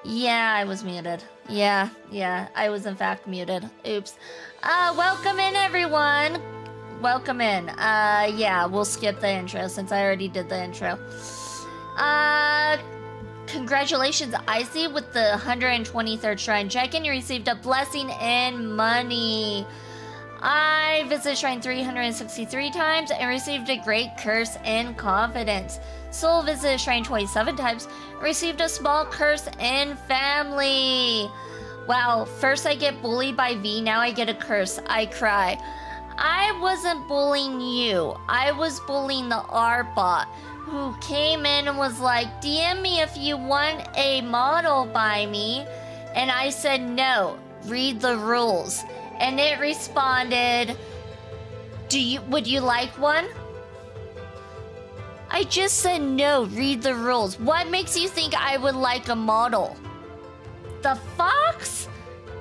Yeah, I was muted. Yeah, I was in fact muted. Oops. Welcome in, everyone. Welcome in. Yeah, we'll skip the intro since I already did the intro. Congratulations, Icy, with the 123rd Shrine check-in. You received a blessing and money. I visited Shrine 363 times and received a great curse and confidence. Soul visited Shrine 27 times and received a small curse and family. Wow, first I get bullied by V, now I get a curse. I cry. I wasn't bullying you. I was bullying the R-bot, who came in and was like, DM me if you want a model by me. And I said, no, read the rules. And it responded, would you like one? I just said no, read the rules. What makes you think I would like a model? The fox?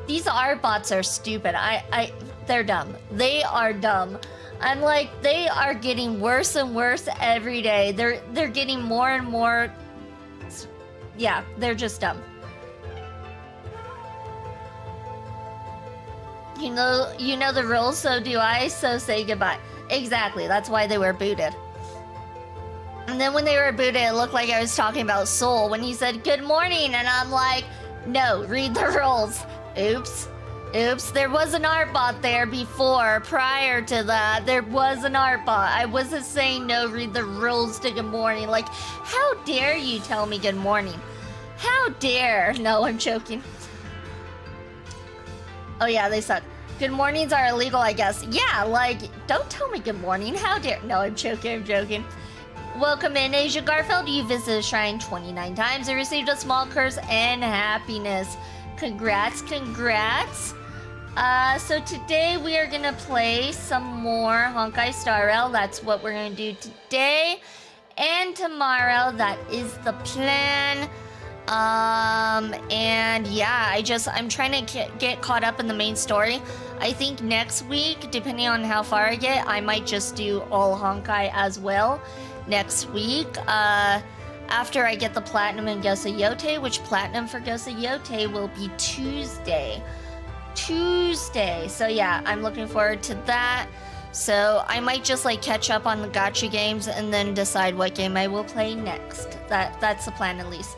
These art bots are stupid. They're dumb. They are dumb. I'm like, they are getting worse and worse every day. They're getting more and more. Yeah, they're just dumb. You know the rules, so do I, so say goodbye. Exactly, that's why they were booted. And then when they were booted, it looked like I was talking about Soul when he said, good morning, and I'm like, no, read the rules. Oops, there was an art bot there before, prior to that, there was an art bot. I wasn't saying no, read the rules to good morning. Like, how dare you tell me good morning? How dare? No, I'm joking. Oh yeah, they suck. Good mornings are illegal, I guess. Yeah, like, don't tell me good morning. How dare? No, I'm joking. Welcome in, Asia Garfield. You visited Shrine 29 times and received a small curse and happiness. Congrats. So today we are gonna play some more Honkai Star Rail. That's what we're gonna do today. And tomorrow, that is the plan. And yeah, I'm trying to get caught up in the main story. I think next week, depending on how far I get, I might just do all Honkai as well next week. After I get the platinum in Gosa Yote, which platinum for Gosa Yote will be Tuesday. So yeah, I'm looking forward to that. So I might just like catch up on the gacha games and then decide what game I will play next. That's the plan at least.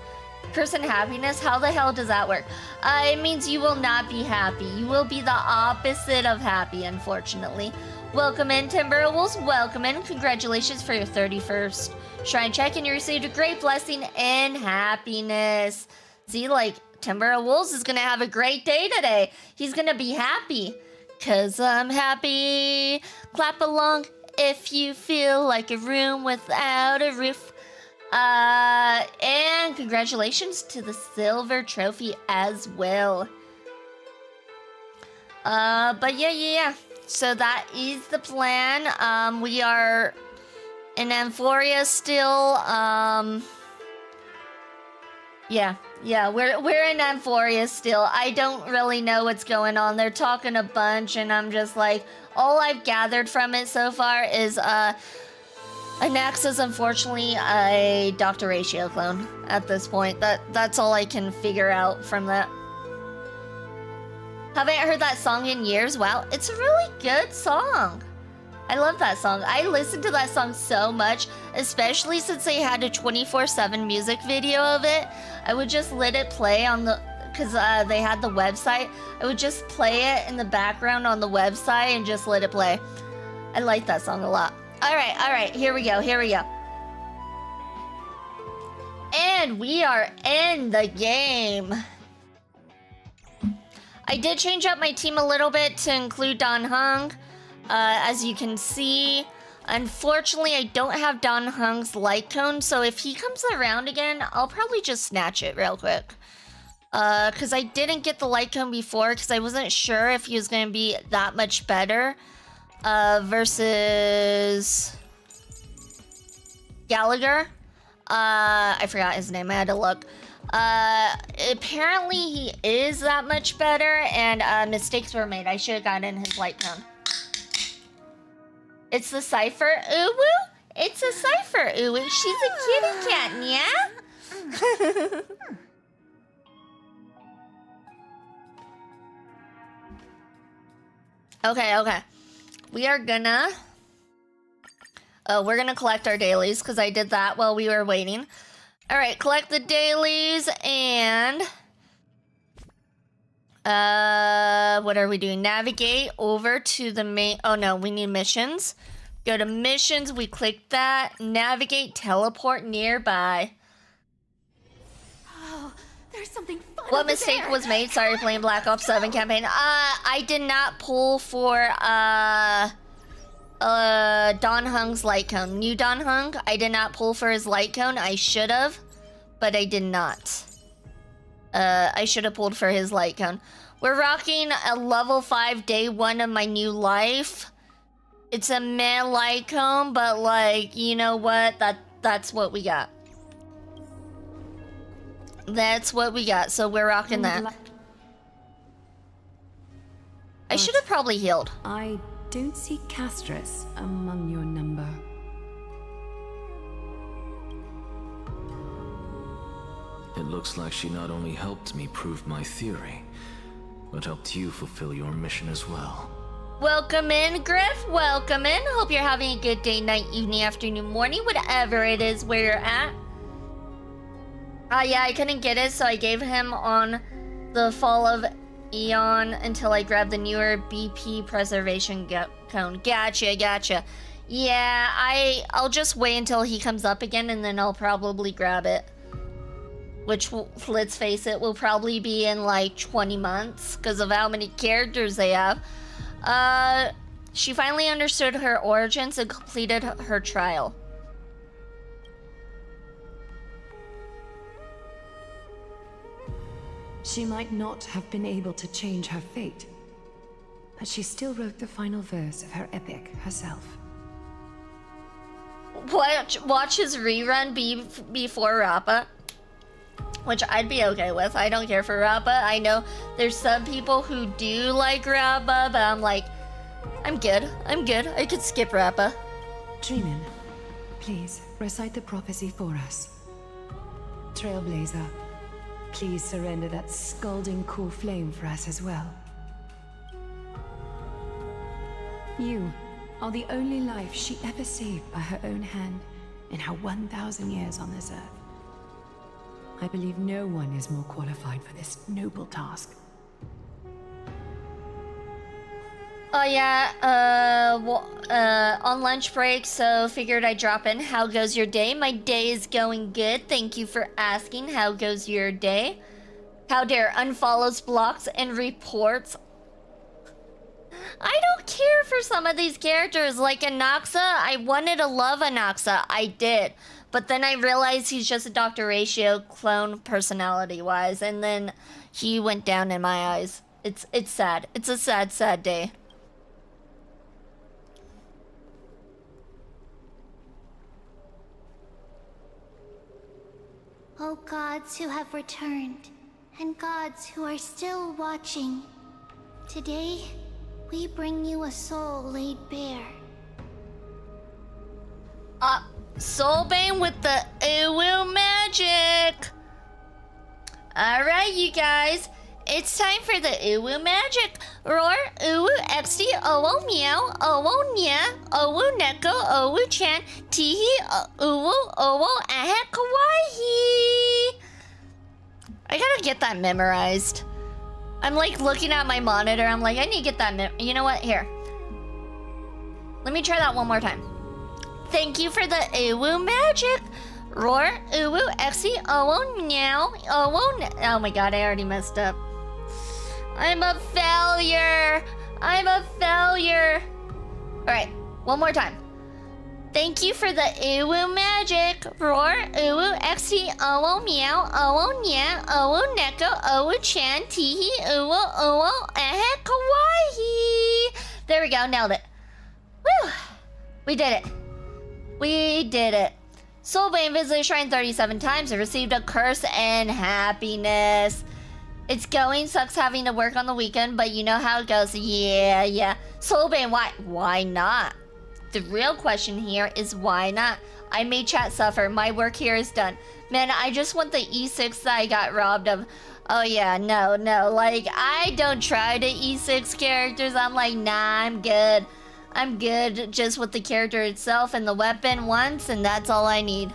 Curse and happiness? How the hell does that work? It means you will not be happy. You will be the opposite of happy, unfortunately. Welcome in, Timberwolves. Welcome in. Congratulations for your 31st Shrine check, and you received a great blessing and happiness. See, like, Timberwolves is gonna have a great day today. He's gonna be happy. 'Cause I'm happy. Clap along if you feel like a room without a roof. And congratulations to the silver trophy as well. But yeah. So that is the plan. We are in Amphoria still. Yeah, we're in Amphoria still. I don't really know what's going on. They're talking a bunch, and I'm just like, all I've gathered from it so far is, Anaxa's unfortunately a Dr. Ratio clone at this point. That's all I can figure out from that. Haven't heard that song in years. Wow, it's a really good song. I love that song. I listened to that song so much, especially since they had a 24/7 music video of it. I would just let it play on the, because they had the website. I would just play it in the background on the website and just let it play. I like that song a lot. All right, here we go. And we are in the game. I did change up my team a little bit to include Dan Heng. As you can see, unfortunately, I don't have Dan Heng's light cone, so if he comes around again, I'll probably just snatch it real quick. Because I didn't get the light cone before, because I wasn't sure if he was going to be that much better. Versus Gallagher. I forgot his name, I had to look. Apparently he is that much better, and mistakes were made. I should have gotten his light cone. It's the Cypher Uwu? It's a Cypher Uwu. She's a kitty cat, yeah? Okay. We are gonna... we're gonna collect our dailies, because I did that while we were waiting. Alright, collect the dailies, and... what are we doing? Navigate over to the main... Oh, no, we need missions. Go to missions, we click that. Navigate, teleport nearby. Oh, there's something fun. What mistake was made? Sorry, playing Black Ops 7 campaign. I did not pull for, Don Hung's light cone. New Don Hung, I did not pull for his light cone. I should have, but I did not. I should have pulled for his light cone. We're rocking a level 5 day 1 of my new life. It's a meh light cone, but like, you know what? That's what we got. That's what we got, so we're rocking that. I should have probably healed. I don't see Castress among your number. It looks like she not only helped me prove my theory, but helped you fulfill your mission as well. Welcome in, Griff. Welcome in. Hope you're having a good day, night, evening, afternoon, morning, whatever it is where you're at. Yeah, I couldn't get it, so I gave him on the Fall of Eon until I grabbed the newer BP preservation cone. Gotcha. Yeah, I'll just wait until he comes up again, and then I'll probably grab it. Which, let's face it, will probably be in like 20 months because of how many characters they have. She finally understood her origins and completed her trial. She might not have been able to change her fate, but she still wrote the final verse of her epic herself. Watch his rerun before Rappa, which I'd be okay with. I don't care for Rappa. I know there's some people who do like Rappa, but I'm like, I'm good. I could skip Rappa. Dreamin, please recite the prophecy for us. Trailblazer, please surrender that scalding cool flame for us as well. You are the only life she ever saved by her own hand in her 1,000 years on this earth. I believe no one is more qualified for this noble task. Oh yeah, on lunch break, so figured I'd drop in. How goes your day? My day is going good. Thank you for asking. How goes your day? How dare unfollows, blocks, and reports. I don't care for some of these characters, like Anaxa. I wanted to love Anaxa, I did. But then I realized he's just a Dr. Ratio clone personality-wise, and then he went down in my eyes. It's sad. It's a sad, sad day. O gods who have returned, and gods who are still watching, today we bring you a soul laid bare. Soulbane with the Uwu magic! Alright, you guys. It's time for the Uwu magic. Roar, Uwu, XD, Owo, Meow, Owo, Nya, Owu, Neko, Owu, Chan, Teehee, Uwu, Owo, Aha, Kawaii. I gotta get that memorized. I'm like looking at my monitor. I'm like, I need to get that you know what? Here. Let me try that one more time. Thank you for the Uwu magic. Roar, Uwu, Exy, Owo, Meow, Owo, oh my god, I already messed up. I'm a failure. Alright, one more time. Thank you for the Uwu magic. Roar, Uwu, Exy, Owo, Meow, Owo, Nya, Owo, Neko, Owo, Chan, Teehee, Uwu, Owo, Aha, Kawaii. There we go, nailed it. Woo! We did it. Soulbane visited Shrine 37 times and received a curse and happiness. It's going, sucks having to work on the weekend, but you know how it goes. Yeah. Soulbane, why not? the real question here is why not? I made chat suffer. My work here is done. Man, I just want the E6 that I got robbed of. Oh yeah, no. Like, I don't try to E6 characters. I'm like, nah, I'm good. I'm good just with the character itself and the weapon once, and that's all I need.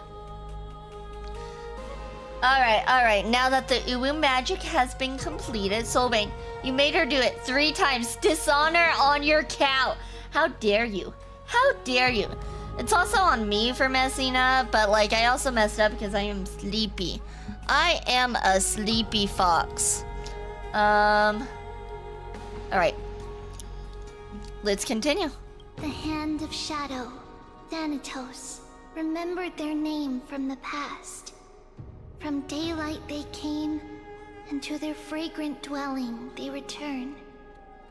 Alright. Now that the Uwu magic has been completed, Soulbane, you made her do it 3 times. Dishonor on your cow. How dare you? How dare you? It's also on me for messing up, but like I also messed up because I am sleepy. I am a sleepy fox. Alright. Let's continue. The Hand of Shadow, Thanatos, remembered their name from the past. From daylight they came, and to their fragrant dwelling they return,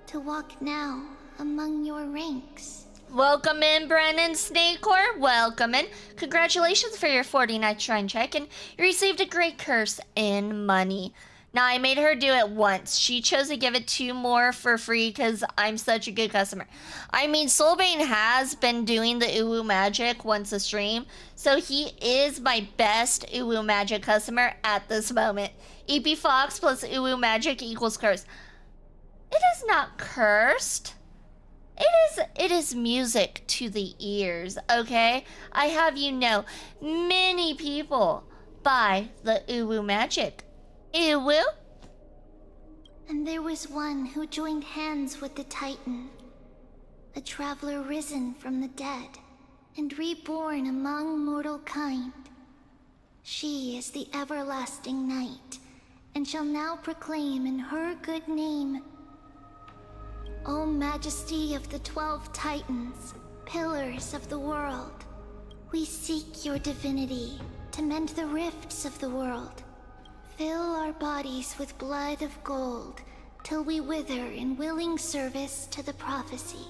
to walk now among your ranks. Welcome in, Brennan Snakehorn. Welcome in. Congratulations for your 49th shrine check, and you received a great curse in money. Now, I made her do it once. She chose to give it 2 more for free because I'm such a good customer. I mean, Soulbane has been doing the Uwu magic once a stream, so he is my best Uwu magic customer at this moment. EP Fox plus Uwu magic equals curse. It is not cursed. It is music to the ears, okay? I have you know, many people buy the Uwu magic. Uwu? And there was one who joined hands with the Titan, a traveler risen from the dead and reborn among mortal kind. She is the everlasting night, and shall now proclaim in her good name, O Majesty of the 12 Titans, pillars of the world, we seek your divinity to mend the rifts of the world. Fill our bodies with blood of gold, till we wither in willing service to the prophecy.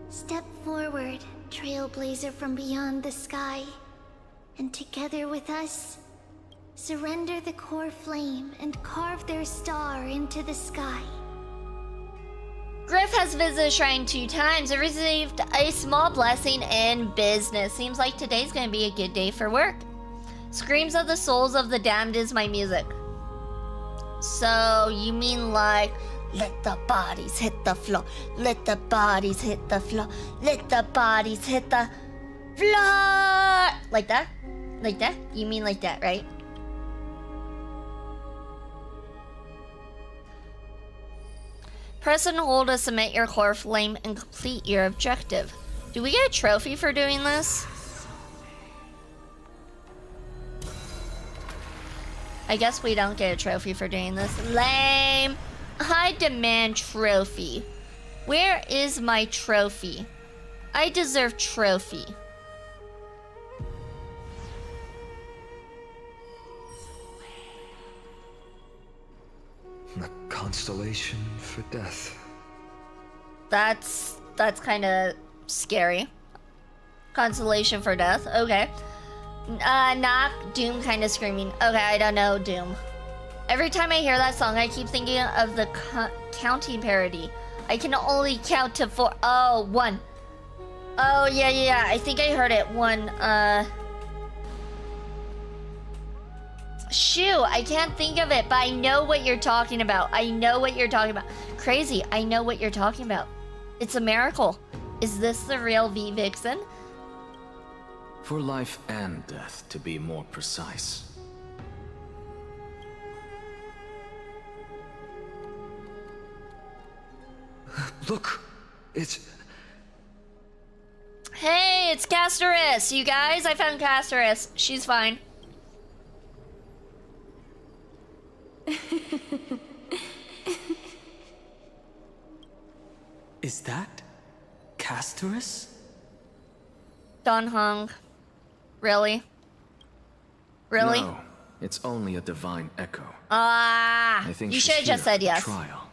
Step forward, trailblazer from beyond the sky, and together with us, surrender the core flame and carve their star into the sky. Griff has visited Shrine 2 times and received a small blessing in business. Seems like today's gonna be a good day for work. Screams of the souls of the damned is my music. So, you mean like, let the bodies hit the floor, let the bodies hit the floor, let the bodies hit the floor! Like that? Like that? You mean like that, right? Press and hold to submit your core flame and complete your objective. Do we get a trophy for doing this? I guess we don't get a trophy for doing this. Lame. I demand trophy. Where is my trophy? I deserve trophy. A constellation for death. That's kind of scary. Consolation for death. Okay. Knock. Doom kind of screaming. Okay, I don't know Doom. Every time I hear that song, I keep thinking of the counting parody. I can only count to 4. Oh, 1. Oh, yeah. I think I heard it. 1. Shoo, I can't think of it, but I know what you're talking about. Crazy, I know what you're talking about. It's a miracle. Is this the real V Vixen? For life and death, to be more precise. Look, it's... Hey, it's Castoris, you guys. I found Castoris. She's fine. Is that Castoris? Don Hung. Really? Really? No, it's only a divine echo. I think you she's should have just here said for yes. Trial.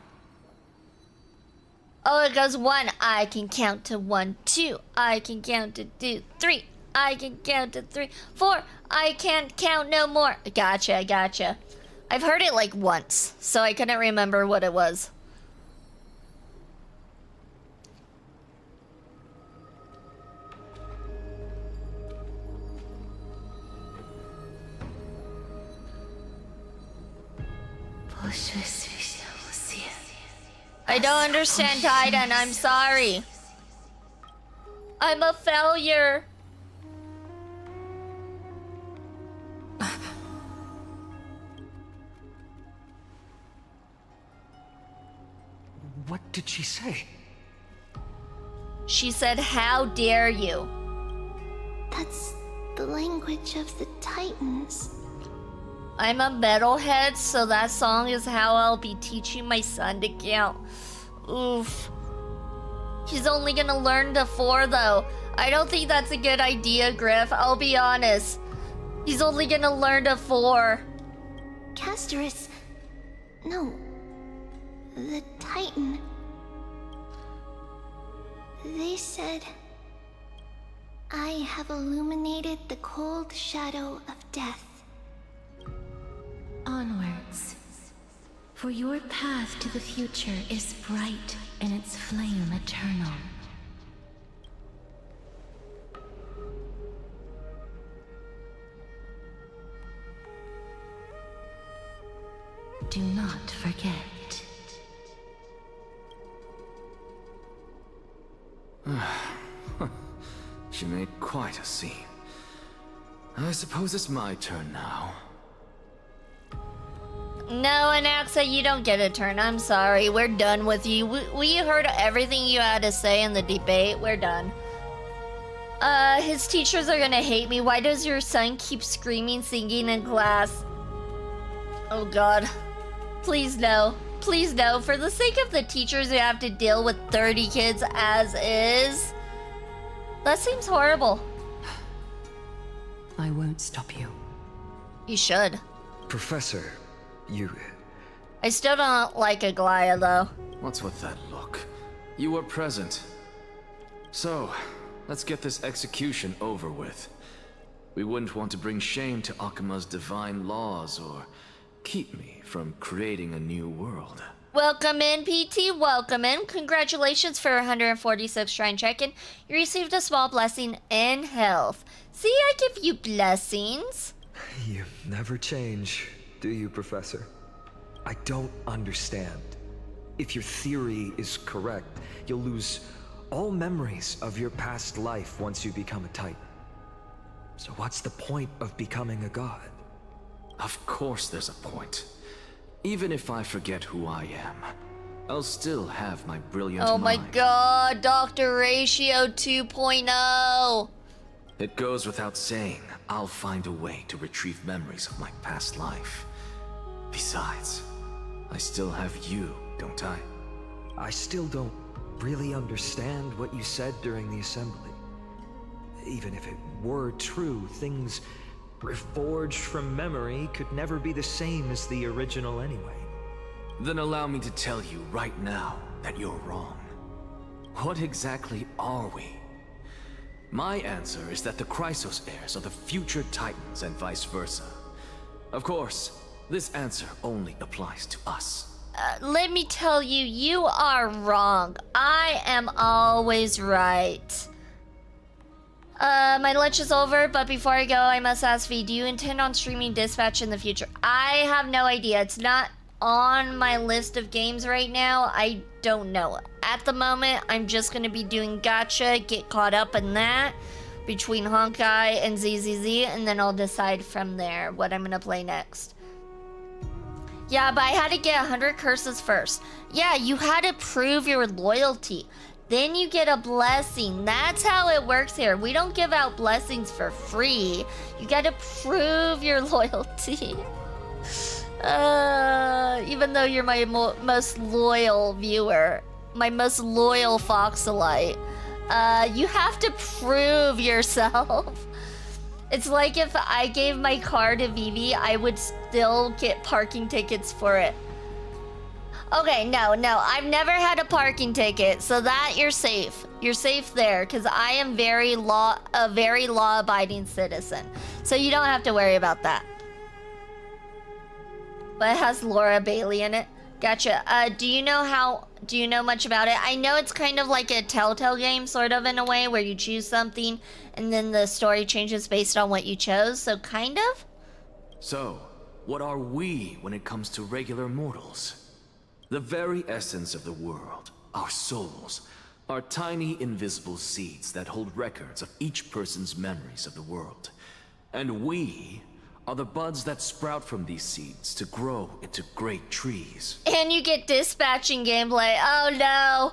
Oh, it goes 1. I can count to 1, 2. I can count to 2, 3. I can count to 3, 4. I can't count no more. Gotcha. I've heard it like once, so I couldn't remember what it was. I don't understand Titan, I'm sorry. I'm a failure. What did she say? She said, how dare you? That's the language of the Titans. I'm a metalhead, so that song is how I'll be teaching my son to count. Oof. He's only gonna learn to 4 though. I don't think that's a good idea, Griff. I'll be honest. He's only gonna learn to 4. Castorus. No. The Titan. They said, I have illuminated the cold shadow of death. Onwards. For your path to the future is bright and its flame eternal. Do not forget. She made quite a scene. I suppose it's my turn now. No, Anaxa, you don't get a turn. I'm sorry. We're done with you. We heard everything you had to say in the debate. We're done. His teachers are gonna hate me. Why does your son keep screaming, singing in class? Oh god. Please no. Please no. For the sake of the teachers who have to deal with 30 kids as is. That seems horrible. I won't stop you. You should. Professor, you... I still don't like Aglaya, though. What's with that look? You were present. So, let's get this execution over with. We wouldn't want to bring shame to Akuma's divine laws or keep me from creating a new world. Welcome in, PT. Welcome in. Congratulations for 146 shrine check-in. You received a small blessing in health. See, I give you blessings. You never change, do you, Professor? I don't understand. If your theory is correct, you'll lose all memories of your past life once you become a Titan. So what's the point of becoming a god? Of course there's a point. Even if I forget who I am, I'll still have my brilliant mind. Oh my god, Dr. Ratio 2.0. It goes without saying, I'll find a way to retrieve memories of my past life. Besides, I still have you, don't I? I still don't really understand what you said during the assembly. Even if it were true, things reforged from memory could never be the same as the original anyway. Then allow me to tell you right now that you're wrong. What exactly are we? My answer is that the Chrysos heirs are the future Titans and vice versa. Of course, this answer only applies to us. Let me tell you, you are wrong. I am always right. My lunch is over, but before I go, I must ask V, do you intend on streaming Dispatch in the future? I have no idea. It's not on my list of games right now. I don't know. At the moment, I'm just going to be doing gacha, get caught up in that between Honkai and ZZZ, and then I'll decide from there what I'm going to play next. Yeah, but I had to get 100 curses first. Yeah, you had to prove your loyalty. Then you get a blessing. That's how it works here. We don't give out blessings for free. You gotta prove your loyalty. Even though you're my most loyal viewer, my most loyal Foxalite, you have to prove yourself. It's like if I gave my car to Vivi, I would still get parking tickets for it. Okay, no, I've never had a parking ticket, so that you're safe. You're safe there, because I am a very law-abiding citizen. So you don't have to worry about that. But it has Laura Bailey in it. Gotcha. Do you know much about it? I know it's kind of like a Telltale game, sort of, in a way, where you choose something, and then the story changes based on what you chose, so kind of? So, what are we when it comes to regular mortals? The very essence of the world, our souls, are tiny invisible seeds that hold records of each person's memories of the world. And we are the buds that sprout from these seeds to grow into great trees. And you get dispatching gameplay. Oh no.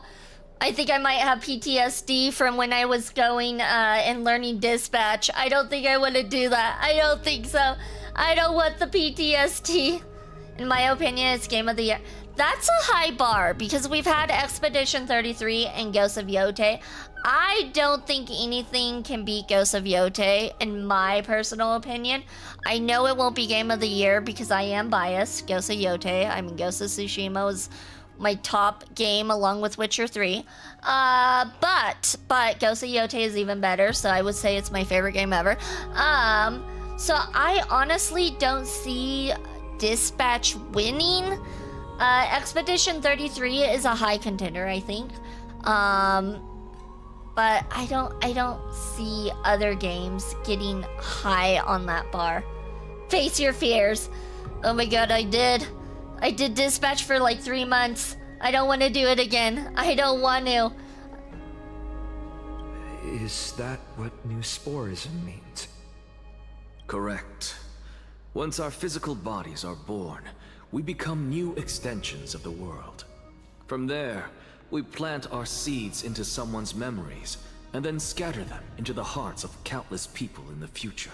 I think I might have PTSD from when I was going and learning dispatch. I don't think I want to do that. I don't think so. I don't want the PTSD. In my opinion, it's game of the year. That's a high bar because we've had Expedition 33 and Ghosts of Yote. I don't think anything can beat Ghosts of Yote, in my personal opinion. I know it won't be game of the year because I am biased. Ghosts of Yote, I mean, Ghost of Tsushima was my top game along with Witcher 3. But Ghost of Yote is even better, so I would say it's my favorite game ever. So I honestly don't see Dispatch winning. Expedition 33 is a high contender, I think. But I don't see other games getting high on that bar. Face your fears. Oh my god, I did Dispatch for like 3 months. I don't want to do it again. I don't want to. Is that what new sporism means? Correct. Once our physical bodies are born, we become new extensions of the world. From there, we plant our seeds into someone's memories, and then scatter them into the hearts of countless people in the future.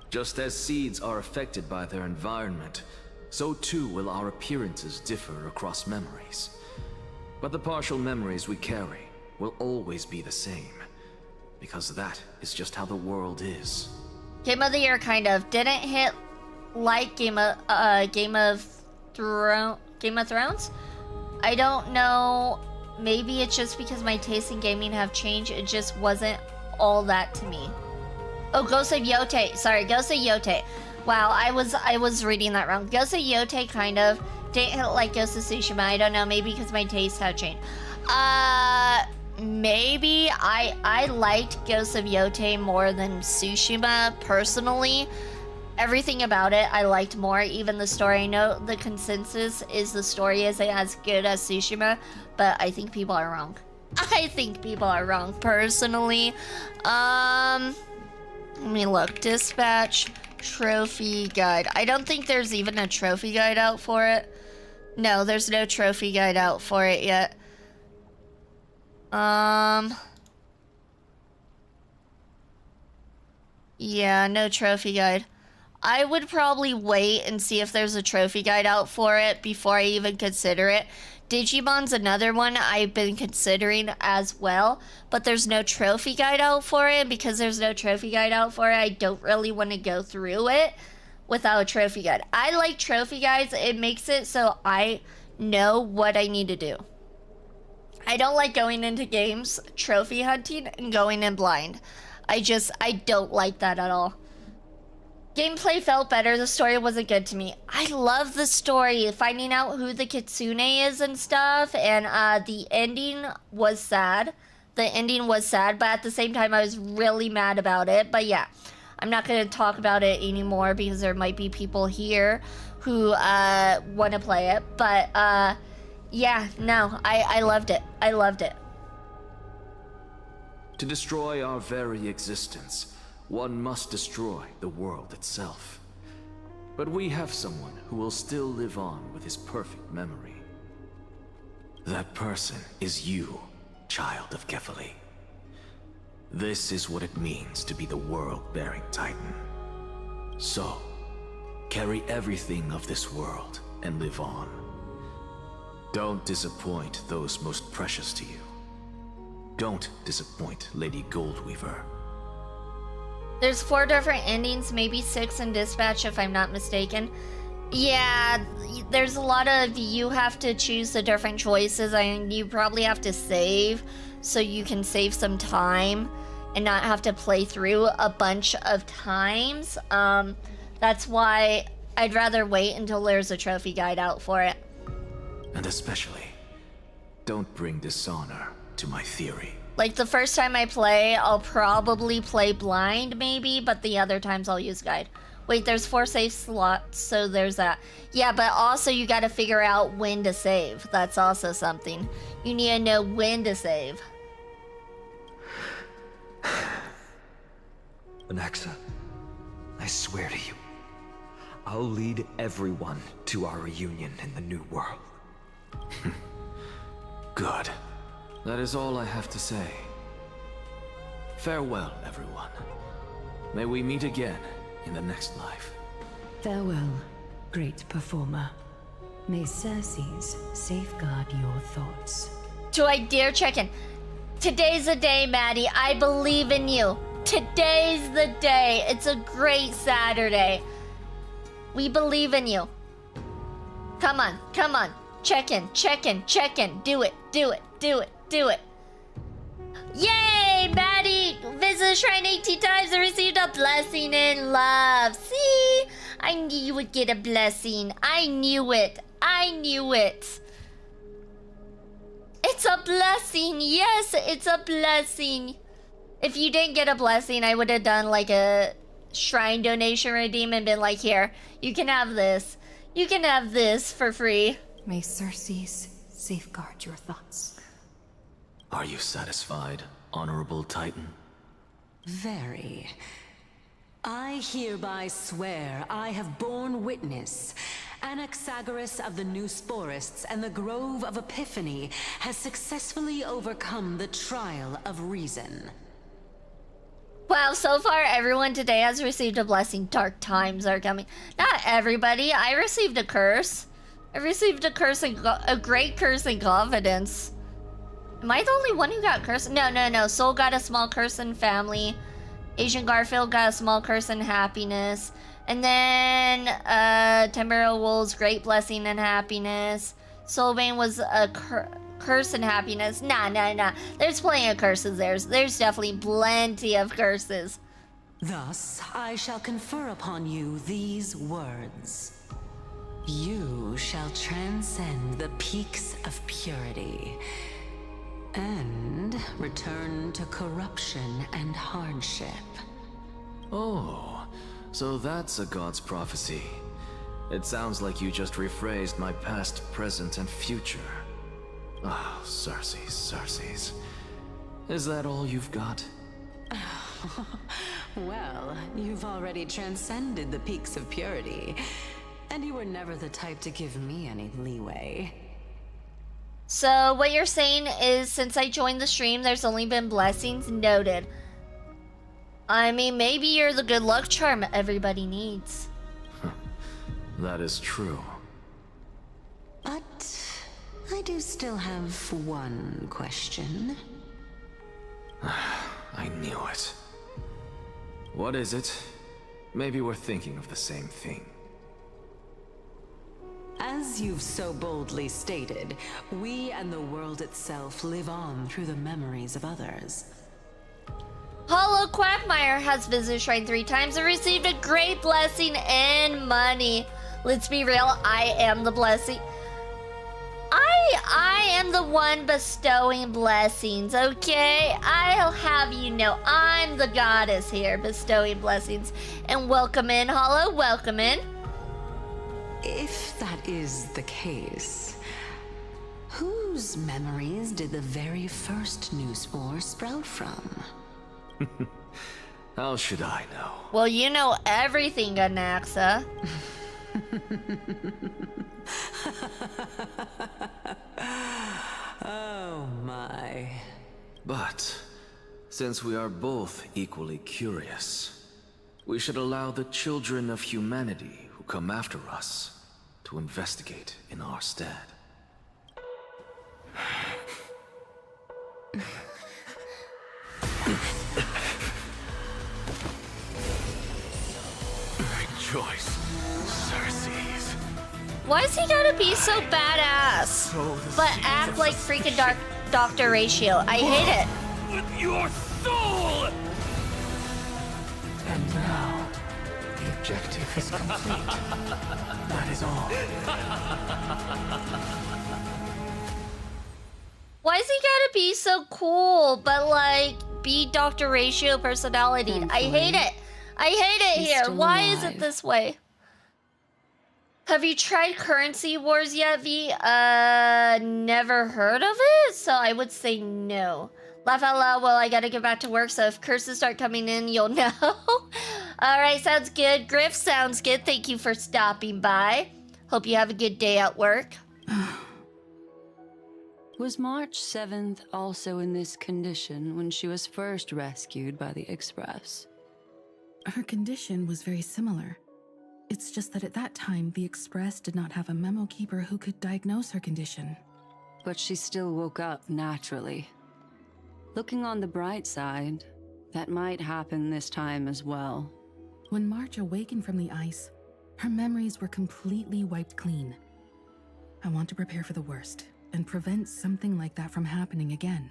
Just as seeds are affected by their environment, so too will our appearances differ across memories. But the partial memories we carry will always be the same, because that is just how the world is. Game of the year kind of didn't hit like Game of Thrones. I don't know. Maybe it's just because my tastes in gaming have changed. It just wasn't all that to me. Oh, Ghost of Yote. Sorry, Ghost of Yote. Wow, I was reading that wrong. Ghost of Yote kind of didn't hit like Ghost of Tsushima. I don't know. Maybe because my tastes have changed. Maybe I liked Ghost of Yote more than Tsushima personally. Everything about it I liked more, even the story. I know the consensus is the story isn't as good as Tsushima, but I think people are wrong. I think people are wrong, personally. Let me look. Dispatch trophy guide. I don't think there's even a trophy guide out for it. No, there's no trophy guide out for it yet. Yeah, no trophy guide. I would probably wait and see if there's a trophy guide out for it before I even consider it. Digimon's another one I've been considering as well, but there's no trophy guide out for it. Because there's no trophy guide out for it, I don't really want to go through it without a trophy guide. I like trophy guides. It makes it so I know what I need to do. I don't like going into games, trophy hunting, and going in blind. I don't like that at all. Gameplay felt better. The story wasn't good to me. I love the story, finding out who the Kitsune is and stuff, and the ending was sad. The ending was sad, but at the same time, I was really mad about it. But yeah, I'm not going to talk about it anymore because there might be people here who want to play it. But yeah, no, I loved it. I loved it. To destroy our very existence, one must destroy the world itself. But we have someone who will still live on with his perfect memory. That person is you, child of Kefali. This is what it means to be the world-bearing Titan. So, carry everything of this world and live on. Don't disappoint those most precious to you. Don't disappoint Lady Goldweaver. There's 4 different endings, maybe 6 in Dispatch if I'm not mistaken. Yeah, there's a lot of, you have to choose the different choices, and you probably have to save so you can save some time and not have to play through a bunch of times. That's why I'd rather wait until there's a trophy guide out for it. And especially, don't bring dishonor to my theory. Like, the first time I play, I'll probably play blind, maybe, but the other times I'll use guide. Wait, there's 4 save slots, so there's that. Yeah, but also you gotta figure out when to save. That's also something. You need to know when to save. Anaxa, I swear to you, I'll lead everyone to our reunion in the new world. Good. That is all I have to say. Farewell, everyone. May we meet again in the next life. Farewell, great performer. May Circes safeguard your thoughts. Do I dare check in? Today's the day, Maddie. I believe in you. Today's the day. It's a great Saturday. We believe in you. Come on, come on. Check in, check in, check in. Do it, do it, do it, do it. Yay! Maddie visited the shrine 18 times and received a blessing in love. See? I knew you would get a blessing. I knew it. I knew it. It's a blessing. Yes, it's a blessing. If you didn't get a blessing, I would have done like a shrine donation redeem and been like, here, you can have this. You can have this for free. May Circes safeguard your thoughts. Are you satisfied, Honorable Titan? Very. I hereby swear I have borne witness. Anaxagoras of the New Sporists and the Grove of Epiphany has successfully overcome the trial of reason. Wow, so far everyone today has received a blessing. Dark times are coming. Not everybody. I received a curse. I received a curse and a great curse in confidence. Am I the only one who got cursed? No. Soul got a small curse in family. Asian Garfield got a small curse in happiness. And then Timberwolves, great blessing and happiness. Soulbane was a curse and happiness. Nah. There's plenty of curses. There's definitely plenty of curses. Thus, I shall confer upon you these words. You shall transcend the peaks of purity and return to corruption and hardship. Oh, so that's a god's prophecy. It sounds like you just rephrased my past, present, and future. Ah, Circes. Is that all you've got? Well, you've already transcended the peaks of purity, and you were never the type to give me any leeway. So what you're saying is since I joined the stream, there's only been blessings? Noted. I mean, maybe you're the good luck charm everybody needs. That is true. But I do still have one question. I knew it. What is it? Maybe we're thinking of the same thing. As you've so boldly stated, we and the world itself live on through the memories of others. Hollow Quagmire has visited Shrine 3 times and received a great blessing and money. Let's be real, I am the blessing. I am the one bestowing blessings, okay? I'll have you know I'm the goddess here bestowing blessings. And welcome in, Hollow, welcome in. If that is the case, whose memories did the very first new spore sprout from? How should I know? Well, you know everything, Anaxa. Oh my. But since we are both equally curious, we should allow the children of humanity who come after us to investigate in our stead. Rejoice, Circes. Why is he gotta be so badass? But act like freaking Dr. Ratio. I hate it. With your soul! And now, the objective is complete. That is all. Why is he gotta be so cool, but like be Dr. Ratio personality? I hate it. I hate it He's here. still Why is it alive. this way? Have you tried Currency Wars yet, V? Never heard of it, so I would say no. Laugh out loud, well, I gotta get back to work, so if curses start coming in, you'll know. Alright, sounds good. Griff, sounds good. Thank you for stopping by. Hope you have a good day at work. Was March 7th also in this condition when she was first rescued by the Express? Her condition was very similar. It's just that at that time, the Express did not have a memo keeper who could diagnose her condition. But she still woke up naturally. Looking on the bright side, that might happen this time as well. When March awakened from the ice, her memories were completely wiped clean. I want to prepare for the worst and prevent something like that from happening again.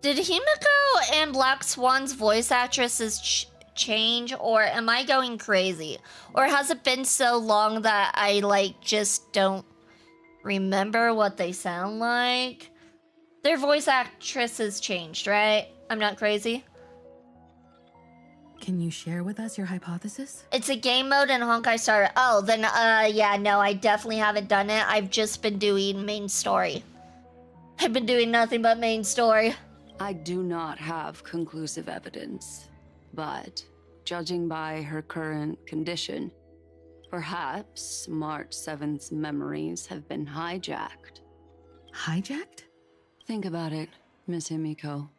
Did Himiko and Black Swan's voice actresses change, or am I going crazy? Or has it been so long that I, like, just don't remember what they sound like? Their voice actresses changed, right? I'm not crazy? Can you share with us your hypothesis? It's a game mode and Honkai Star. Oh, then, yeah, no, I definitely haven't done it. I've just been doing main story. I've been doing nothing but main story. I do not have conclusive evidence, but judging by her current condition, perhaps March 7th's memories have been hijacked. Hijacked? Think about it, Miss Himiko.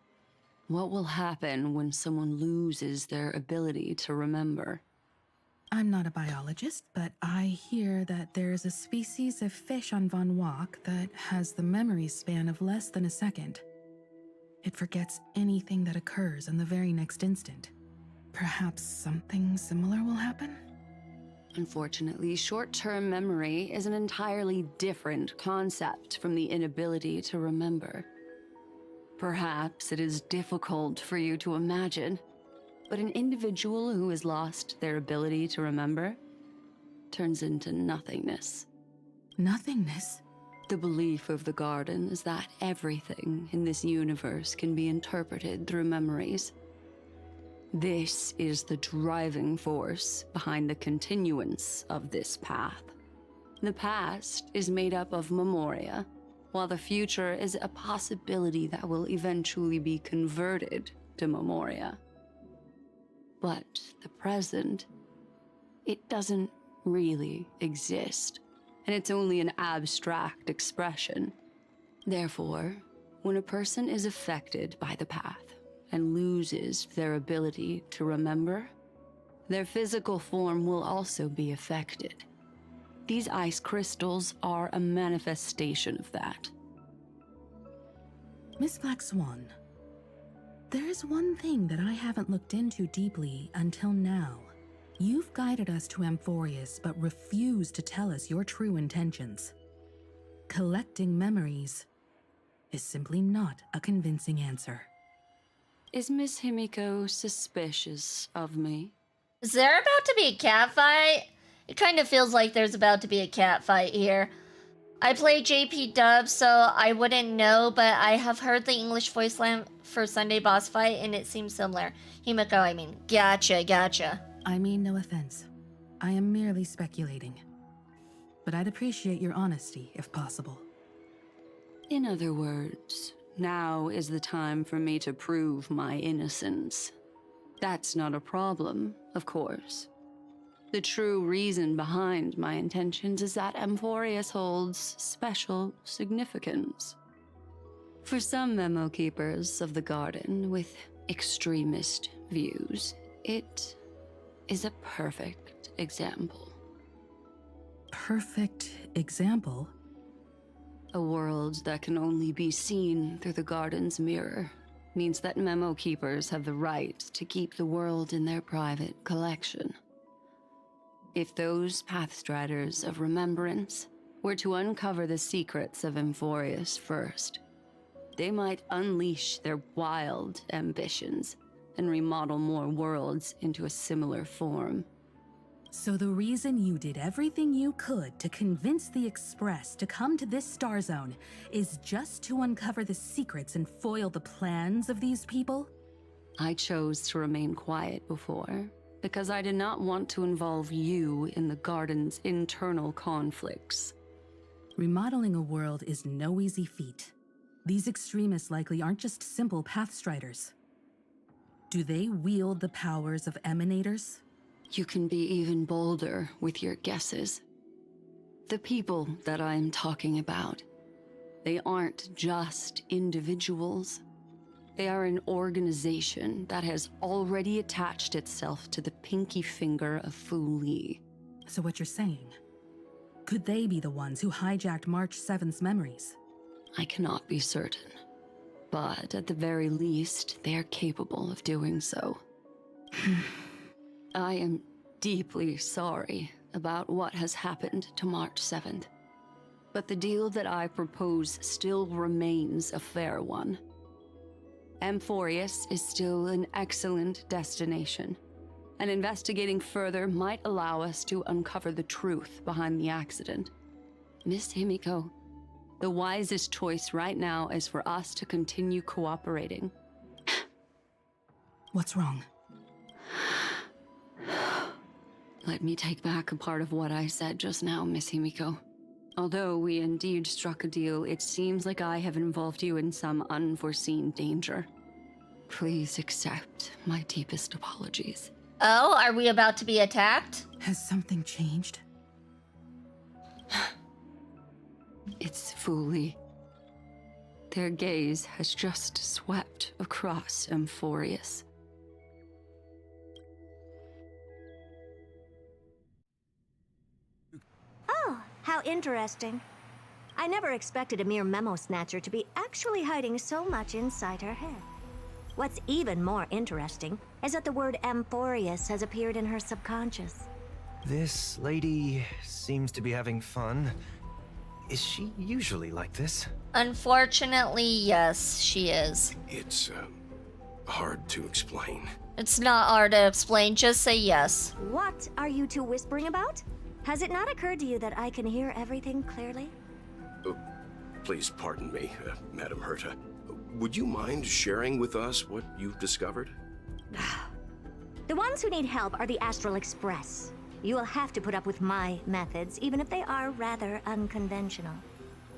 What will happen when someone loses their ability to remember? I'm not a biologist, but I hear that there's a species of fish on Von Wach that has the memory span of less than a second. It forgets anything that occurs in the very next instant. Perhaps something similar will happen? Unfortunately, short-term memory is an entirely different concept from the inability to remember. Perhaps it is difficult for you to imagine, but an individual who has lost their ability to remember turns into nothingness. Nothingness? The belief of the Garden is that everything in this universe can be interpreted through memories. This is the driving force behind the continuance of this path. The past is made up of memoria, while the future is a possibility that will eventually be converted to memoria. But the present, it doesn't really exist, and it's only an abstract expression. Therefore, when a person is affected by the path and loses their ability to remember, their physical form will also be affected. These ice crystals are a manifestation of that. Miss Black Swan, there is one thing that I haven't looked into deeply until now. You've guided us to Amphorius, but refused to tell us your true intentions. Collecting memories is simply not a convincing answer. Is Miss Himiko suspicious of me? Is there about to be a cat fight? It kind of feels like there's about to be a cat fight here. I play JP dub, so I wouldn't know, but I have heard the English voice line for Sunday boss fight, and it seems similar. Himiko, I mean. Gotcha. I mean no offense. I am merely speculating. But I'd appreciate your honesty, if possible. In other words, now is the time for me to prove my innocence. That's not a problem, of course. The true reason behind my intentions is that Amphorius holds special significance. For some memo keepers of the Garden with extremist views, it is a perfect example. Perfect example? A world that can only be seen through the Garden's mirror means that memo keepers have the right to keep the world in their private collection. If those Pathstriders of Remembrance were to uncover the secrets of Amphorius first, they might unleash their wild ambitions and remodel more worlds into a similar form. So the reason you did everything you could to convince the Express to come to this star zone is just to uncover the secrets and foil the plans of these people? I chose to remain quiet before, because I did not want to involve you in the Garden's internal conflicts. Remodeling a world is no easy feat. These extremists likely aren't just simple pathstriders. Do they wield the powers of emanators? You can be even bolder with your guesses. The people that I'm talking about, they aren't just individuals. They are an organization that has already attached itself to the pinky finger of Fu Li. So what you're saying, could they be the ones who hijacked March 7th's memories? I cannot be certain, but at the very least, they are capable of doing so. I am deeply sorry about what has happened to March 7th, but the deal that I propose still remains a fair one. Amphorius is still an excellent destination, and investigating further might allow us to uncover the truth behind the accident. Miss Himiko, the wisest choice right now is for us to continue cooperating. What's wrong? Let me take back a part of what I said just now, Miss Himiko. Although we indeed struck a deal, it seems like I have involved you in some unforeseen danger. Please accept my deepest apologies. Oh, are we about to be attacked? Has something changed? It's Fu Li. Their gaze has just swept across Amphorius. Oh, how interesting. I never expected a mere memo snatcher to be actually hiding so much inside her head. What's even more interesting is that the word Amphorius has appeared in her subconscious. This lady seems to be having fun. Is she usually like this? Unfortunately, yes, she is. It's hard to explain. It's not hard to explain, just say yes. What are you two whispering about? Has it not occurred to you that I can hear everything clearly? Please pardon me, Madam Herta. Would you mind sharing with us what you've discovered? The ones who need help are the Astral Express. You will have to put up with my methods, even if they are rather unconventional.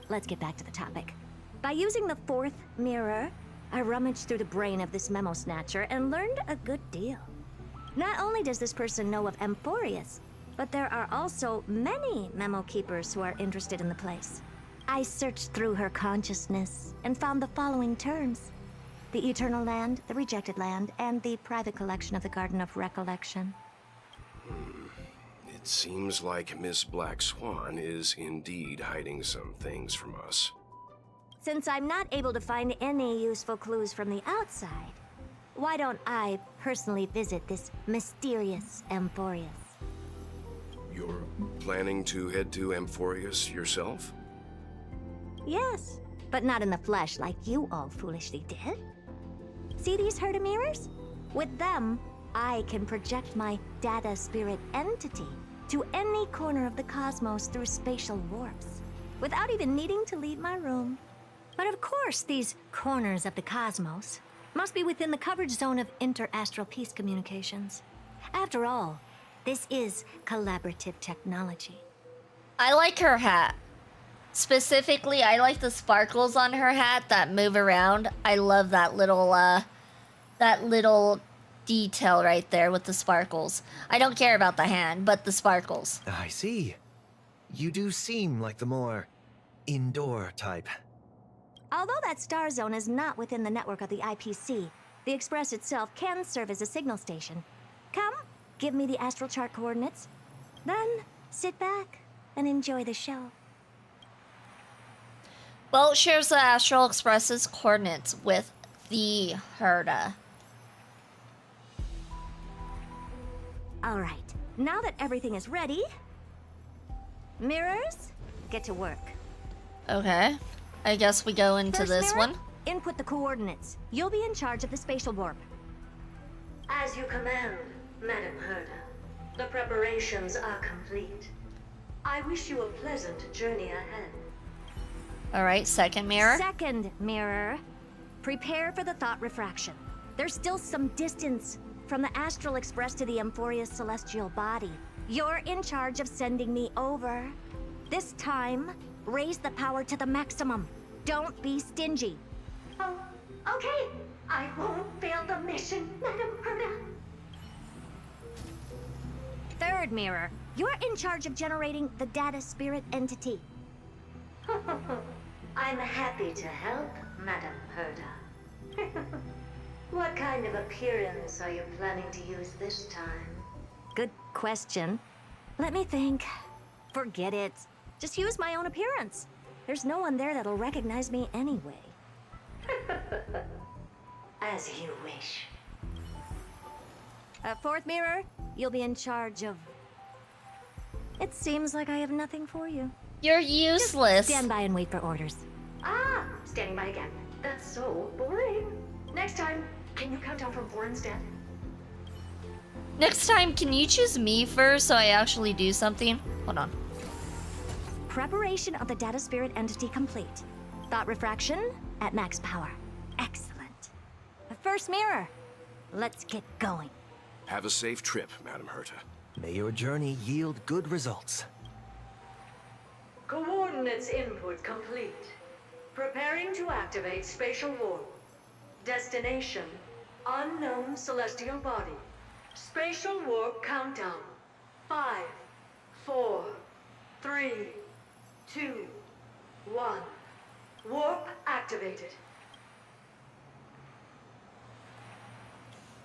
Let's get back to the topic. By using the fourth mirror, I rummaged through the brain of this memo snatcher and learned a good deal. Not only does this person know of Amphorius, but there are also many memo keepers who are interested in the place. I searched through her consciousness and found the following terms: the Eternal Land, the Rejected Land, and the private collection of the Garden of Recollection. It seems like Miss Black Swan is indeed hiding some things from us. Since I'm not able to find any useful clues from the outside, why don't I personally visit this mysterious Amphorius? You're planning to head to Amphorius yourself? Yes, but not in the flesh like you all foolishly did. See these Herta mirrors? With them, I can project my data spirit entity to any corner of the cosmos through spatial warps, without even needing to leave my room. But of course, these corners of the cosmos must be within the coverage zone of inter-astral peace communications. After all, this is collaborative technology. I like her hat. Specifically, I like the sparkles on her hat that move around. I love that little detail right there with the sparkles. I don't care about the hand, but the sparkles. I see. You do seem like the more indoor type. Although that star zone is not within the network of the IPC, the Express itself can serve as a signal station. Come, give me the astral chart coordinates. Then, sit back and enjoy the show. Well, shares the Astral Express's coordinates with the Herta. All right, now that everything is ready, mirrors, get to work. Okay, I guess we go into First this mirror, one. Input the coordinates. You'll be in charge of the spatial warp. As you command, Madam Herta. The preparations are complete. I wish you a pleasant journey ahead. Alright, second mirror. Second mirror, prepare for the thought refraction. There's still some distance from the Astral Express to the Emphoria's celestial body. You're in charge of sending me over. This time, raise the power to the maximum. Don't be stingy. Oh, okay. I won't fail the mission, Madam Herda. Third mirror, you're in charge of generating the data spirit entity. I'm happy to help, Madam Herda. What kind of appearance are you planning to use this time? Good question. Let me think. Forget it. Just use my own appearance. There's no one there that'll recognize me anyway. As you wish. Fourth mirror, you'll be in charge of... It seems like I have nothing for you. You're useless. Just stand by and wait for orders. Ah, standing by again. That's so boring. Next time, can you count down from 4 instead? Next time, can you choose me first so I actually do something? Hold on. Preparation of the data spirit entity complete. Thought refraction at max power. Excellent. The first mirror. Let's get going. Have a safe trip, Madam Herta. May your journey yield good results. Coordinates input complete. Preparing to activate spatial warp. Destination, unknown celestial body. Spatial warp countdown. 5, 4, 3, 2, 1. Warp activated.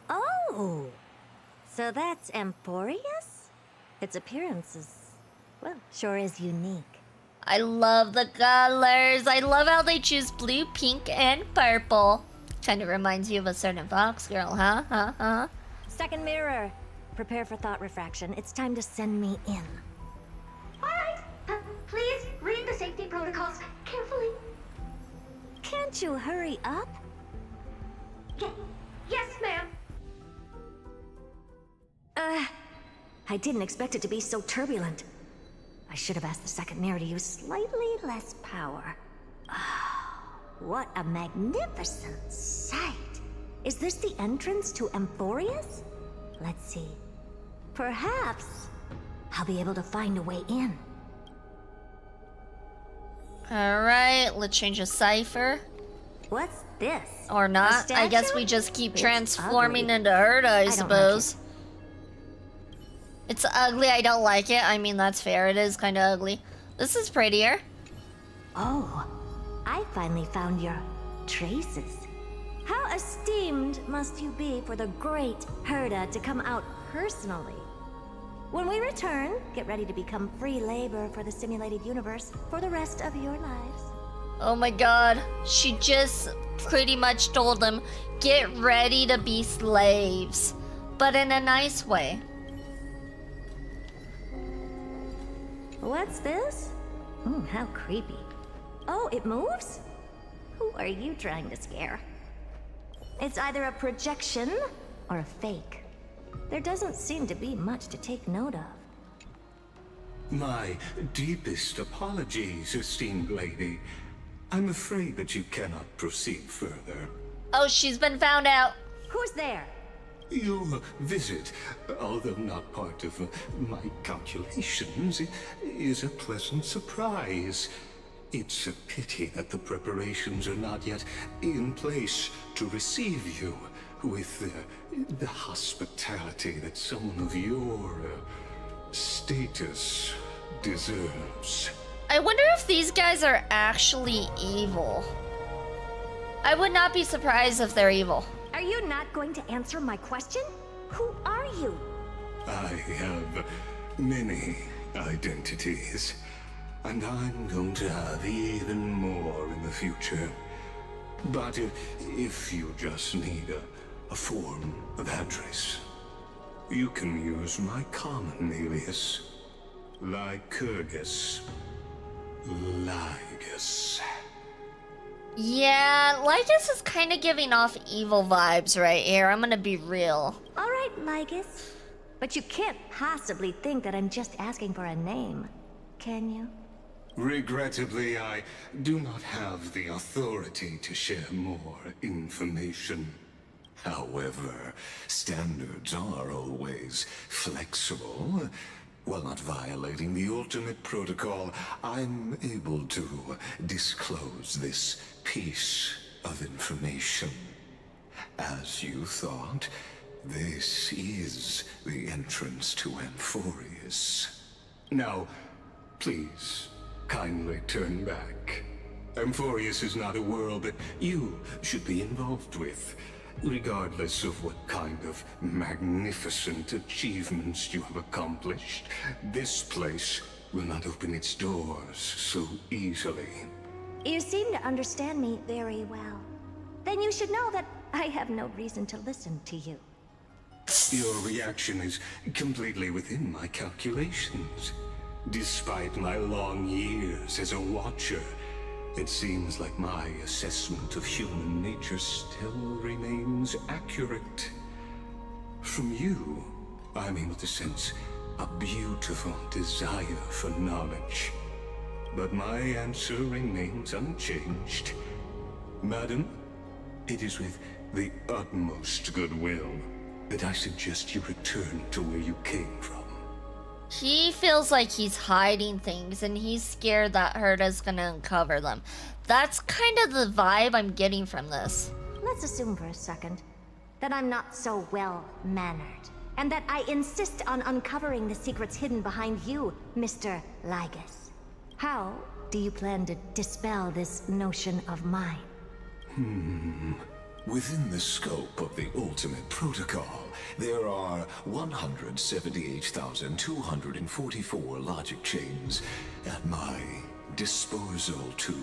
Oh! So that's Emphorius? Its appearance is, well, sure is unique. I love the colors. I love how they choose blue, pink, and purple. Kind of reminds you of a certain Fox girl, huh? Second mirror. Prepare for thought refraction. It's time to send me in. Alright, please read the safety protocols carefully. Can't you hurry up? Yes, ma'am. I didn't expect it to be so turbulent. I should have asked the second mirror to use slightly less power. Oh, what a magnificent sight! Is this the entrance to Emphorius? Let's see. Perhaps I'll be able to find a way in. Alright, let's change a cipher. What's this? Or not. I guess we just keep transforming into Herda, I suppose. It's ugly, I don't like it. I mean, that's fair. It is kind of ugly. This is prettier. Oh, I finally found your traces. How esteemed must you be for the great Herda to come out personally? When we return, get ready to become free labor for the simulated universe for the rest of your lives. Oh my god. She just pretty much told them, get ready to be slaves. But in a nice way. What's this? How creepy. Oh, it moves? Who are you trying to scare? It's either a projection or a fake. There doesn't seem to be much to take note of. My deepest apologies, esteemed lady. I'm afraid that you cannot proceed further. Oh, she's been found out. Who's there? Your visit, although not part of my calculations, is a pleasant surprise. It's a pity that the preparations are not yet in place to receive you with the hospitality that someone of your status deserves. I wonder if these guys are actually evil. I would not be surprised if they're evil. Are you not going to answer my question? Who are you? I have many identities, and I'm going to have even more in the future. But if you just need a form of address, you can use my common alias, Lycurgus. Lygus. Yeah, Lycus is kind of giving off evil vibes right here. I'm gonna be real. All right, Lygus. But you can't possibly think that I'm just asking for a name, can you? Regrettably, I do not have the authority to share more information. However, standards are always flexible. While not violating the ultimate protocol, I'm able to disclose this piece of information. As you thought, this is the entrance to Amphorius. Now, please, kindly turn back. Amphorius is not a world that you should be involved with, regardless of what kind of magnificent achievements you have accomplished. This place will not open its doors so easily. You seem to understand me very well. Then you should know that I have no reason to listen to you. Your reaction is completely within my calculations. Despite my long years as a Watcher, it seems like my assessment of human nature still remains accurate. From you, I'm able to sense a beautiful desire for knowledge. But my answer remains unchanged. Madam, it is with the utmost goodwill that I suggest you return to where you came from. He feels like he's hiding things and he's scared that Herta's gonna uncover them. That's kind of the vibe I'm getting from this. Let's assume for a second that I'm not so well-mannered, and that I insist on uncovering the secrets hidden behind you, Mr. Lygus. How do you plan to dispel this notion of mine? Within the scope of the ultimate protocol, there are 178,244 logic chains at my disposal to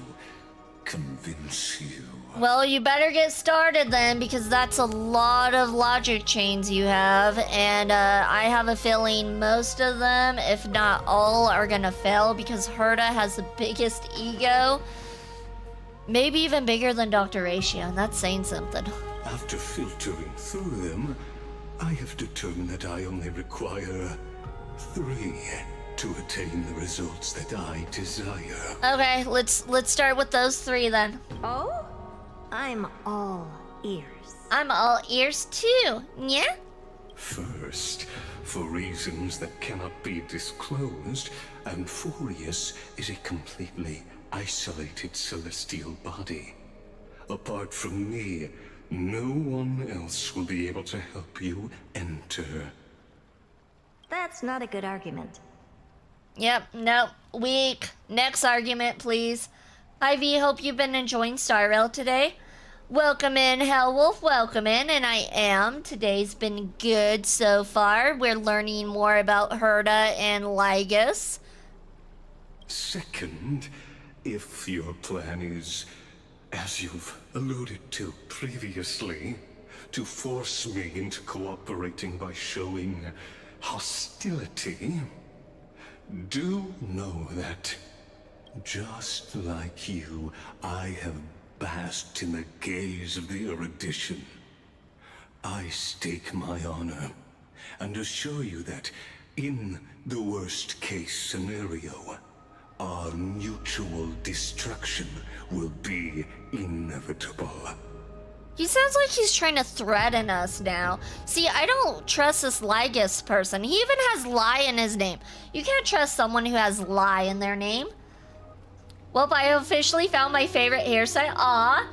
convince you. Well, you better get started then, because that's a lot of logic chains you have, and I have a feeling most of them, if not all, are gonna fail because Herta has the biggest ego. Maybe even bigger than Dr. Ratio, and that's saying something. After filtering through them, I have determined that I only require 3 to attain the results that I desire. Okay, let's start with those 3 then. Oh? I'm all ears. I'm all ears too, yeah? First, for reasons that cannot be disclosed, Amphorius is a completely isolated celestial body. Apart from me, no one else will be able to help you enter. That's not a good argument. Yep, nope, weak. Next argument, please. Ivy, hope you've been enjoying Star Rail today. Welcome in, Hellwolf, welcome in, and I am. Today's been good so far. We're learning more about Herta and Lygus. Second, if your plan is, as you've alluded to previously, to force me into cooperating by showing hostility, do know that, just like you, I have basked in the gaze of the erudition. I stake my honor, and assure you that, in the worst-case scenario, our mutual destruction will be inevitable. He sounds like he's trying to threaten us now. See, I don't trust this Lygus person. He even has lie in his name. You can't trust someone who has lie in their name. Well, I officially found my favorite hairstyle. Aw,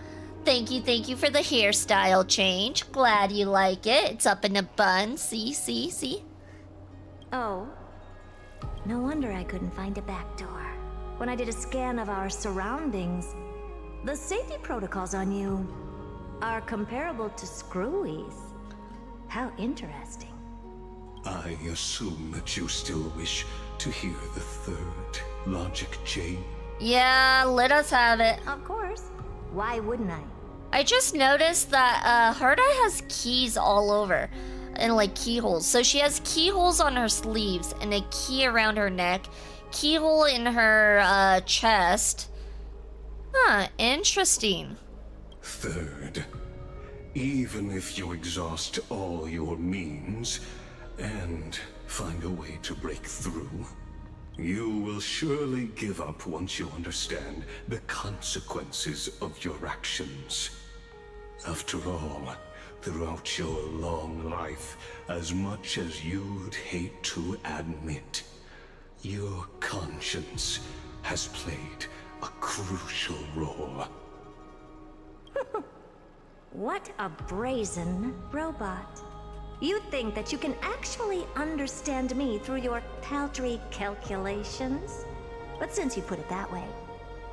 thank you for the hairstyle change. Glad you like it. It's up in a bun. See? Oh. No wonder I couldn't find a back door. When I did a scan of our surroundings, the safety protocols on you are comparable to Screwy's. How interesting. I assume that you still wish to hear the 3rd logic chain. Yeah, let us have it. Of course. Why wouldn't I? I just noticed that Herta has keys all over. And like keyholes. So she has keyholes on her sleeves and a key around her neck. Keyhole in her chest. Huh, interesting. 3rd, even if you exhaust all your means and find a way to break through, you will surely give up once you understand the consequences of your actions. After all, throughout your long life, as much as you'd hate to admit. Your conscience has played a crucial role. What a brazen robot. You think that you can actually understand me through your paltry calculations? But since you put it that way,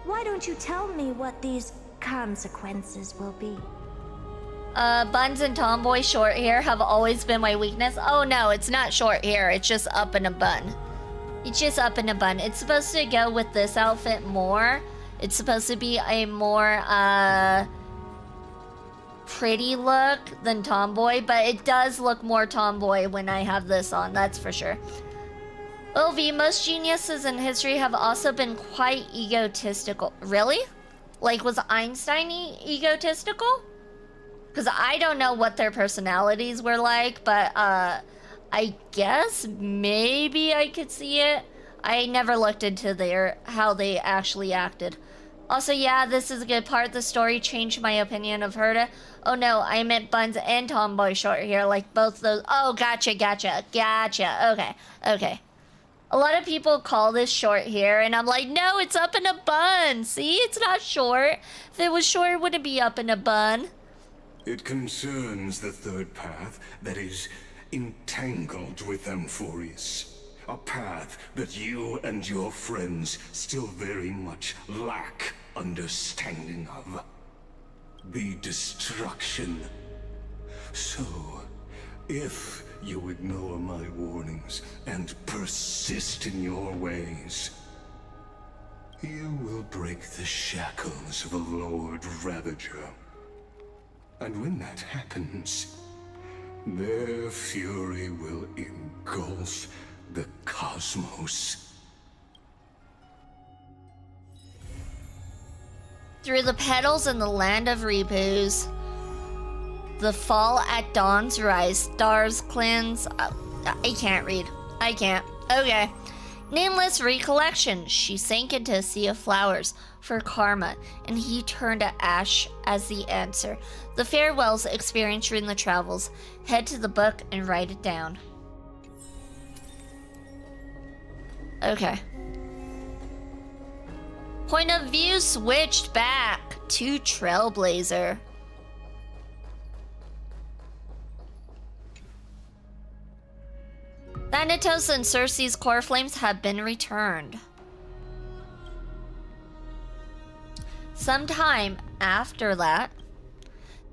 why don't you tell me what these consequences will be? Buns and tomboy short hair have always been my weakness. Oh no, it's not short hair, it's just up in a bun. It's just up in a bun. It's supposed to go with this outfit more. It's supposed to be a more, pretty look than tomboy, but it does look more tomboy when I have this on, that's for sure. OV, most geniuses in history have also been quite egotistical. Really? Like, was Einstein egotistical? Because I don't know what their personalities were like, but I guess maybe I could see it. I never looked into how they actually acted. Also, yeah, this is a good part. The story changed my opinion of Herta. Oh no, I meant Buns and Tomboy short hair, like both those. Oh, gotcha. Okay. A lot of people call this short hair, and I'm like, no, it's up in a bun. See, it's not short. If it was short, it wouldn't be up in a bun. It concerns the third path that is entangled with Amphorius. A path that you and your friends still very much lack understanding of. The destruction. So, if you ignore my warnings and persist in your ways, you will break the shackles of a Lord Ravager. And when that happens, their fury will engulf the cosmos. Through the petals in the land of repos, the fall at dawn's rise, stars cleanse. I can't read. I can't. Okay. Nameless recollection. She sank into a sea of flowers for karma, and he turned to ash as the answer. The farewells experienced during the travels. Head to the book and write it down. Okay. Point of view switched back to Trailblazer. Thanatos and Circe's core flames have been returned. Sometime after that,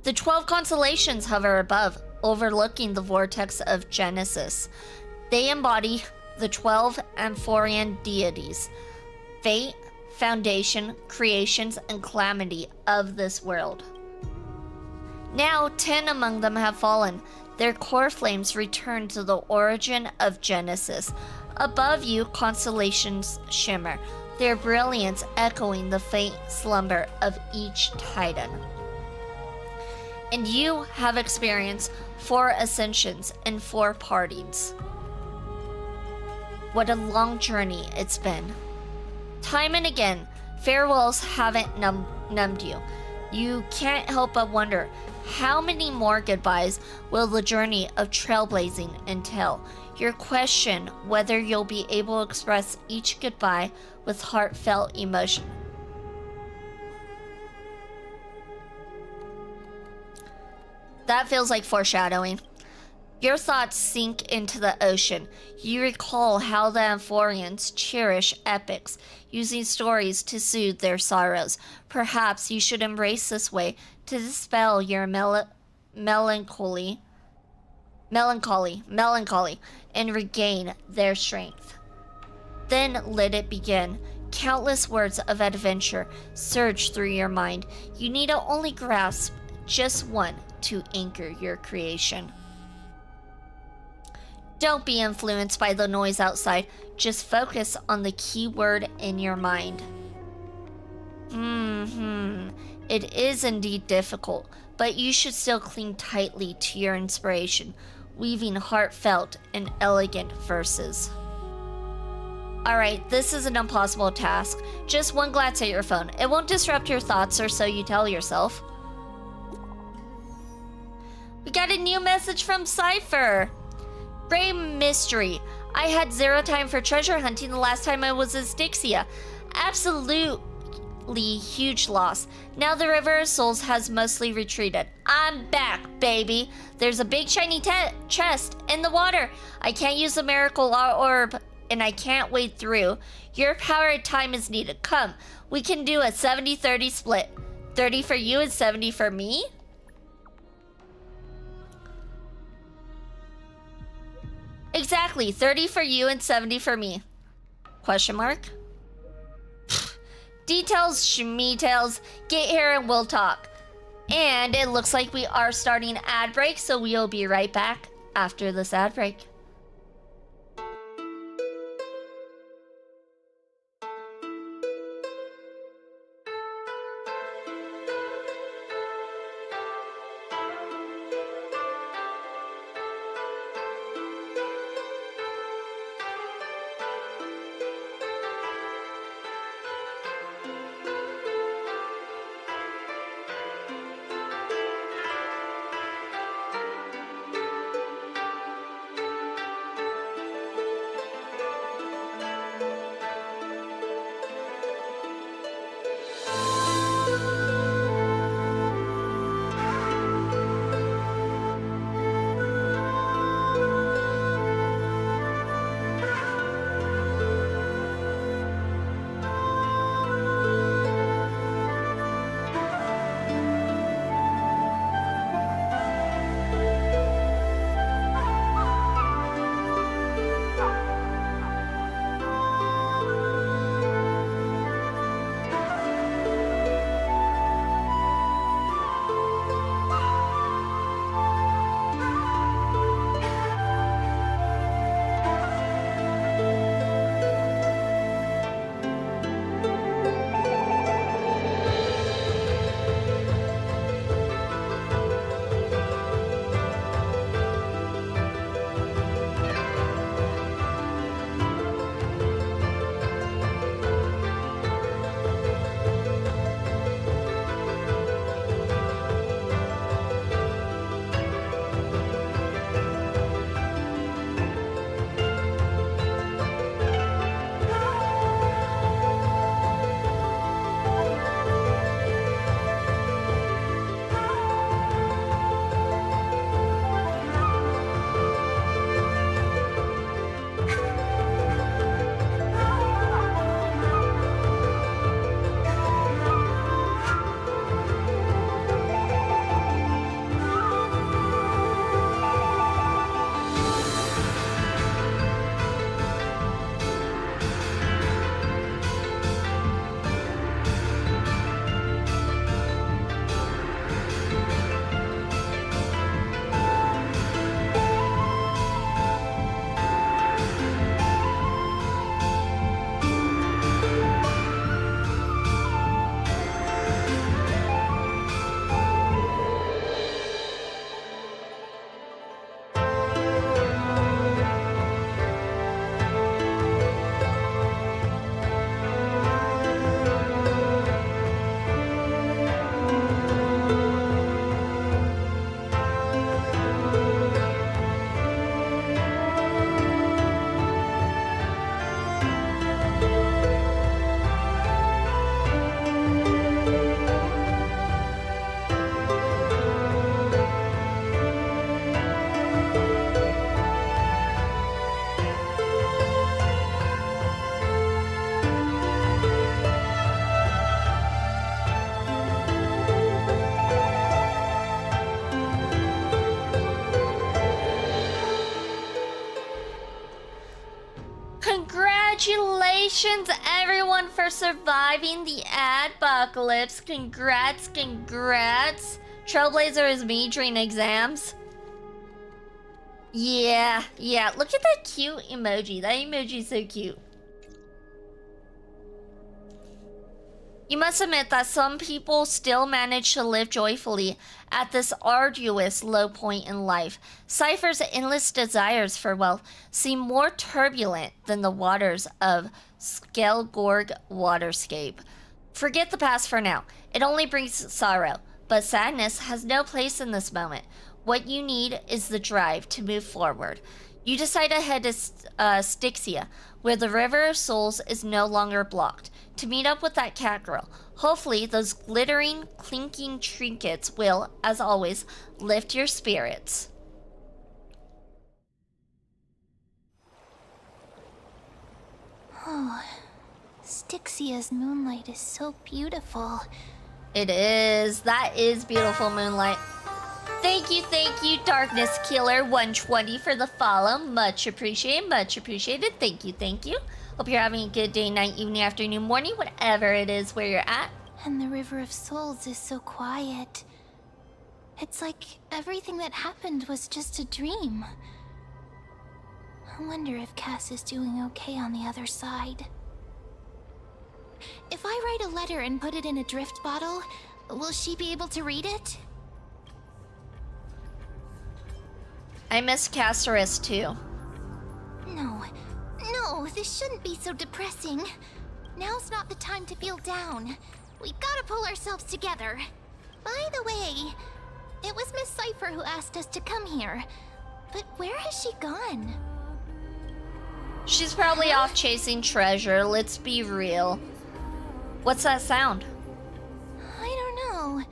the 12 constellations hover above, overlooking the vortex of Genesis. They embody the 12 Amphorian deities, fate, foundation, creations, and calamity of this world. Now 10 among them have fallen. Their core flames return to the origin of Genesis. Above you, constellations shimmer, their brilliance echoing the faint slumber of each titan. And you have experienced 4 ascensions and 4 partings. What a long journey it's been. Time and again, farewells haven't numbed you. You can't help but wonder, how many more goodbyes will the journey of trailblazing entail? Your question whether you'll be able to express each goodbye with heartfelt emotion. That feels like foreshadowing. Your thoughts sink into the ocean. You recall how the Amphorians cherish epics, using stories to soothe their sorrows. Perhaps you should embrace this way to dispel your melancholy, and regain their strength. Then let it begin. Countless words of adventure surge through your mind. You need to only grasp just one to anchor your creation. Don't be influenced by the noise outside. Just focus on the key word in your mind. It is indeed difficult, but you should still cling tightly to your inspiration, weaving heartfelt and elegant verses. Alright, this is an impossible task. Just one glance at your phone. It won't disrupt your thoughts, or so you tell yourself. We We got a new message from Cypher. Great mystery. I had 0 time for treasure hunting the last time I was in Styxia. Absolutely huge loss. Now the River of Souls has mostly retreated. I'm back, baby. There's a big shiny chest in the water. I can't use the miracle orb, and I can't wade through. Your power and time is needed. Come, we can do a 70-30 split. 30 for you and 70 for me? Exactly, 30 for you and 70 for me. Question mark? Details, schmeetails. Get here and we'll talk. And it looks like we are starting ad break, so we'll be right back after this ad break. Congratulations, everyone, for surviving the adpocalypse. Congrats, congrats. Trailblazer is me during exams. Yeah. Look at that cute emoji. That emoji is so cute. You must admit that some people still manage to live joyfully at this arduous low point in life. Cypher's endless desires for wealth seem more turbulent than the waters of Skelgorg waterscape. Forget the past for now. It only brings sorrow, but sadness has no place in this moment. What you need is the drive to move forward. You decide to head to Styxia, where the River of Souls is no longer blocked, to meet up with that cat girl. Hopefully, those glittering, clinking trinkets will, as always, lift your spirits. Oh, Styxia's moonlight is so beautiful. It is. That is beautiful moonlight. Thank you, Darkness Killer 120 for the follow. Much appreciated, much appreciated. Thank you. Hope you're having a good day, night, evening, afternoon, morning, whatever it is where you're at. And the River of Souls is so quiet. It's like everything that happened was just a dream. I wonder if Cass is doing okay on the other side. If I write a letter and put it in a drift bottle, will she be able to read it? I miss Castorus too. No, this shouldn't be so depressing. Now's not the time to feel down. We've gotta pull ourselves together. By the way, it was Miss Cypher who asked us to come here. But where has she gone? She's probably off chasing treasure, let's be real. What's that sound? I don't know.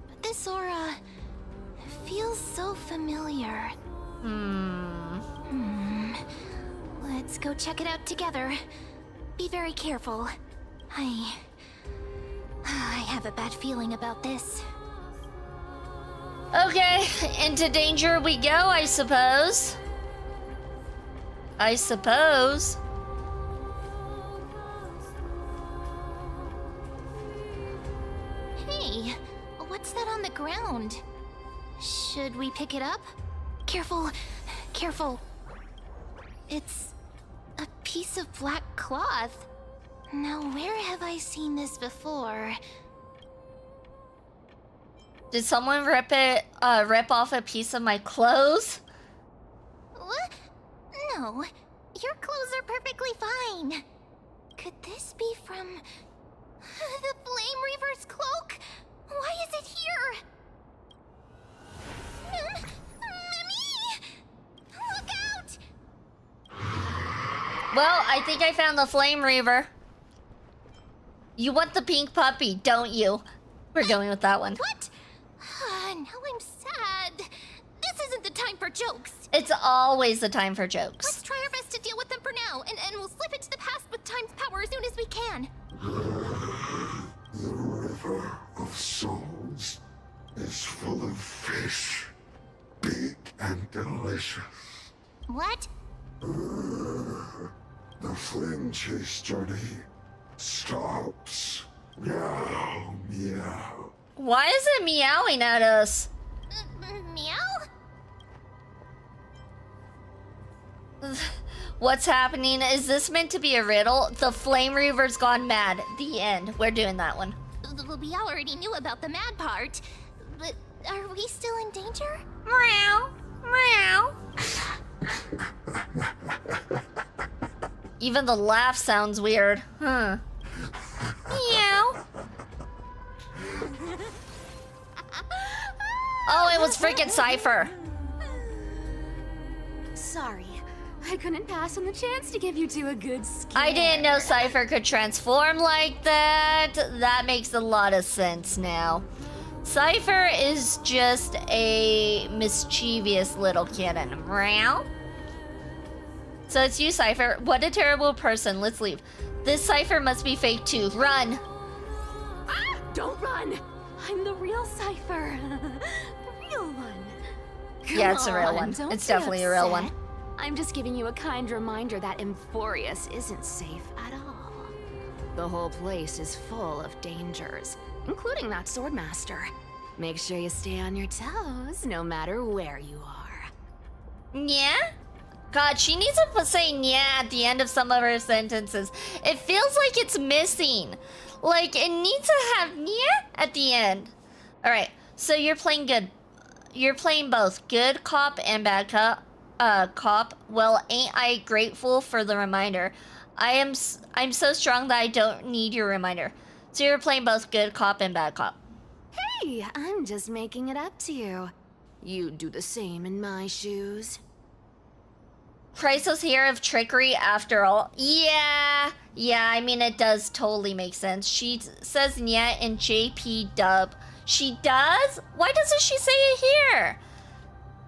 But this aura feels so familiar. Let's go check it out together. Be very careful. I have a bad feeling about this. Okay, into danger we go, I suppose. Hey, what's that on the ground? Should we pick it up? Careful. It's a piece of black cloth. Now, where have I seen this before? Did someone rip off a piece of my clothes? What? No, your clothes are perfectly fine. Could this be from the Flame Reaver's cloak? Why is it here? Mimi! Look out! Well, I think I found the Flame Reaver. You want the pink puppy, don't you? We're going with that one. What? Now I'm sad. This isn't the time for jokes. It's always the time for jokes. Let's try our best to deal with them for now, and we'll slip into the past with time's power as soon as we can. The River of Souls is full of fish, big and delicious. What? The flame chase journey stops. Meow, meow. Why is it meowing at us? Meow? What's happening? Is this meant to be a riddle? The Flame Reaver's gone mad. The end. We're doing that one. We already knew about the mad part, but are we still in danger? Meow. Meow. Even the laugh sounds weird. Huh. Meow. Oh, it was freaking Cypher. Sorry, I couldn't pass on the chance to give you two a good scare. I didn't know Cypher could transform like that. That makes a lot of sense now. Cypher is just a mischievous little kitten. Meow. So it's you, Cypher. What a terrible person. Let's leave. This Cypher must be fake too. Run. Ah, don't run. I'm the real Cypher. The real one. Yeah, it's a real one. Don't It's be definitely a real one. upset. I'm just giving you a kind reminder that Emphorius isn't safe at all. The whole place is full of dangers, including that swordmaster. Make sure you stay on your toes, no matter where you are. Yeah? God, she needs to say yeah at the end of some of her sentences. It feels like it's missing. Like, it needs to have yeah at the end. Alright, so you're playing good. You're playing both good cop and bad cop. Well, ain't I grateful for the reminder. I'm so strong that I don't need your reminder. So you're playing both good cop and bad cop. Hey, I'm just making it up to you. You'd do the same in my shoes. Chrysos here of trickery after all. Yeah, I mean, it does totally make sense. She says Nyet in JP dub. She does? Why doesn't she say it here?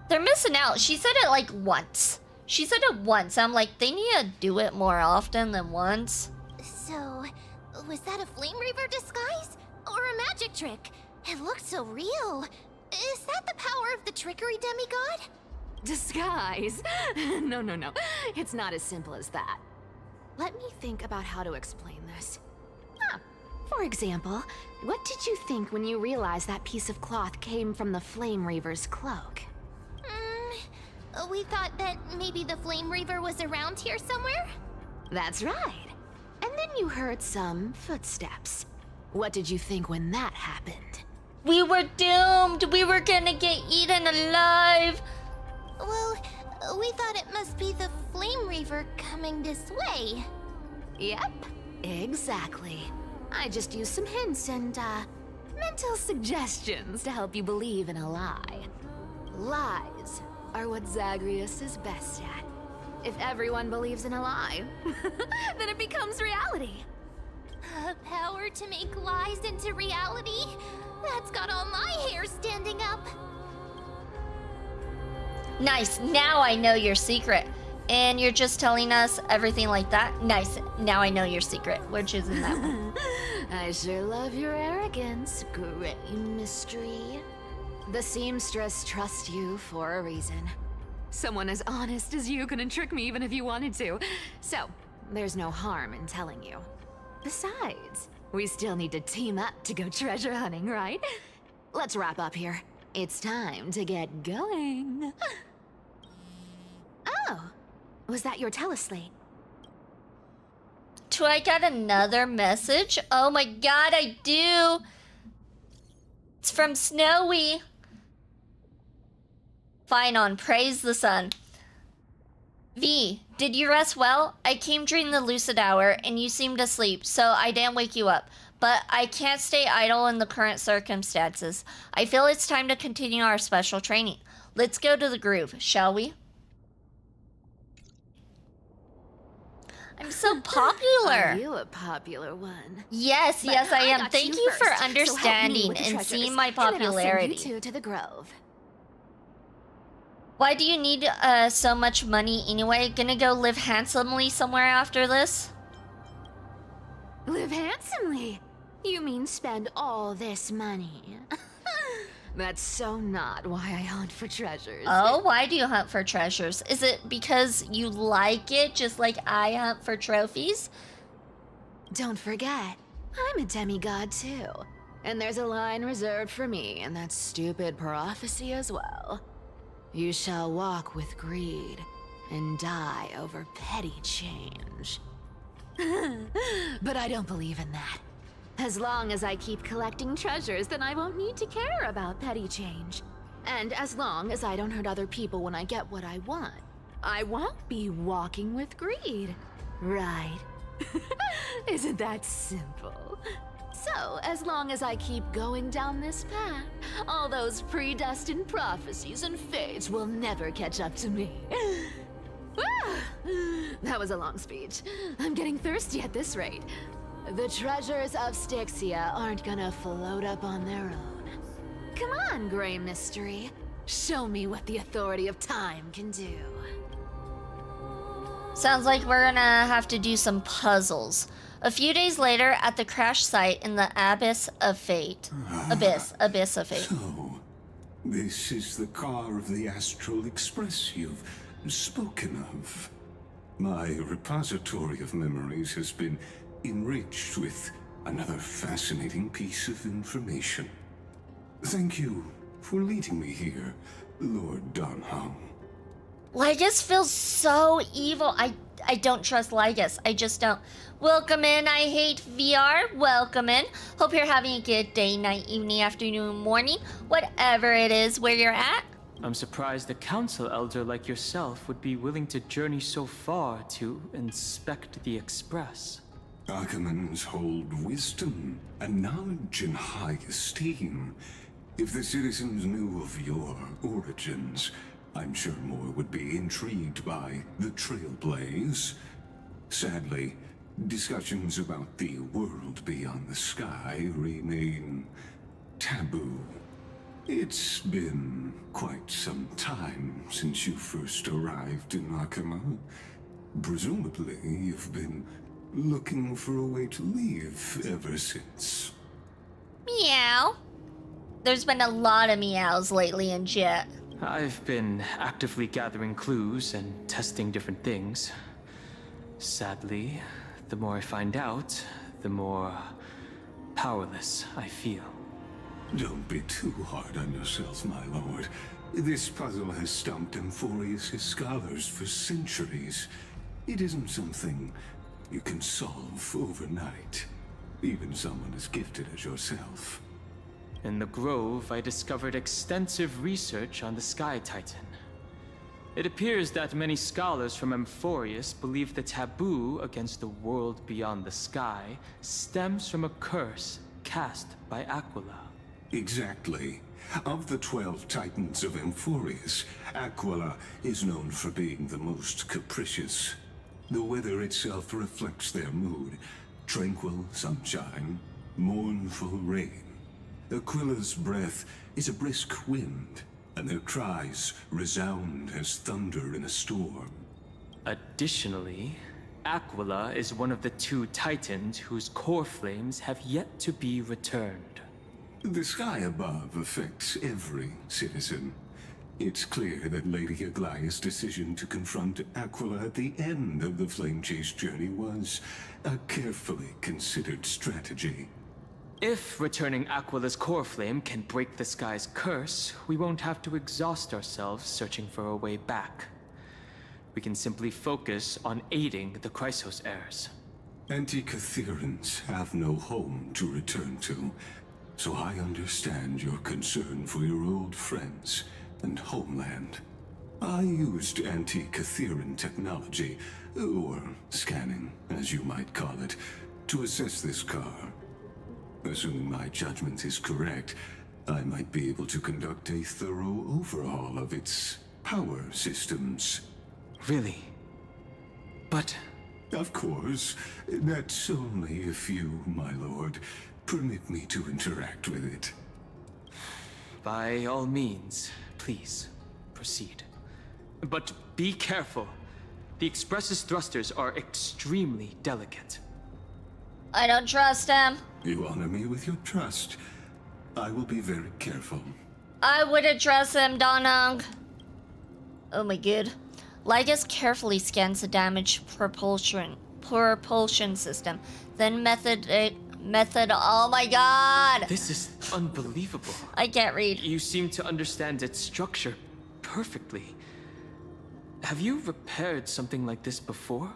They're missing out. She said it like once. She said it once. I'm like, they need to do it more often than once. So, was that a Flame Reaver disguise? Or a magic trick? It looked so real. Is that the power of the trickery demigod? Disguise? No. It's not as simple as that. Let me think about how to explain this. For example, what did you think when you realized that piece of cloth came from the Flame Reaver's cloak? We thought that maybe the Flame Reaver was around here somewhere? That's right. And then you heard some footsteps. What did you think when that happened? We were doomed. We were gonna get eaten alive. Well, we thought it must be the Flame Reaver coming this way. Yep, exactly. I just used some hints and, mental suggestions to help you believe in a lie. Lies are what Zagreus is best at. If everyone believes in a lie, then it becomes reality. Power to make lies into reality? That's got all my hair standing up. Nice, now I know your secret. And you're just telling us everything like that? Nice, now I know your secret. We're choosing that one. I sure love your arrogance, great mystery. The seamstress trusts you for a reason. Someone as honest as you couldn't trick me even if you wanted to. So, there's no harm in telling you. Besides, we still need to team up to go treasure hunting, right? Let's wrap up here. It's time to get going. Oh, was that your teleslate? Do I get another message? Oh my god, I do! It's from Snowy. Fine on, praise the sun. V, did you rest well? I came during the lucid hour and you seemed asleep, so I didn't wake you up. But I can't stay idle in the current circumstances. I feel it's time to continue our special training. Let's go to the groove, shall we? I'm so popular. Are you a popular one? Yes, But yes, I am. got Thank you for first, so help me understanding with the and treasures, seeing my and then I'll popularity. send you two to the grove. Why do you need so much money anyway? Gonna go live handsomely somewhere after this? Live handsomely? You mean spend all this money? That's so not why I hunt for treasures. Oh, why do you hunt for treasures? Is it because you like it, just like I hunt for trophies? Don't forget, I'm a demigod too. And there's a line reserved for me in that stupid prophecy as well. You shall walk with greed and die over petty change. But I don't believe in that. As long as I keep collecting treasures, then I won't need to care about petty change. And as long as I don't hurt other people when I get what I want, I won't be walking with greed. Right? Isn't that simple? So, as long as I keep going down this path, all those predestined prophecies and fates will never catch up to me. That was a long speech. I'm getting thirsty at this rate. The treasures of Styxia aren't gonna float up on their own. Come on, Grey Mystery. Show me what the authority of time can do. Sounds like we're gonna have to do some puzzles. A few days later, at the crash site in the Abyss of Fate. Abyss of Fate. So, this is the car of the Astral Express you've spoken of. My repository of memories has been enriched with another fascinating piece of information. Thank you for leading me here, Lord Donham. Lygus feels so evil. I don't trust Lygus. I just don't. Welcome in. I hate VR. Welcome in. Hope you're having a good day, night, evening, afternoon, morning, whatever it is where you're at. I'm surprised a council elder like yourself would be willing to journey so far to inspect the Express. Archimans hold wisdom and knowledge in high esteem. If the citizens knew of your origins, I'm sure more would be intrigued by the Trailblaze. Sadly, discussions about the world beyond the sky remain taboo. It's been quite some time since you first arrived in Akima. Presumably, you've been looking for a way to leave ever since. Meow. There's been a lot of meows lately in Jet. I've been actively gathering clues and testing different things. Sadly, the more I find out, the more powerless I feel. Don't be too hard on yourself, my lord. This puzzle has stumped Emphorius' scholars for centuries. It isn't something you can solve overnight, even someone as gifted as yourself. In the Grove, I discovered extensive research on the Sky Titan. It appears that many scholars from Emphorius believe the taboo against the world beyond the sky stems from a curse cast by Aquila. Exactly. Of the 12 Titans of Emphorius, Aquila is known for being the most capricious. The weather itself reflects their mood. Tranquil sunshine, mournful rain. Aquila's breath is a brisk wind, and their cries resound as thunder in a storm. Additionally, Aquila is one of the 2 Titans whose core flames have yet to be returned. The sky above affects every citizen. It's clear that Lady Aglaya's decision to confront Aquila at the end of the Flame Chase journey was a carefully considered strategy. If returning Aquila's core flame can break the sky's curse, we won't have to exhaust ourselves searching for a way back. We can simply focus on aiding the Chrysos heirs. Anti-Catherians have no home to return to, so I understand your concern for your old friends and homeland. I used anti-Catherian technology, or scanning, as you might call it, to assess this car. Assuming my judgment is correct, I might be able to conduct a thorough overhaul of its power systems. Really? But... Of course. That's only if you, my lord, permit me to interact with it. By all means, please, proceed. But be careful. The Express's thrusters are extremely delicate. I don't trust him. You honor me with your trust. I will be very careful. I wouldn't trust him, Donung. Oh my god. Lygus carefully scans the damaged propulsion system. Then method, oh my god! This is unbelievable. I can't read. You seem to understand its structure perfectly. Have you repaired something like this before?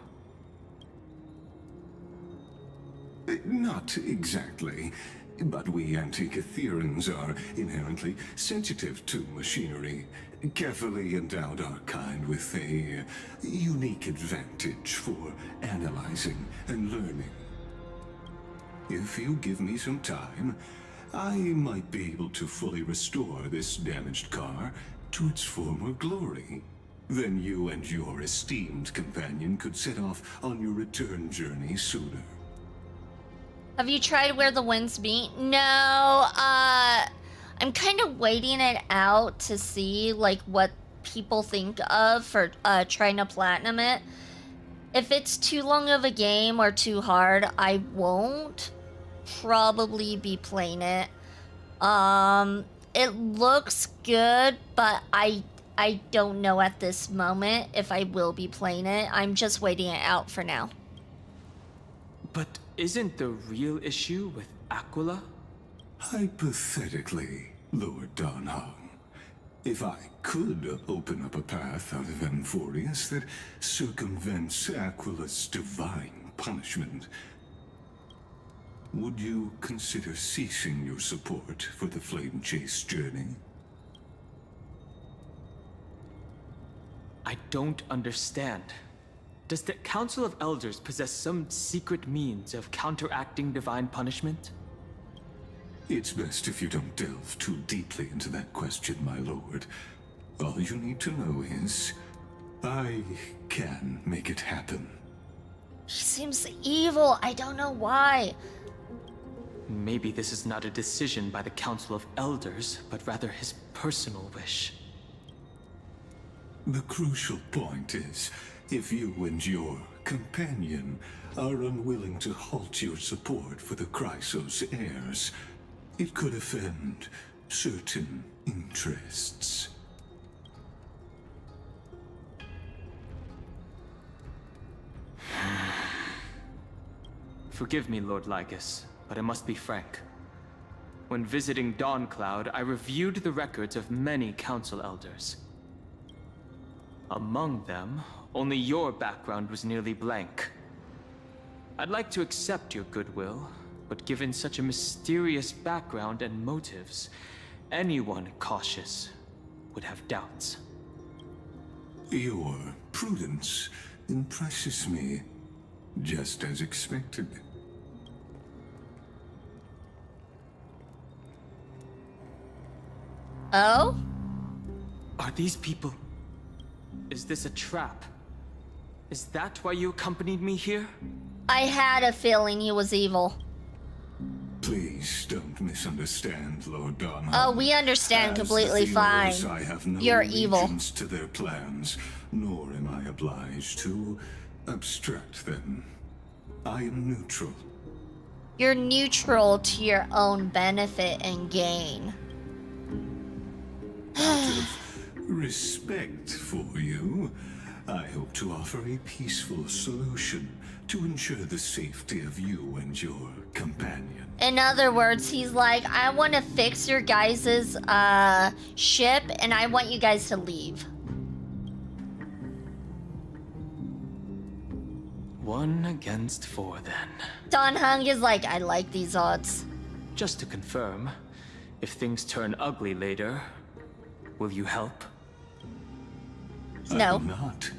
Not exactly. But we Anti-Catherians are inherently sensitive to machinery. Carefully endowed our kind with a unique advantage for analyzing and learning. If you give me some time, I might be able to fully restore this damaged car to its former glory. Then you and your esteemed companion could set off on your return journey sooner. Have you tried Where the Winds Meet? No, I'm kind of waiting it out to see like what people think of for trying to platinum it. If it's too long of a game or too hard, I won't probably be playing it. It looks good, but I don't know at this moment if I will be playing it. I'm just waiting it out for now. But isn't the real issue with Aquila? Hypothetically, Lord Donhong, if I could open up a path out of Emphorius that circumvents Aquila's divine punishment, would you consider ceasing your support for the Flame Chase journey? I don't understand. Does the Council of Elders possess some secret means of counteracting divine punishment? It's best if you don't delve too deeply into that question, my lord. All you need to know is, I can make it happen. He seems evil. I don't know why. Maybe this is not a decision by the Council of Elders, but rather his personal wish. The crucial point is, if you and your companion are unwilling to halt your support for the Chrysos heirs, it could offend certain interests. Forgive me, Lord Lygus, but I must be frank. When visiting Dawncloud, I reviewed the records of many council elders. Among them, only your background was nearly blank. I'd like to accept your goodwill, but given such a mysterious background and motives, anyone cautious would have doubts. Your prudence impresses me, just as expected. Oh? Are these people... Is this a trap? Is that why you accompanied me here? I had a feeling he was evil. Please don't misunderstand, Lord Donham. Oh, we understand completely fine. I have no You're evil. allegiance to their plans, nor am I obliged to abstract them. I am neutral. You're neutral to your own benefit and gain. Out of respect for you, I hope to offer a peaceful solution to ensure the safety of you and your companion. In other words, he's like, I want to fix your guys' ship, and I want you guys to leave. 1 against 4, then. Don Hung is like, I like these odds. Just to confirm, if things turn ugly later, will you help? No. I will not.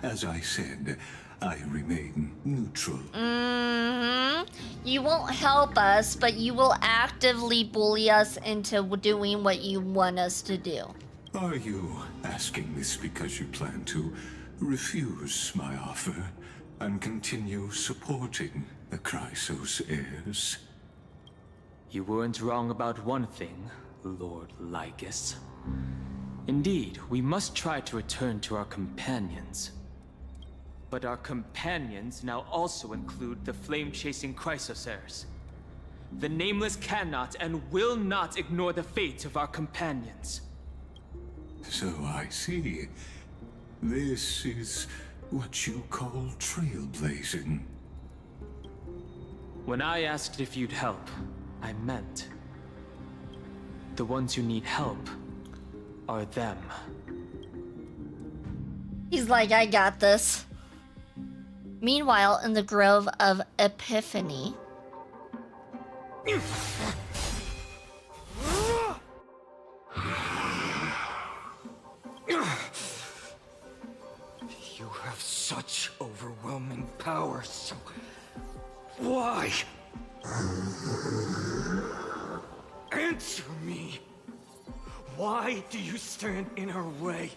As I said, I remain neutral. You won't help us, but you will actively bully us into doing what you want us to do. Are you asking this because you plan to refuse my offer and continue supporting the Chrysos heirs? You weren't wrong about one thing, Lord Lygus. Indeed, we must try to return to our companions. But our companions now also include the flame-chasing Chrysos heirs. The Nameless cannot and will not ignore the fate of our companions. So I see. This is what you call trailblazing. When I asked if you'd help, I meant the ones who need help are them. He's like, I got this. Meanwhile, in the Grove of Epiphany. You have such overwhelming power, so why? Answer me. Why do you stand in her way?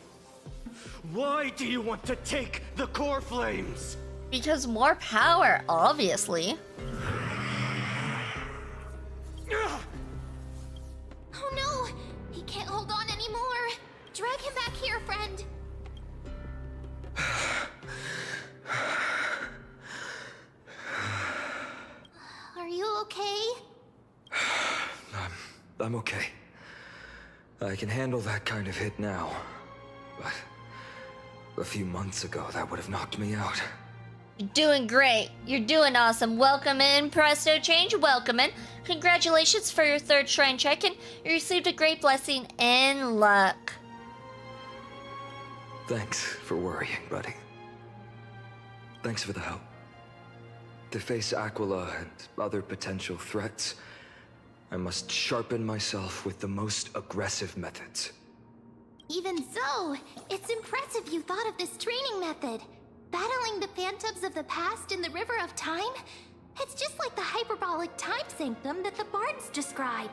Why do you want to take the core flames? Because more power, obviously. Oh no! He can't hold on anymore! Drag him back here, friend! Are you okay? I'm okay. I can handle that kind of hit now. But a few months ago, that would have knocked me out. You're doing great. You're doing awesome. Welcome in, Presto Change. Welcome in. Congratulations for your 3rd shrine check-in. You received a great blessing and luck. Thanks for worrying, buddy. Thanks for the help. To face Aquila and other potential threats, I must sharpen myself with the most aggressive methods. Even so, it's impressive you thought of this training method. Battling the phantoms of the past in the River of Time? It's just like the hyperbolic time sanctum that the bards describe.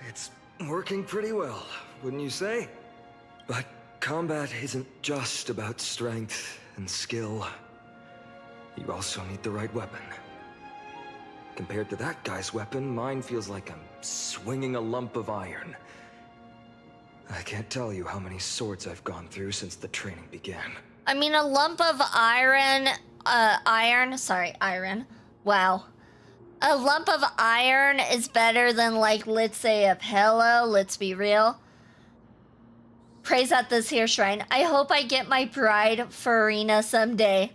It's working pretty well, wouldn't you say? But combat isn't just about strength and skill. You also need the right weapon. Compared to that guy's weapon, mine feels like I'm swinging a lump of iron. I can't tell you how many swords I've gone through since the training began. I mean, a lump of iron, wow. A lump of iron is better than, like, let's say a pillow, let's be real. Praise at this here shrine. I hope I get my bride for Arena someday.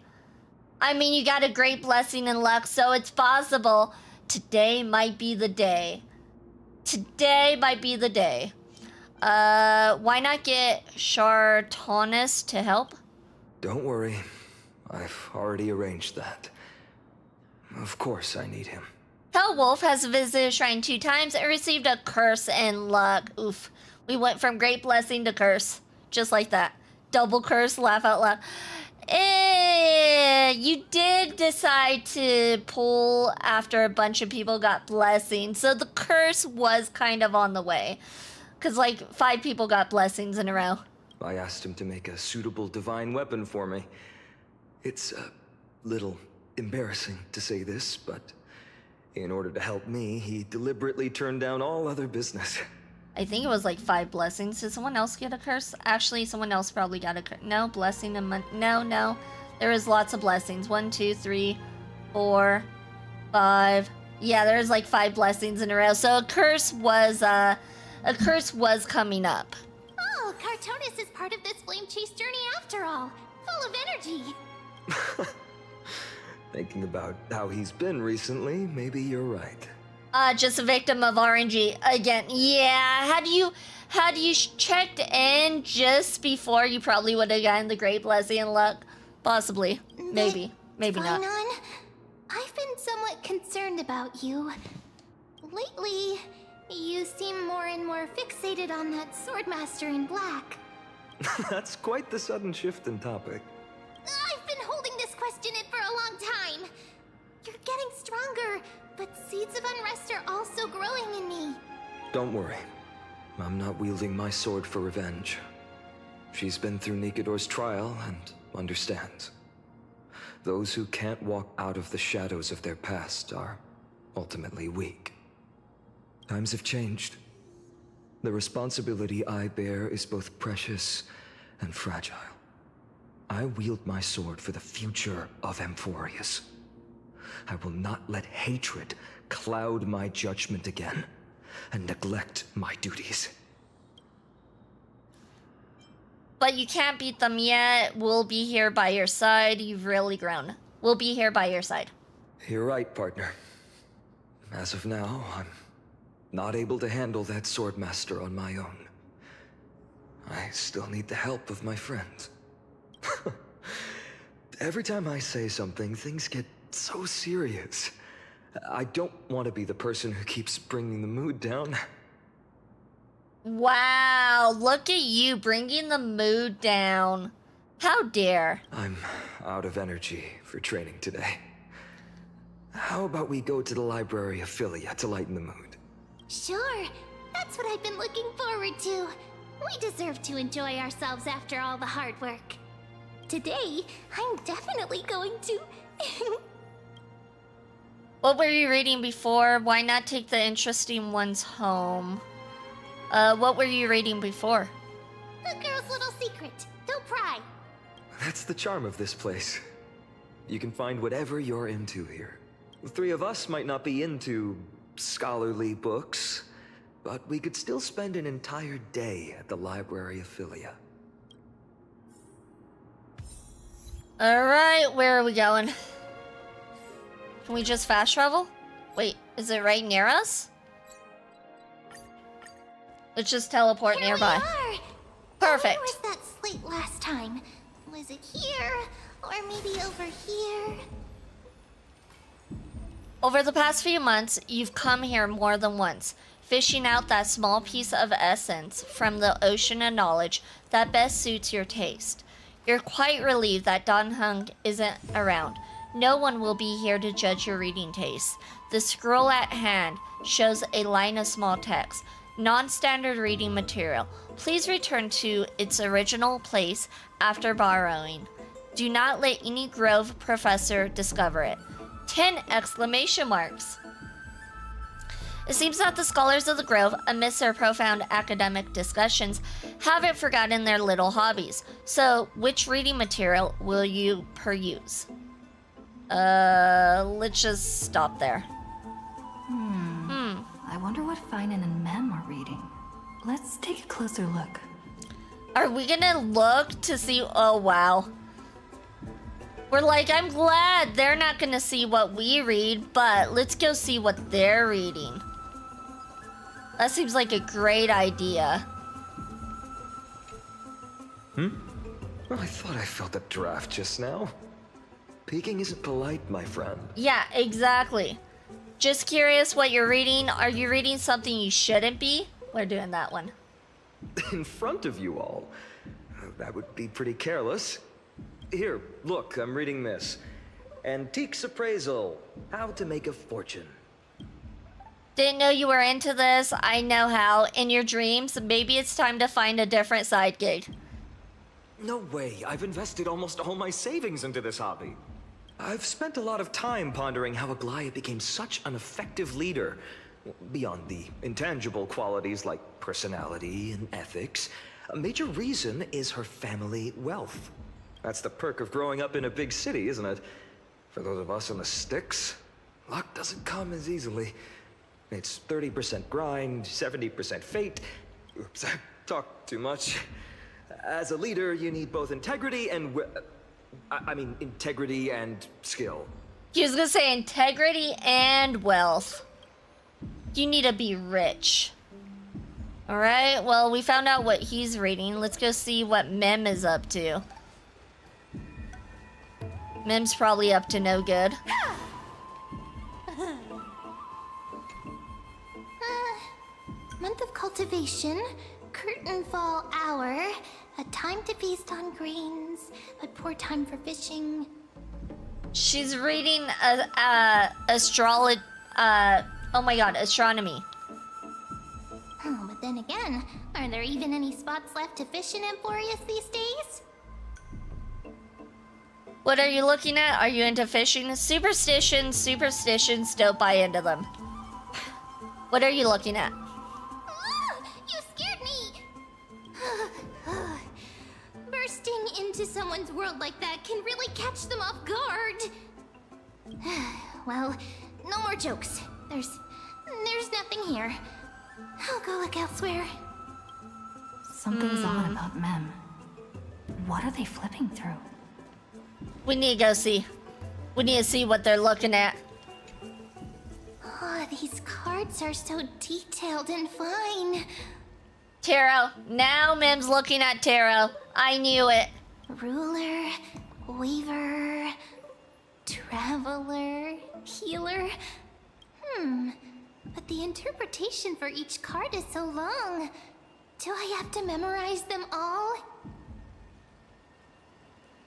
I mean, you got a great blessing and luck, so it's possible. Today might be the day. Today might be the day. Why not get Shartonis to help? Don't worry. I've already arranged that. Of course I need him. Hellwolf has visited Shrine 2 times and received a curse and luck. Oof. We went from great blessing to curse. Just like that. Double curse, laugh out loud. You did decide to pull after a bunch of people got blessings, so the curse was kind of on the way. Because, like, 5 people got blessings in a row. I asked him to make a suitable divine weapon for me. It's a little embarrassing to say this, but in order to help me, he deliberately turned down all other business. I think it was like 5 blessings. Did someone else get a curse? Actually, someone else probably got a curse. No, blessing a month. No. There is lots of blessings. 1, 2, 3, 4, 5. Yeah, there's like 5 blessings in a row. So a curse was coming up. Oh, Cartonis is part of this flame chase journey after all. Full of energy. Thinking about how he's been recently, maybe you're right. Just a victim of RNG again. Yeah, had you checked in just before, you probably would have gotten the great blessing and luck. Possibly. Maybe not. Fainon, I've been somewhat concerned about you. Lately, you seem more and more fixated on that Swordmaster in black. That's quite the sudden shift in topic. I've been holding this question in for a long time. You're getting stronger, but seeds of unrest are also growing in me. Don't worry. I'm not wielding my sword for revenge. She's been through Nikador's trial and understands. Those who can't walk out of the shadows of their past are ultimately weak. Times have changed. The responsibility I bear is both precious and fragile. I wield my sword for the future of Amphorius. I will not let hatred cloud my judgment again and neglect my duties. But you can't beat them yet. We'll be here by your side. You've really grown. We'll be here by your side. You're right, partner. As of now, I'm not able to handle that Swordmaster on my own. I still need the help of my friends. Every time I say something, things get so serious. I don't want to be the person who keeps bringing the mood down. Wow, look at you bringing the mood down. How dare. I'm out of energy for training today. How about we go to the library of Philia to lighten the mood? Sure, that's what I've been looking forward to. We deserve to enjoy ourselves after all the hard work. Today, I'm definitely going to... What were you reading before? Why not take the interesting ones home? What were you reading before? The girl's little secret. Don't pry. That's the charm of this place. You can find whatever you're into here. The 3 of us might not be into scholarly books, but we could still spend an entire day at the library of Philia. Alright, where are we going? Can we just fast travel? Wait, is it right near us? Let's just teleport Here nearby. We are. Perfect. Where was that slate last time? Was it here? Or maybe over here? Over the past few months, you've come here more than once, fishing out that small piece of essence from the ocean of knowledge that best suits your taste. You're quite relieved that Dan Heng isn't around. No one will be here to judge your reading taste. The scroll at hand shows a line of small text. Non-standard reading material. Please return to its original place after borrowing. Do not let any Grove professor discover it. 10 exclamation marks. It seems that the scholars of the Grove, amidst their profound academic discussions, haven't forgotten their little hobbies. So, which reading material will you peruse? Let's just stop there. I wonder what Finan and Mem are reading. Let's take a closer look. Are we gonna look to see? Oh, wow. We're like, I'm glad they're not gonna see what we read, but let's go see what they're reading. That seems like a great idea. Well, I thought I felt a draft just now. Peeking isn't polite, my friend. Yeah, exactly. Just curious what you're reading. Are you reading something you shouldn't be? We're doing that one. In front of you all? That would be pretty careless. Here, look, I'm reading this. Antiques Appraisal, How to Make a Fortune. Didn't know you were into this. I know how. In your dreams, maybe it's time to find a different side gig. No way, I've invested almost all my savings into this hobby. I've spent a lot of time pondering how Aglaia became such an effective leader. Beyond the intangible qualities like personality and ethics, a major reason is her family wealth. That's the perk of growing up in a big city, isn't it? For those of us in the sticks, luck doesn't come as easily. It's 30% grind, 70% fate. Oops, I talked too much. As a leader, you need both integrity and integrity and skill. He was gonna say integrity and wealth. You need to be rich. Alright, well, we found out what he's reading. Let's go see what Mem is up to. Mem's probably up to no good. Month of cultivation, curtain fall hour, a time to feast on grains, but poor time for fishing. She's reading astronomy. Oh, but then again, are there even any spots left to fish in Amphorius these days? What are you looking at? Are you into fishing? Superstitions, don't buy into them. What are you looking at? You scared me! Bursting into someone's world like that can really catch them off guard. Well, no more jokes. There's nothing here. I'll go look elsewhere. Something's odd about Mem. What are they flipping through? We need to go see. We need to see what they're looking at. Oh, these cards are so detailed and fine. Tarot. Now Mem's looking at tarot. I knew it. Ruler, weaver, traveler, healer. But the interpretation for each card is so long. Do I have to memorize them all?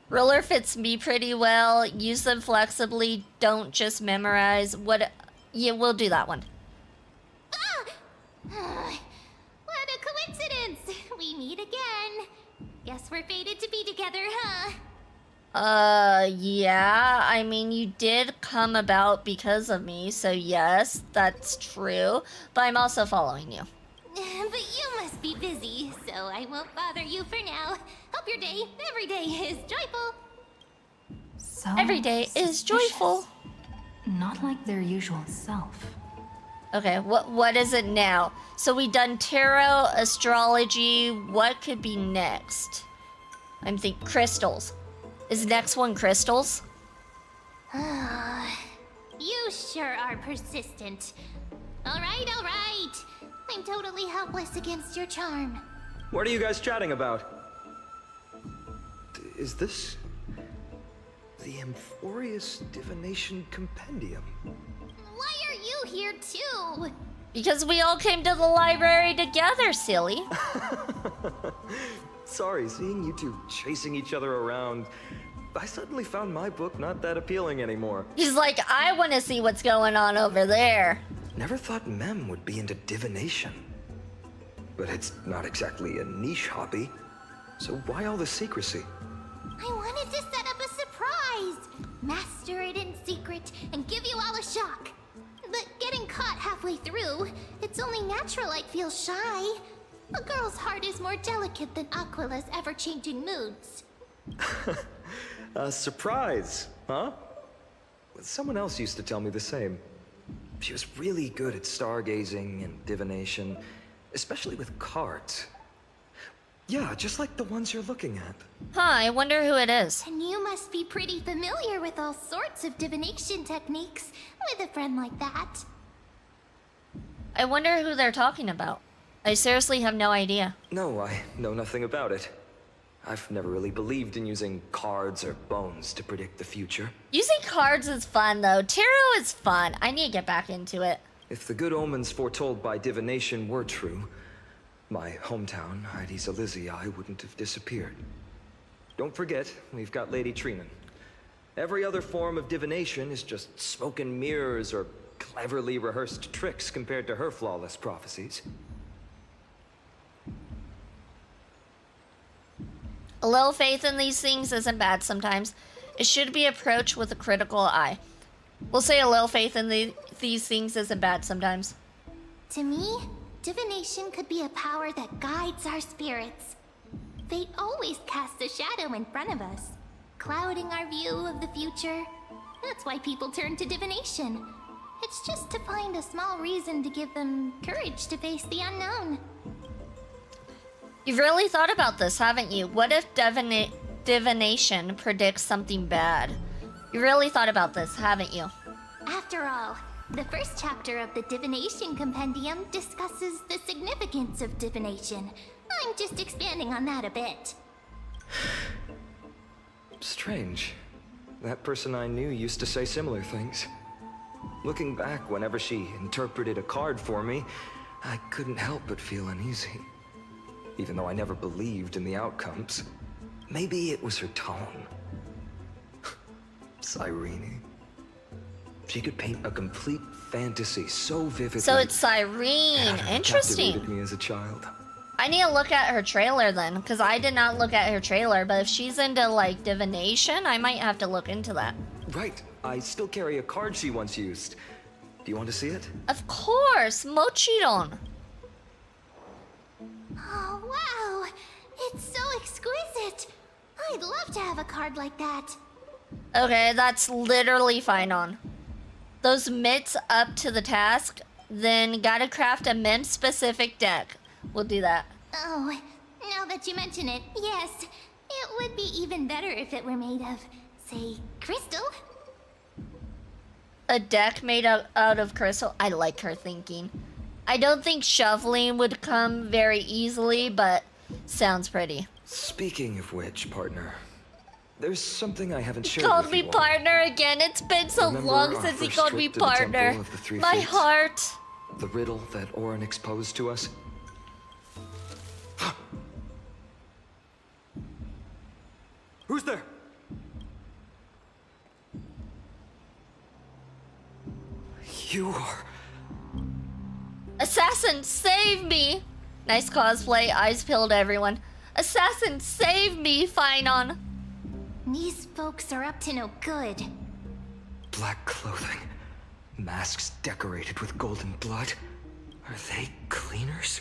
Ruler fits me pretty well. Use them flexibly. Don't just memorize. Yeah, we'll do that one. What a coincidence! We meet again. Guess we're fated to be together, huh? Yeah. I mean, you did come about because of me, so yes, that's true. But I'm also following you. But you must be busy, so I won't bother you for now. Hope your day, every day, is joyful. So every day is joyful. Not like their usual self. Okay, what is it now? So we done tarot, astrology. What could be next? I'm thinking crystals. Is next one crystals? You sure are persistent. All right. I'm totally helpless against your charm. What are you guys chatting about? Is this the Amphorius Divination Compendium? Why are you here too? Because we all came to the library together, silly. Sorry, seeing you two chasing each other around. I suddenly found my book not that appealing anymore. He's like, I want to see what's going on over there. Never thought Mem would be into divination. But it's not exactly a niche hobby. So why all the secrecy? I wanted to set up a surprise! Master it in secret and give you all a shock. But getting caught halfway through, it's only natural I'd feel shy. A girl's heart is more delicate than Aquila's ever-changing moods. A surprise, huh? Someone else used to tell me the same. She was really good at stargazing and divination, especially with cards. Yeah, just like the ones you're looking at. Huh, I wonder who it is. And you must be pretty familiar with all sorts of divination techniques with a friend like that. I wonder who they're talking about. I seriously have no idea. No, I know nothing about it. I've never really believed in using cards or bones to predict the future. Using cards is fun, though. Tarot is fun. I need to get back into it. If the good omens foretold by divination were true, my hometown, Heidi's Elysiae, wouldn't have disappeared. Don't forget, we've got Lady Trinan. Every other form of divination is just smoke and mirrors or cleverly rehearsed tricks compared to her flawless prophecies. A little faith in these things isn't bad sometimes. It should be approached with a critical eye. We'll say a little faith in these things isn't bad sometimes. To me, divination could be a power that guides our spirits. Fate always casts a shadow in front of us, clouding our view of the future. That's why people turn to divination. It's just to find a small reason to give them courage to face the unknown. You've really thought about this, haven't you? What if divination predicts something bad? You really thought about this, haven't you? After all, the first chapter of the Divination Compendium discusses the significance of divination. I'm just expanding on that a bit. Strange. That person I knew used to say similar things. Looking back, whenever she interpreted a card for me, I couldn't help but feel uneasy. Even though I never believed in the outcomes. Maybe it was her tone. Cyrene. She could paint a complete fantasy so vividly. So it's Cyrene. Interesting. Captivated me as a child. I need to look at her trailer then, because I did not look at her trailer, but if she's into, like, divination, I might have to look into that. Right. I still carry a card she once used. Do you want to see it? Of course! Mochiron! Oh, wow! It's so exquisite! I'd love to have a card like that. Okay, that's literally fine on. Those mitts up to the task, then gotta craft a mem-specific deck. We'll do that. Oh, now that you mention it, yes. It would be even better if it were made of, say, crystal. A deck made out of crystal? I like her thinking. I don't think shoveling would come very easily, but sounds pretty. Speaking of which, partner, there's something I haven't shared He called with me you all. partner again. It's been so Remember long our since he first called trip me to the partner. Temple of the Three My Fates? heart. The riddle that Orin exposed to us? Who's there? You are... Assassin, save me! Nice cosplay, eyes peeled everyone. Assassin, save me, Finon! These folks are up to no good. Black clothing. Masks decorated with golden blood. Are they cleaners?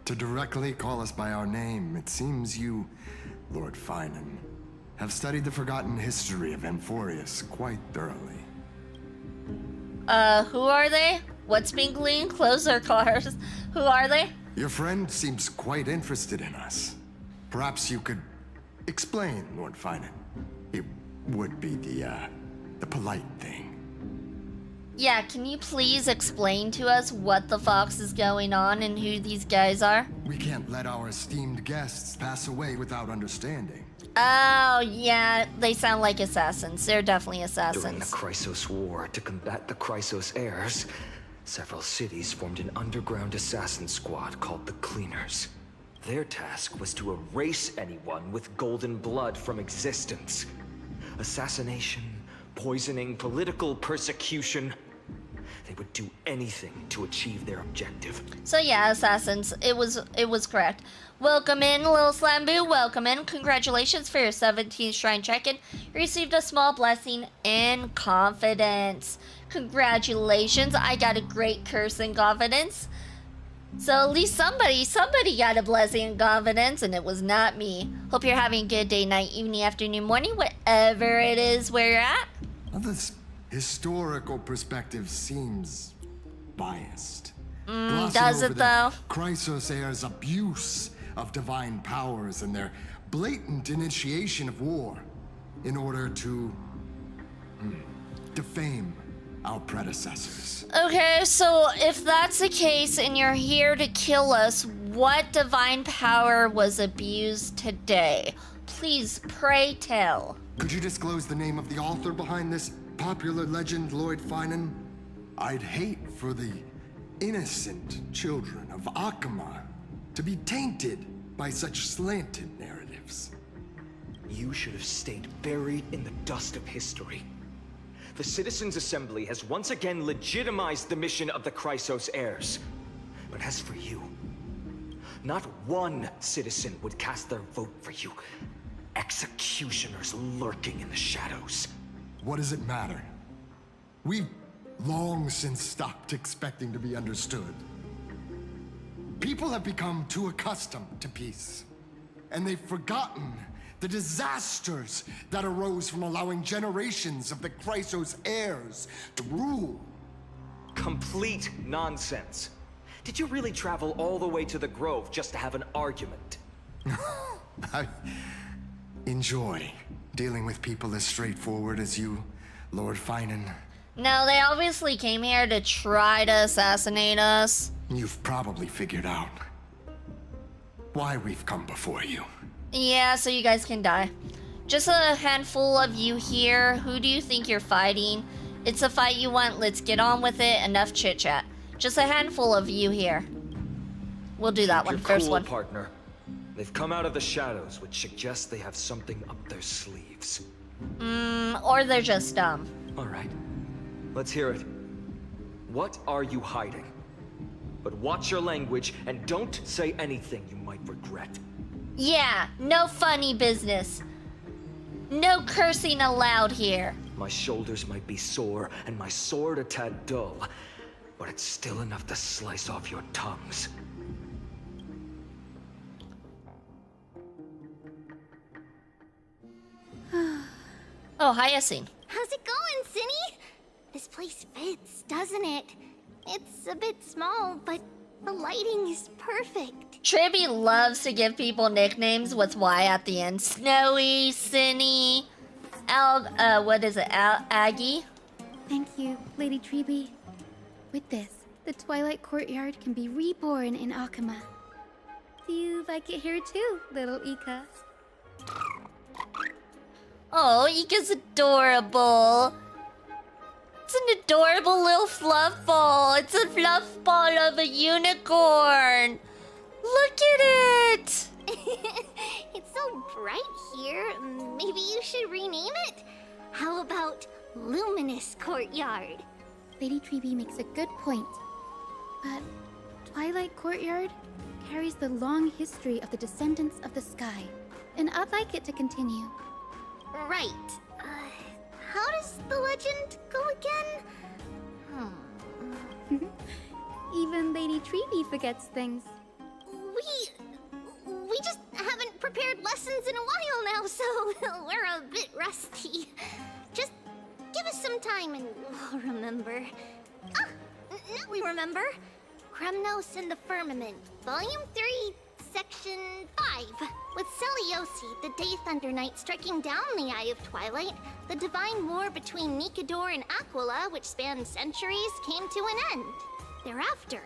To directly call us by our name, it seems you, Lord Finan, have studied the forgotten history of Amphorius quite thoroughly. Who are they? What's being cleaned? Clothes or cars? Who are they? Your friend seems quite interested in us. Perhaps you could explain, Lord Finan. It would be the polite thing. Yeah, can you please explain to us what the fox is going on and who these guys are? We can't let our esteemed guests pass away without understanding. Oh, yeah, they sound like assassins. They're definitely During assassins. the Chrysos War, to combat the Chrysos heirs, several cities formed an underground assassin squad called the Cleaners. Their task was to erase anyone with golden blood from existence. Assassination, poisoning, political persecution. They would do anything to achieve their objective. So yeah, assassins, it was correct. Welcome in, Lil Slambu, welcome in. Congratulations for your 17th shrine check-in. You received a small blessing in confidence. Congratulations, I got a great curse in confidence. So at least somebody got a blessing in confidence, and it was not me. Hope you're having a good day, night, evening, afternoon, morning, whatever it is where you're at. Well, this historical perspective seems biased. Does it though? Chrysos heirs' abuse of divine powers and their blatant initiation of war in order to defame our predecessors. Okay, so if that's the case and you're here to kill us, what divine power was abused today? Please, pray tell. Could you disclose the name of the author behind this popular legend, Lord Finan? I'd hate for the innocent children of Akama to be tainted by such slanted narratives. You should have stayed buried in the dust of history. The Citizens' Assembly has once again legitimized the mission of the Chrysos heirs. But as for you, not one citizen would cast their vote for you. Executioners lurking in the shadows. What does it matter? We've long since stopped expecting to be understood. People have become too accustomed to peace, and they've forgotten the disasters that arose from allowing generations of the Chrysos heirs to rule. Complete nonsense. Did you really travel all the way to the Grove just to have an argument? I enjoy dealing with people as straightforward as you, Lord Finan. No, they obviously came here to try to assassinate us. You've probably figured out why we've come before you. Yeah, so you guys can die. Just a handful of you here. Who do you think you're fighting? It's a fight you want. Let's get on with it. Enough chit-chat. Just a handful of you here. We'll do that one. First one. Partner. They've come out of the shadows, which suggests they have something up their sleeves. Or they're just dumb. All right. Let's hear it. What are you hiding? But watch your language and don't say anything you might regret. Yeah, no funny business. No cursing allowed here. My shoulders might be sore and my sword a tad dull, but it's still enough to slice off your tongues. Oh, hi, Yassine. How's it going, Cinny? This place fits, doesn't it? It's a bit small, but the lighting is perfect. Tribby loves to give people nicknames with Y at the end. Snowy, Cinny, what is it, Aggie? Thank you, Lady Treby. With this, the Twilight Courtyard can be reborn in Akama. Do you like it here too, little Ika? Oh, Ika's adorable. It's an adorable little fluff ball. It's a fluff ball of a unicorn. Look at it. It's so bright here. Maybe you should rename it? How about Luminous Courtyard? Lady Treby makes a good point. But Twilight Courtyard carries the long history of the descendants of the sky, and I'd like it to continue. Right. How does the legend go again? Even Lady Treby forgets things. We just haven't prepared lessons in a while now, so we're a bit rusty. Just give us some time and we'll remember. Ah, now we remember. Kremnos and the Firmament, Volume 3, Section 5. With Celiosi, the Day Thunder Knight, striking down the Eye of Twilight, the divine war between Nikador and Aquila, which spanned centuries, came to an end. Thereafter,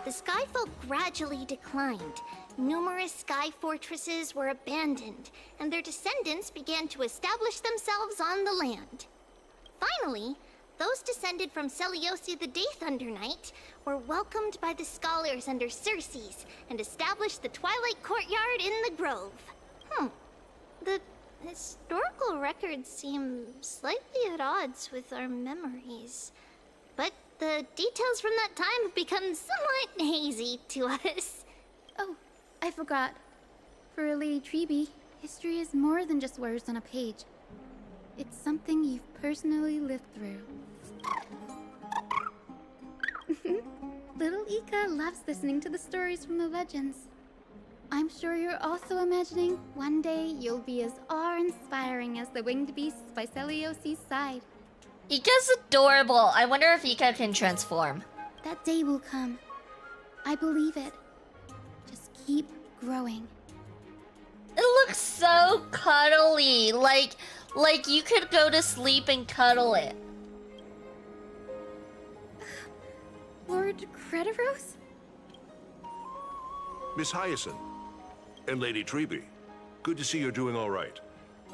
the Skyfolk gradually declined. Numerous sky fortresses were abandoned, and their descendants began to establish themselves on the land. Finally, those descended from Seliocia the Day Thunder Knight were welcomed by the scholars under Circes and established the Twilight Courtyard in the Grove. The historical records seem slightly at odds with our memories. But the details from that time have become somewhat hazy to us. Oh, I forgot. For a Lady Treby, history is more than just words on a page. It's something you've personally lived through. Little Ika loves listening to the stories from the legends. I'm sure you're also imagining one day you'll be as awe-inspiring as the winged beasts by Celiosi's side. Ika's adorable. I wonder if Ika can transform. That day will come. I believe it. Just keep growing. It looks so cuddly. Like you could go to sleep and cuddle it. Lord Crediros? Miss Hyacinth and Lady Treby, good to see you're doing all right.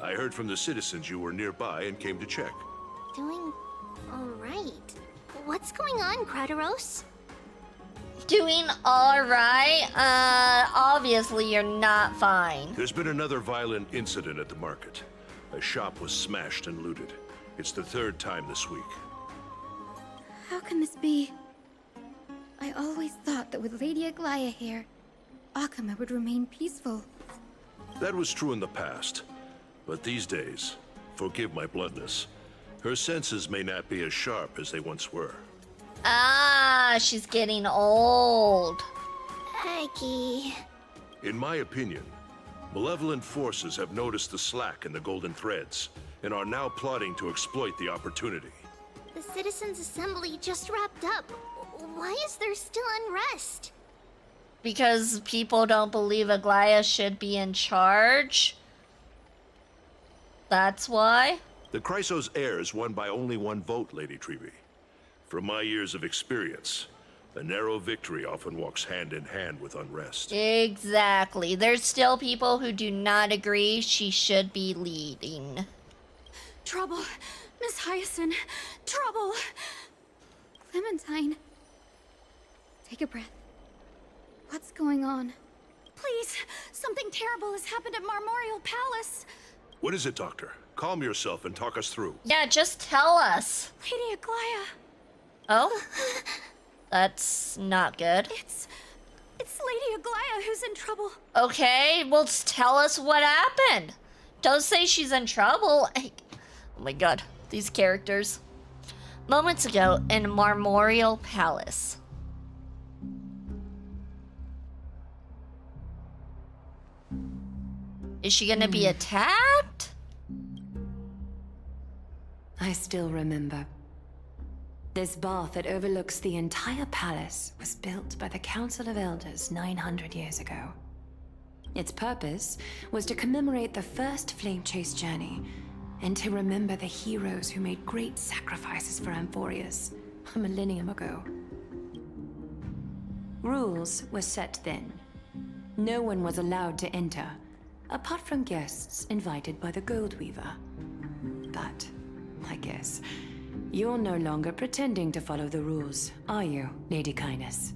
I heard from the citizens you were nearby and came to check. Doing all right. What's going on, Crediros? Doing all right? Obviously you're not fine. There's been another violent incident at the market. A shop was smashed and looted. It's the third time this week. How can this be? I always thought that with Lady Aglaya here, Akama would remain peaceful. That was true in the past. But these days, forgive my bluntness, her senses may not be as sharp as they once were. Ah, she's getting old. Aggie. In my opinion, malevolent forces have noticed the slack in the golden threads and are now plotting to exploit the opportunity. The Citizens' Assembly just wrapped up. Why is there still unrest? Because people don't believe Aglaya should be in charge. That's why. The Chrysos heirs won by only one vote, Lady Treby. From my years of experience, a narrow victory often walks hand in hand with unrest. Exactly. There's still people who do not agree she should be leading. Trouble. Miss Hyacinth. Trouble. Clementine. Take a breath. What's going on? Please, something terrible has happened at Marmorial Palace. What is it, Doctor? Calm yourself and talk us through. Yeah, just tell us. Lady Aglaya. Oh? That's not good. It's Lady Aglaya who's in trouble. Okay, well, tell us what happened. Don't say she's in trouble. Oh my god, these characters. Moments ago in Marmorial Palace. Is she gonna be attacked? I still remember. This bath that overlooks the entire palace was built by the Council of Elders 900 years ago. Its purpose was to commemorate the first flame chase journey and to remember the heroes who made great sacrifices for Amphorius a millennium ago. Rules were set then. No one was allowed to enter, apart from guests invited by the Goldweaver. But, I guess, you're no longer pretending to follow the rules, are you, Lady Kindness?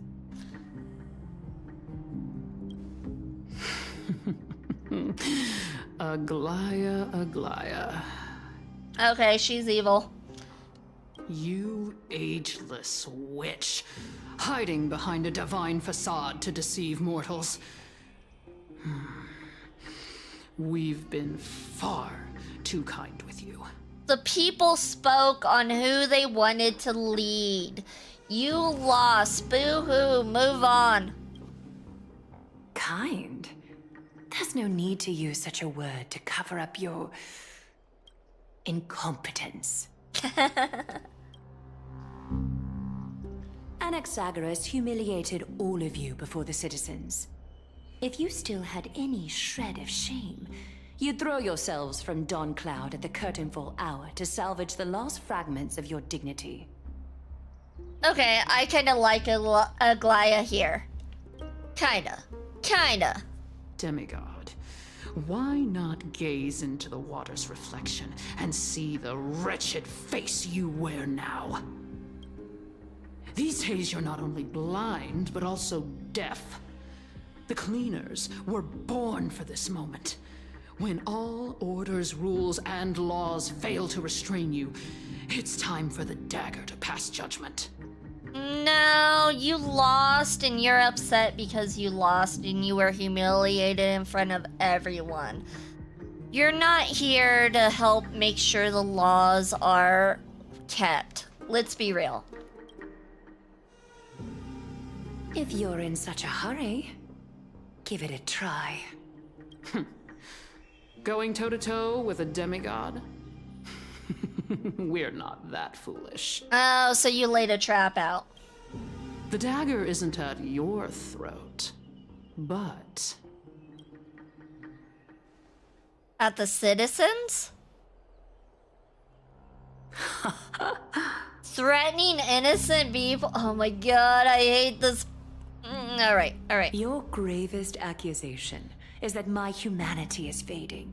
Aglaya. Okay, she's evil. You ageless witch, hiding behind a divine facade to deceive mortals. We've been far too kind with you. The people spoke on who they wanted to lead. You lost. Boo-hoo. Move on. Kind? There's no need to use such a word to cover up your incompetence. Anaxagoras humiliated all of you before the citizens. If you still had any shred of shame, you'd throw yourselves from Dawn Cloud at the curtainfall hour to salvage the last fragments of your dignity. Okay, I kinda like Aglaya here. Kinda. Demigod, Why not gaze into the water's reflection and see the wretched face you wear now? These days you're not only blind, but also deaf. The cleaners were born for this moment. When all orders, rules, and laws fail to restrain you, it's time for the dagger to pass judgment. No, you lost and you're upset because you lost and you were humiliated in front of everyone. You're not here to help make sure the laws are kept. Let's be real. If you're in such a hurry, give it a try. Going toe-to-toe with a demigod? We're not that foolish. Oh, so you laid a trap out. The dagger isn't at your throat, but... At the citizens? Threatening innocent people? Oh my god, I hate this. Alright, alright. Your gravest accusation is that my humanity is fading.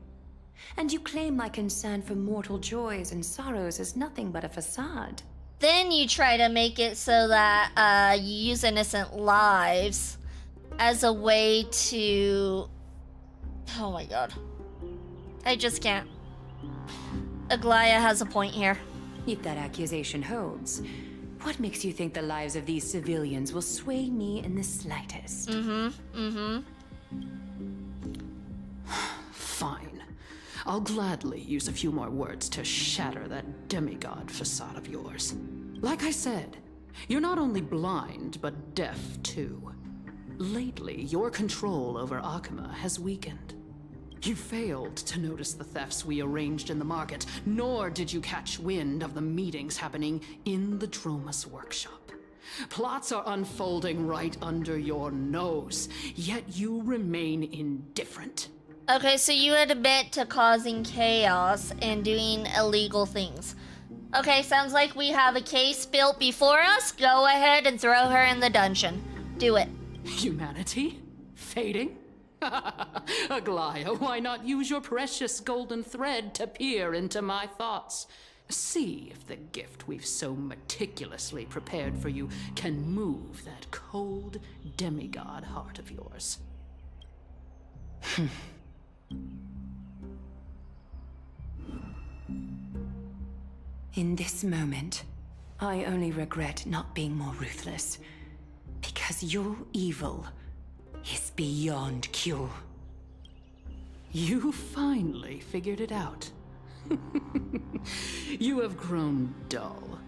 And you claim my concern for mortal joys and sorrows is nothing but a facade. Then you try to make it so that you use innocent lives as a way to... Oh my god. I just can't. Aglaya has a point here. If that accusation holds, what makes you think the lives of these civilians will sway me in the slightest? Fine. I'll gladly use a few more words to shatter that demigod facade of yours. Like I said, you're not only blind, but deaf too. Lately, your control over Akuma has weakened. You failed to notice the thefts we arranged in the market, nor did you catch wind of the meetings happening in the Droma's workshop. Plots are unfolding right under your nose, yet you remain indifferent. Okay, so you admit to causing chaos and doing illegal things. Okay, sounds like we have a case built before us. Go ahead and throw her in the dungeon. Do it. Humanity? Fading? Aglaya, why not use your precious golden thread to peer into my thoughts? See if the gift we've so meticulously prepared for you can move that cold demigod heart of yours. In this moment, I only regret not being more ruthless. Because your evil is beyond cure. You finally figured it out. You have grown dull.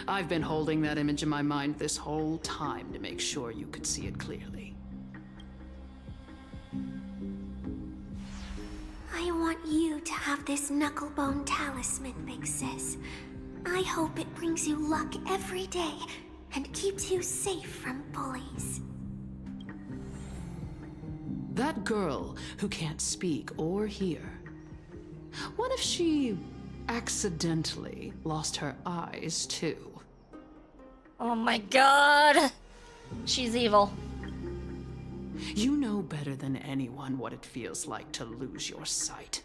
I've been holding that image in my mind this whole time to make sure you could see it clearly. I want you to have this knucklebone talisman, Big Sis. I hope it brings you luck every day and keeps you safe from bullies. That girl who can't speak or hear. What if she accidentally lost her eyes too? Oh my god! She's evil. You know better than anyone what it feels like to lose your sight.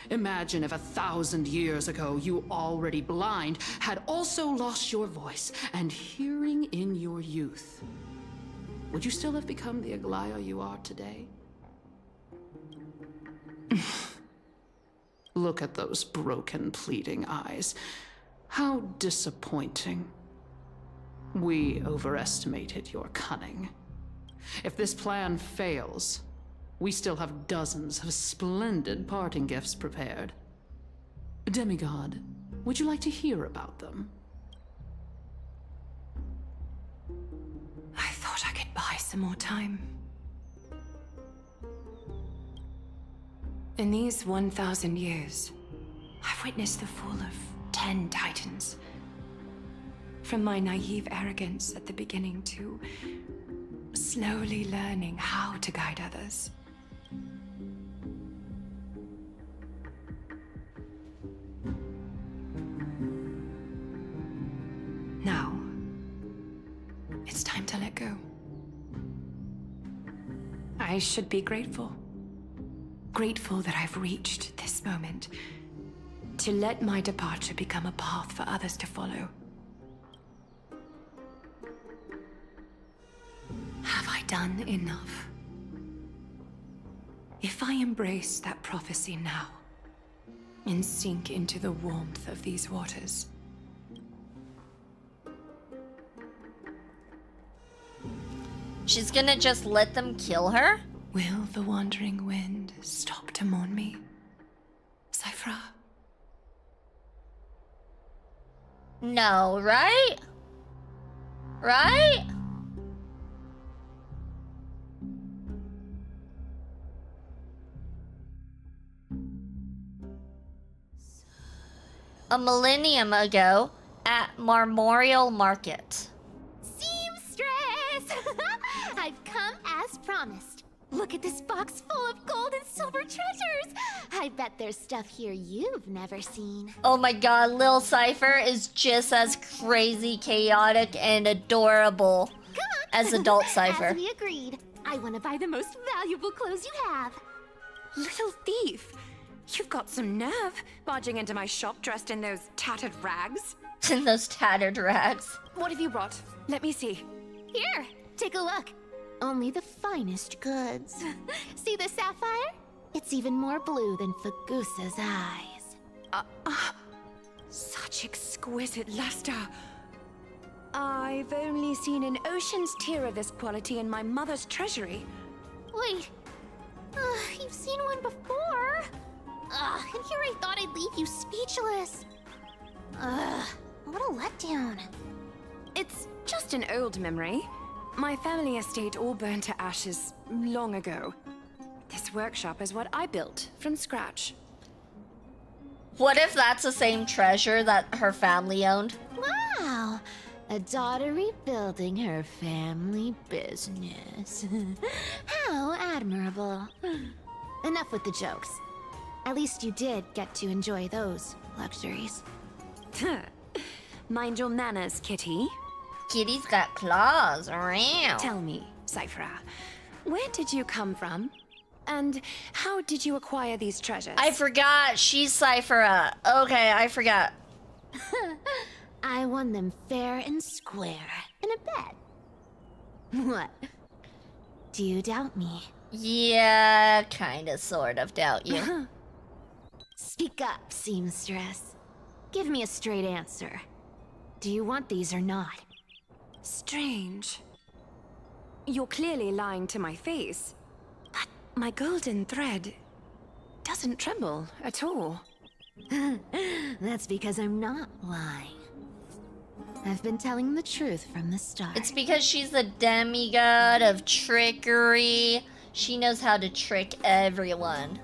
Imagine if 1,000 years ago you, already blind, had also lost your voice and hearing in your youth. Would you still have become the Aglaya you are today? Look at those broken, pleading eyes. How disappointing. We overestimated your cunning. If this plan fails, we still have dozens of splendid parting gifts prepared. Demigod, would you like to hear about them? I thought I could buy some more time. In these 1,000 years, I've witnessed the fall of 10 titans. From my naive arrogance at the beginning to slowly learning how to guide others. Now, it's time to let go. I should be grateful. grateful that I've reached this moment. To let my departure become a path for others to follow. Have I done enough? If I embrace that prophecy now, and sink into the warmth of these waters, she's gonna just let them kill her? will the wandering wind stop to mourn me, Cyphra? No, right? Right? A millennium ago at Memorial Market. Seamstress! I've come as promised. Look at this box full of gold and silver treasures. I bet there's stuff here you've never seen. Oh my god, Lil Cypher is just as crazy, chaotic, and adorable as adult Cypher. As we agreed, I want to buy the most valuable clothes you have. Little thief! You've got some nerve, barging into my shop dressed in those tattered rags. In those tattered rags. What have you brought? Let me see. Here, take a look. Only the finest goods. See the sapphire? It's even more blue than Fagusa's eyes. Such exquisite luster. I've only seen an ocean's tear of this quality in my mother's treasury. Wait, you've seen one before. And here I thought I'd leave you speechless. What a letdown. It's just an old memory. My family estate all burned to ashes long ago. This workshop is what I built from scratch. What if that's the same treasure that her family owned? Wow, a daughter rebuilding her family business. How admirable. Enough with the jokes. At least you did get to enjoy those luxuries. Mind your manners, Kitty. Kitty's got claws around. Tell me, Cyphra, where did you come from? And how did you acquire these treasures? I forgot. She's Cyphra. Okay, I forgot. I won them fair and square in a bet. What? Do you doubt me? Yeah, kinda, sort of doubt you. Speak up, seamstress. Give me a straight answer. Do you want these or not? Strange. You're clearly lying to my face. But my golden thread doesn't tremble at all. That's because I'm not lying. I've been telling the truth from the start. It's because she's the demigod of trickery. She knows how to trick everyone.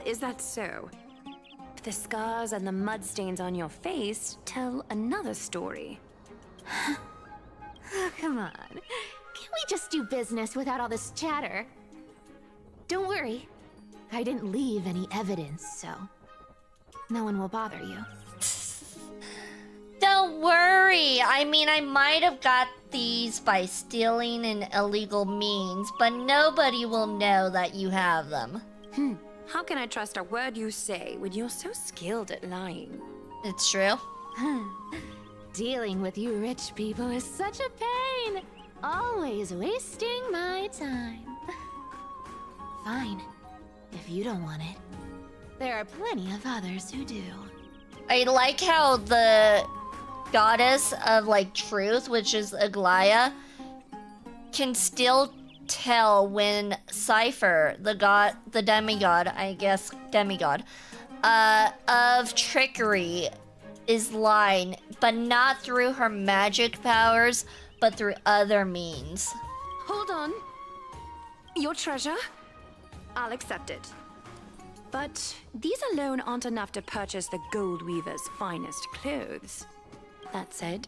Is that so? The scars and the mud stains on your face tell another story. Oh, come on. Can't we just do business without all this chatter? Don't worry. I didn't leave any evidence, so no one will bother you. Don't worry. I mean, I might have got these by stealing in illegal means, but nobody will know that you have them. How can I trust a word you say when you're so skilled at lying? It's true. Dealing with you rich people is such a pain. Always wasting my time. Fine, if you don't want it. There are plenty of others who do. I like how the goddess of like truth, which is Aglaya, can still tell when Cypher, the demigod, I guess demigod, of trickery is lying, but not through her magic powers, but through other means. Hold on. Your treasure? I'll accept it. But these alone aren't enough to purchase the Gold Weaver's finest clothes. That said,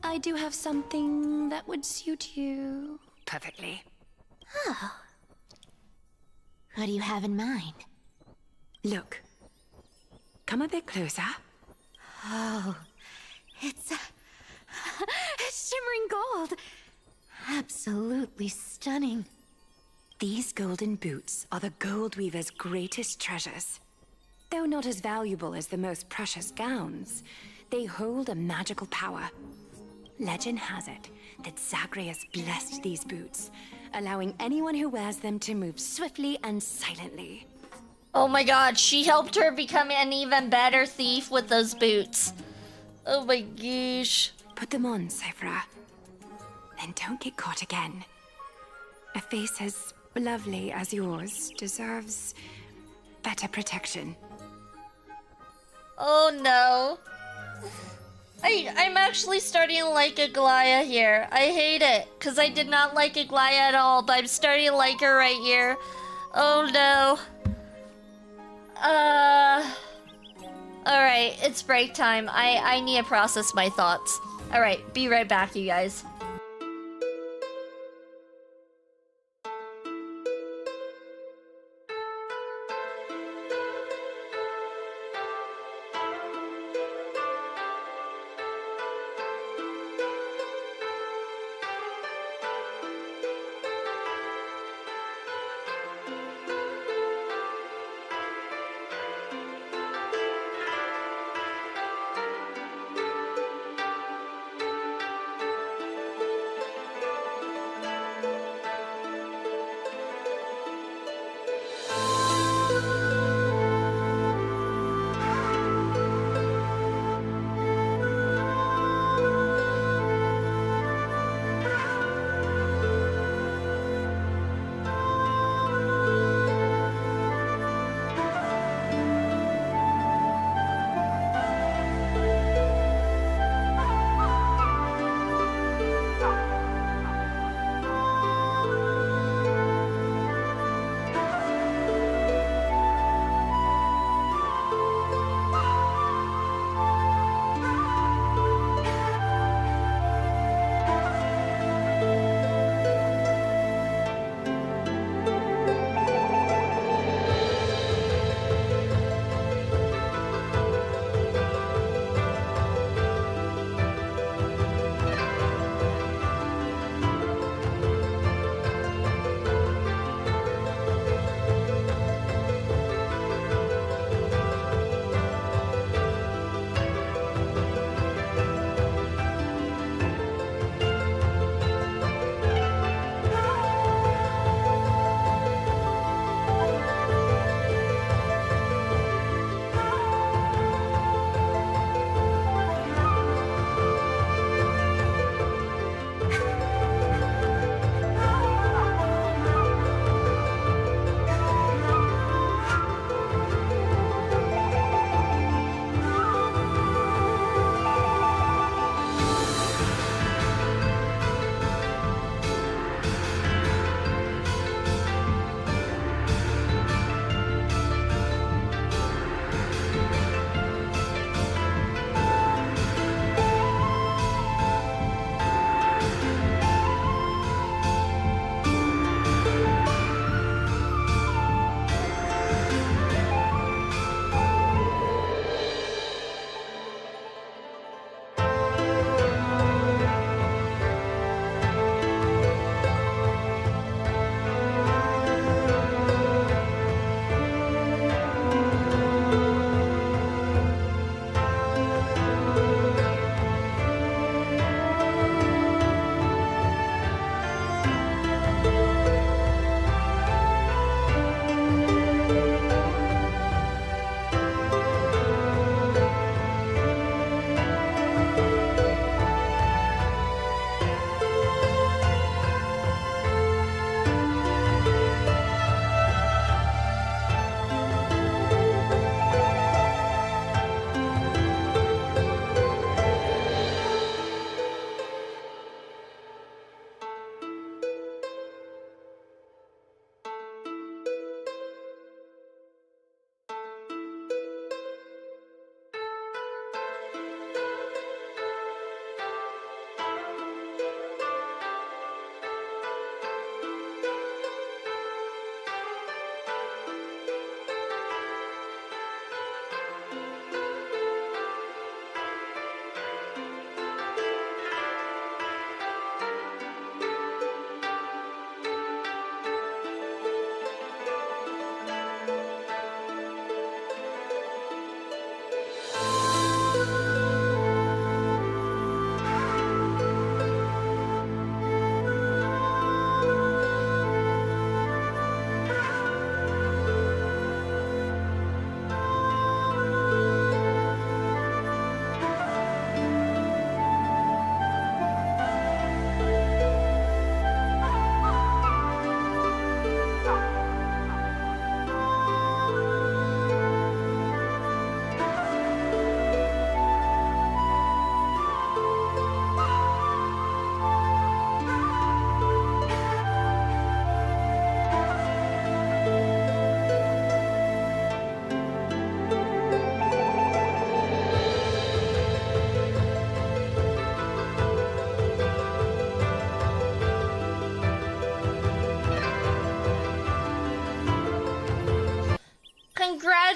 I do have something that would suit you perfectly. Oh. What do you have in mind? Look. Come a bit closer. Oh, it's shimmering gold. Absolutely stunning. These golden boots are the Gold Weaver's greatest treasures. Though not as valuable as the most precious gowns, they hold a magical power. Legend has it that Zagreus blessed these boots, allowing anyone who wears them to move swiftly and silently. Oh my god, she helped her become an even better thief with those boots. Oh my gosh. Put them on, Cyphra. Then don't get caught again. A face as lovely as yours deserves better protection. Oh no. I'm actually starting to like Aglaya here. I hate it, because I did not like Aglaya at all, but I'm starting to like her right here. Oh no. Alright, it's break time. I need to process my thoughts. Alright, be right back, you guys.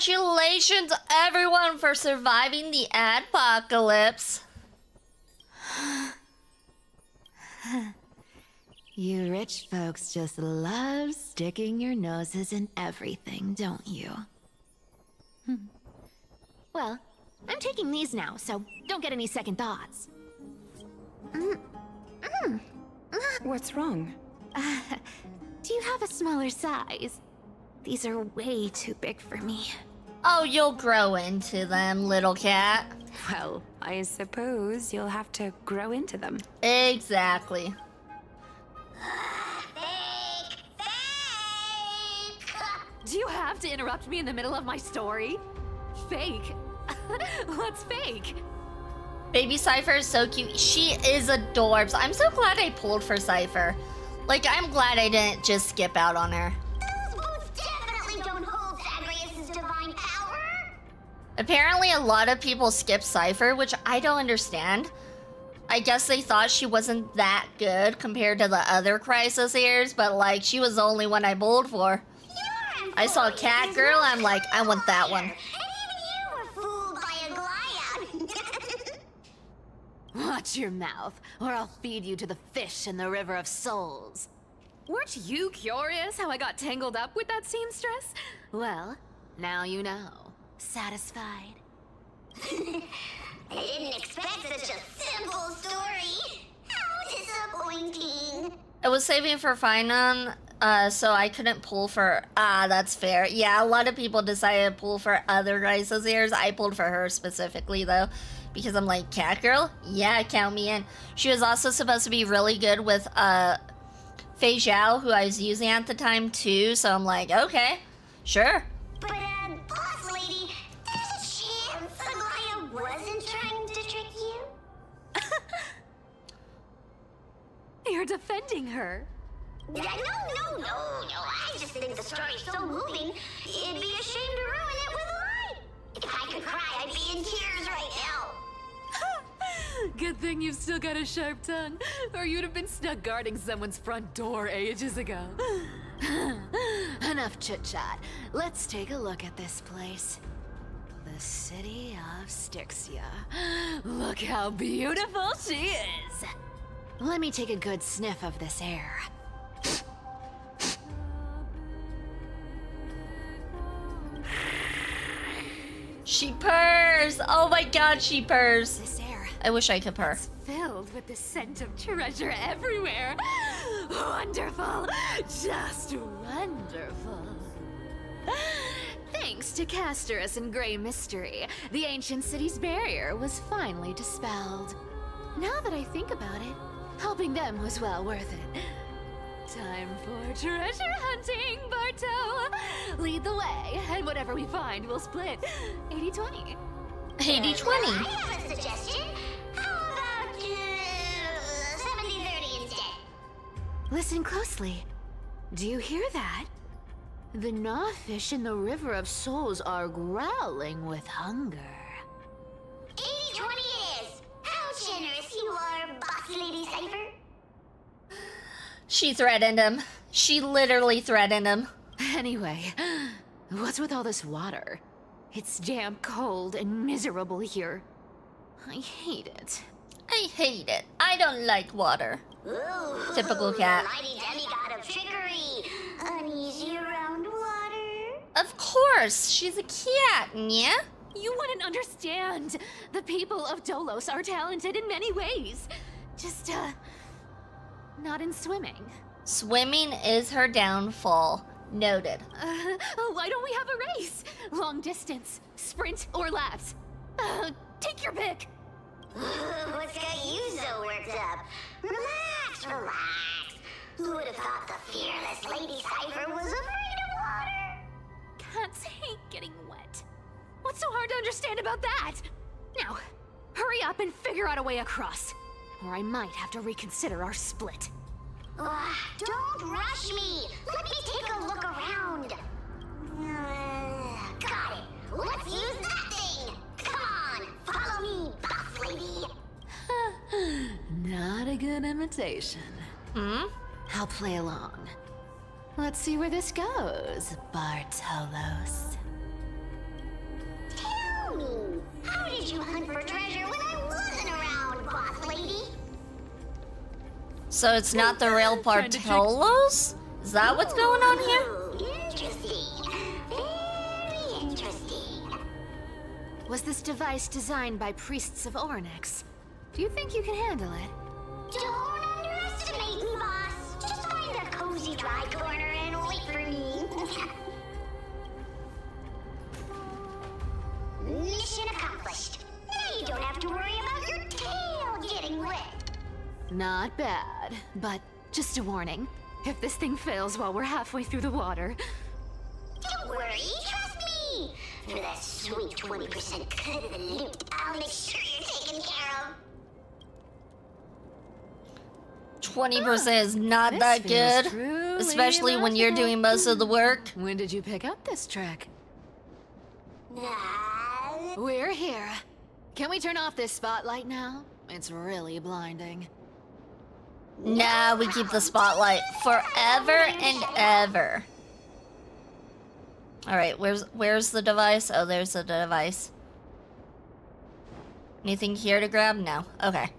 Congratulations, everyone, for surviving the apocalypse. You rich folks just love sticking your noses in everything, don't you? Well, I'm taking these now, so don't get any second thoughts. What's wrong? Do you have a smaller size? These are way too big for me. Oh, you'll grow into them, little cat. Well, I suppose you'll have to grow into them. Exactly. Do you have to interrupt me in the middle of my story? Fake? What's fake? Baby Cypher is so cute. She is adorbs. I'm so glad I pulled for Cypher. Like, I'm glad I didn't just skip out on her. Those boots definitely don't hold Zagreus' divine power. Apparently, a lot of people skip Cypher, which I don't understand. I guess they thought she wasn't that good compared to the other Crisis heirs, but like, she was the only one I pulled for. I saw Cat Girl, I'm like, I want that one. Watch your mouth, or I'll feed you to the fish in the River of Souls. Weren't you curious how I got tangled up with that seamstress? Well, now you know. Satisfied? I didn't expect such a simple story. How disappointing. I was saving for Finon, so I couldn't pull for... that's fair. Yeah, a lot of people decided to pull for other Crisis heirs. I pulled for her specifically, though. Because I'm like, Cat Girl? Yeah, count me in. She was also supposed to be really good with Fei Zhao, who I was using at the time too. So I'm like, okay, sure. But, boss lady, there's a chance Aglaya wasn't trying to trick you? You're defending her. No. I just think the story's so moving, it'd be a shame to ruin it with a lie. If I could cry, I'd be in tears right now. Good thing you've still got a sharp tongue, or you'd have been stuck guarding someone's front door ages ago. Enough chit-chat. Let's take a look at this place. The city of Styxia. Look how beautiful she is! Let me take a good sniff of this air. She purrs! Oh my god, she purrs. This air. I wish I could purr. It's filled with the scent of treasure everywhere. Wonderful. Just wonderful. Thanks to Castorus and Grey Mystery, the ancient city's barrier was finally dispelled. Now that I think about it, helping them was well worth it. Time for treasure hunting, Barto! Lead the way, and whatever we find, we'll split 80-20. 80-20. I have a suggestion. How about 70-30 instead? Listen closely. Do you hear that? The gnawfish in the River of Souls are growling with hunger. 80-20 is. How generous you are, Boss Lady Cypher. She threatened him. She literally threatened him. Anyway, what's with all this water? It's damp, cold, and miserable here. I hate it. I hate it. I don't like water. Ooh, Typical cat. Mighty demigod of trickery. Uneasy around water. Of course, she's a cat, yeah? You wouldn't understand. The people of Dolos are talented in many ways. Just, not in swimming. Swimming is her downfall. Noted. Why don't we have a race? Long distance, sprint, or laps? Take your pick. What's got you so worked up? Relax. Who would have thought the fearless Lady Cypher was afraid of water? Cats hate getting wet. What's so hard to understand about that? Now, hurry up and figure out a way across, or I might have to reconsider our split. Don't rush me. Let me take a look around. Got it. Let's use that thing. Come on, follow me, boss lady. Not a good imitation. I'll play along. Let's see where this goes, Bartolos. did you hunt for treasure when I wasn't around, boss lady? So it's not the real Bartolos? Is that what's going on here? Interesting. Very interesting. Was this device designed by priests of Ornyx? Do you think you can handle it? Don't underestimate me, boss. Just find a cozy dry corner and wait for me. Mission accomplished. Now you don't have to worry about your tail getting wet. Not bad, but just a warning. If this thing fails while we're halfway through the water... Don't worry, trust me. For that sweet 20% cut of the loot, I'll make sure you're taken care of. 20% is not This that feels good, truly especially when you're doing most of the work. When did you pick up this trick? We're here. Can we turn off this spotlight now? It's really blinding. Nah, we keep the spotlight forever and ever. Alright, where's the device? Oh, there's the device. Anything here to grab? No. Okay.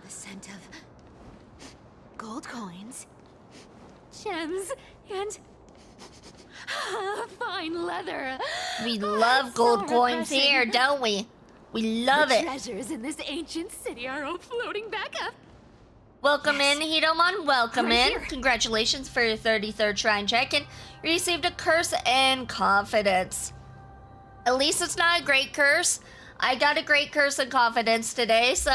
The scent of gold coins, gems, and fine leather. We love gold coins here, don't we? We love the it. Treasures in this ancient city are all floating back up. Welcome in, Hidomon. Welcome Right in. here. Congratulations for your 33rd shrine check-in. You received a curse and confidence. At least it's not a great curse. I got a great curse and confidence today, so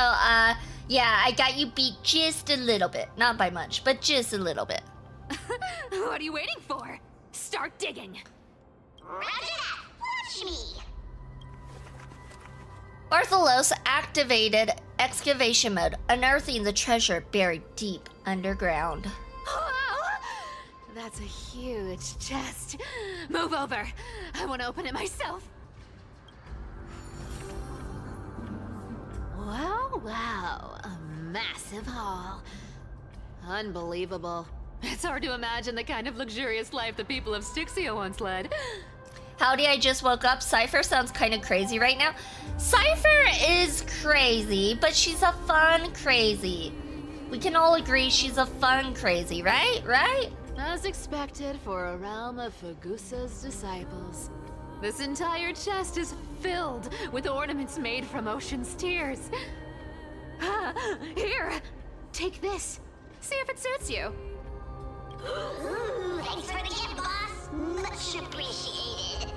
yeah, I got you beat just a little bit. Not by much, but just a little bit. What are you waiting for? Start digging. Roger that. Watch me. Bartholos activated excavation mode, unearthing the treasure buried deep underground. Wow! That's a huge chest. Move over. I want to open it myself. Wow, wow. A massive haul. Unbelievable. It's hard to imagine the kind of luxurious life the people of Styxia once led. Howdy, I just woke up. Cypher sounds kind of crazy right now. Cypher is crazy, but she's a fun crazy. We can all agree she's a fun crazy, right? Right? As expected for a realm of Fagusa's disciples. This entire chest is filled with ornaments made from ocean's tears. Here, take this. See if it suits you. Ooh, thanks for the gift, boss. Much appreciated.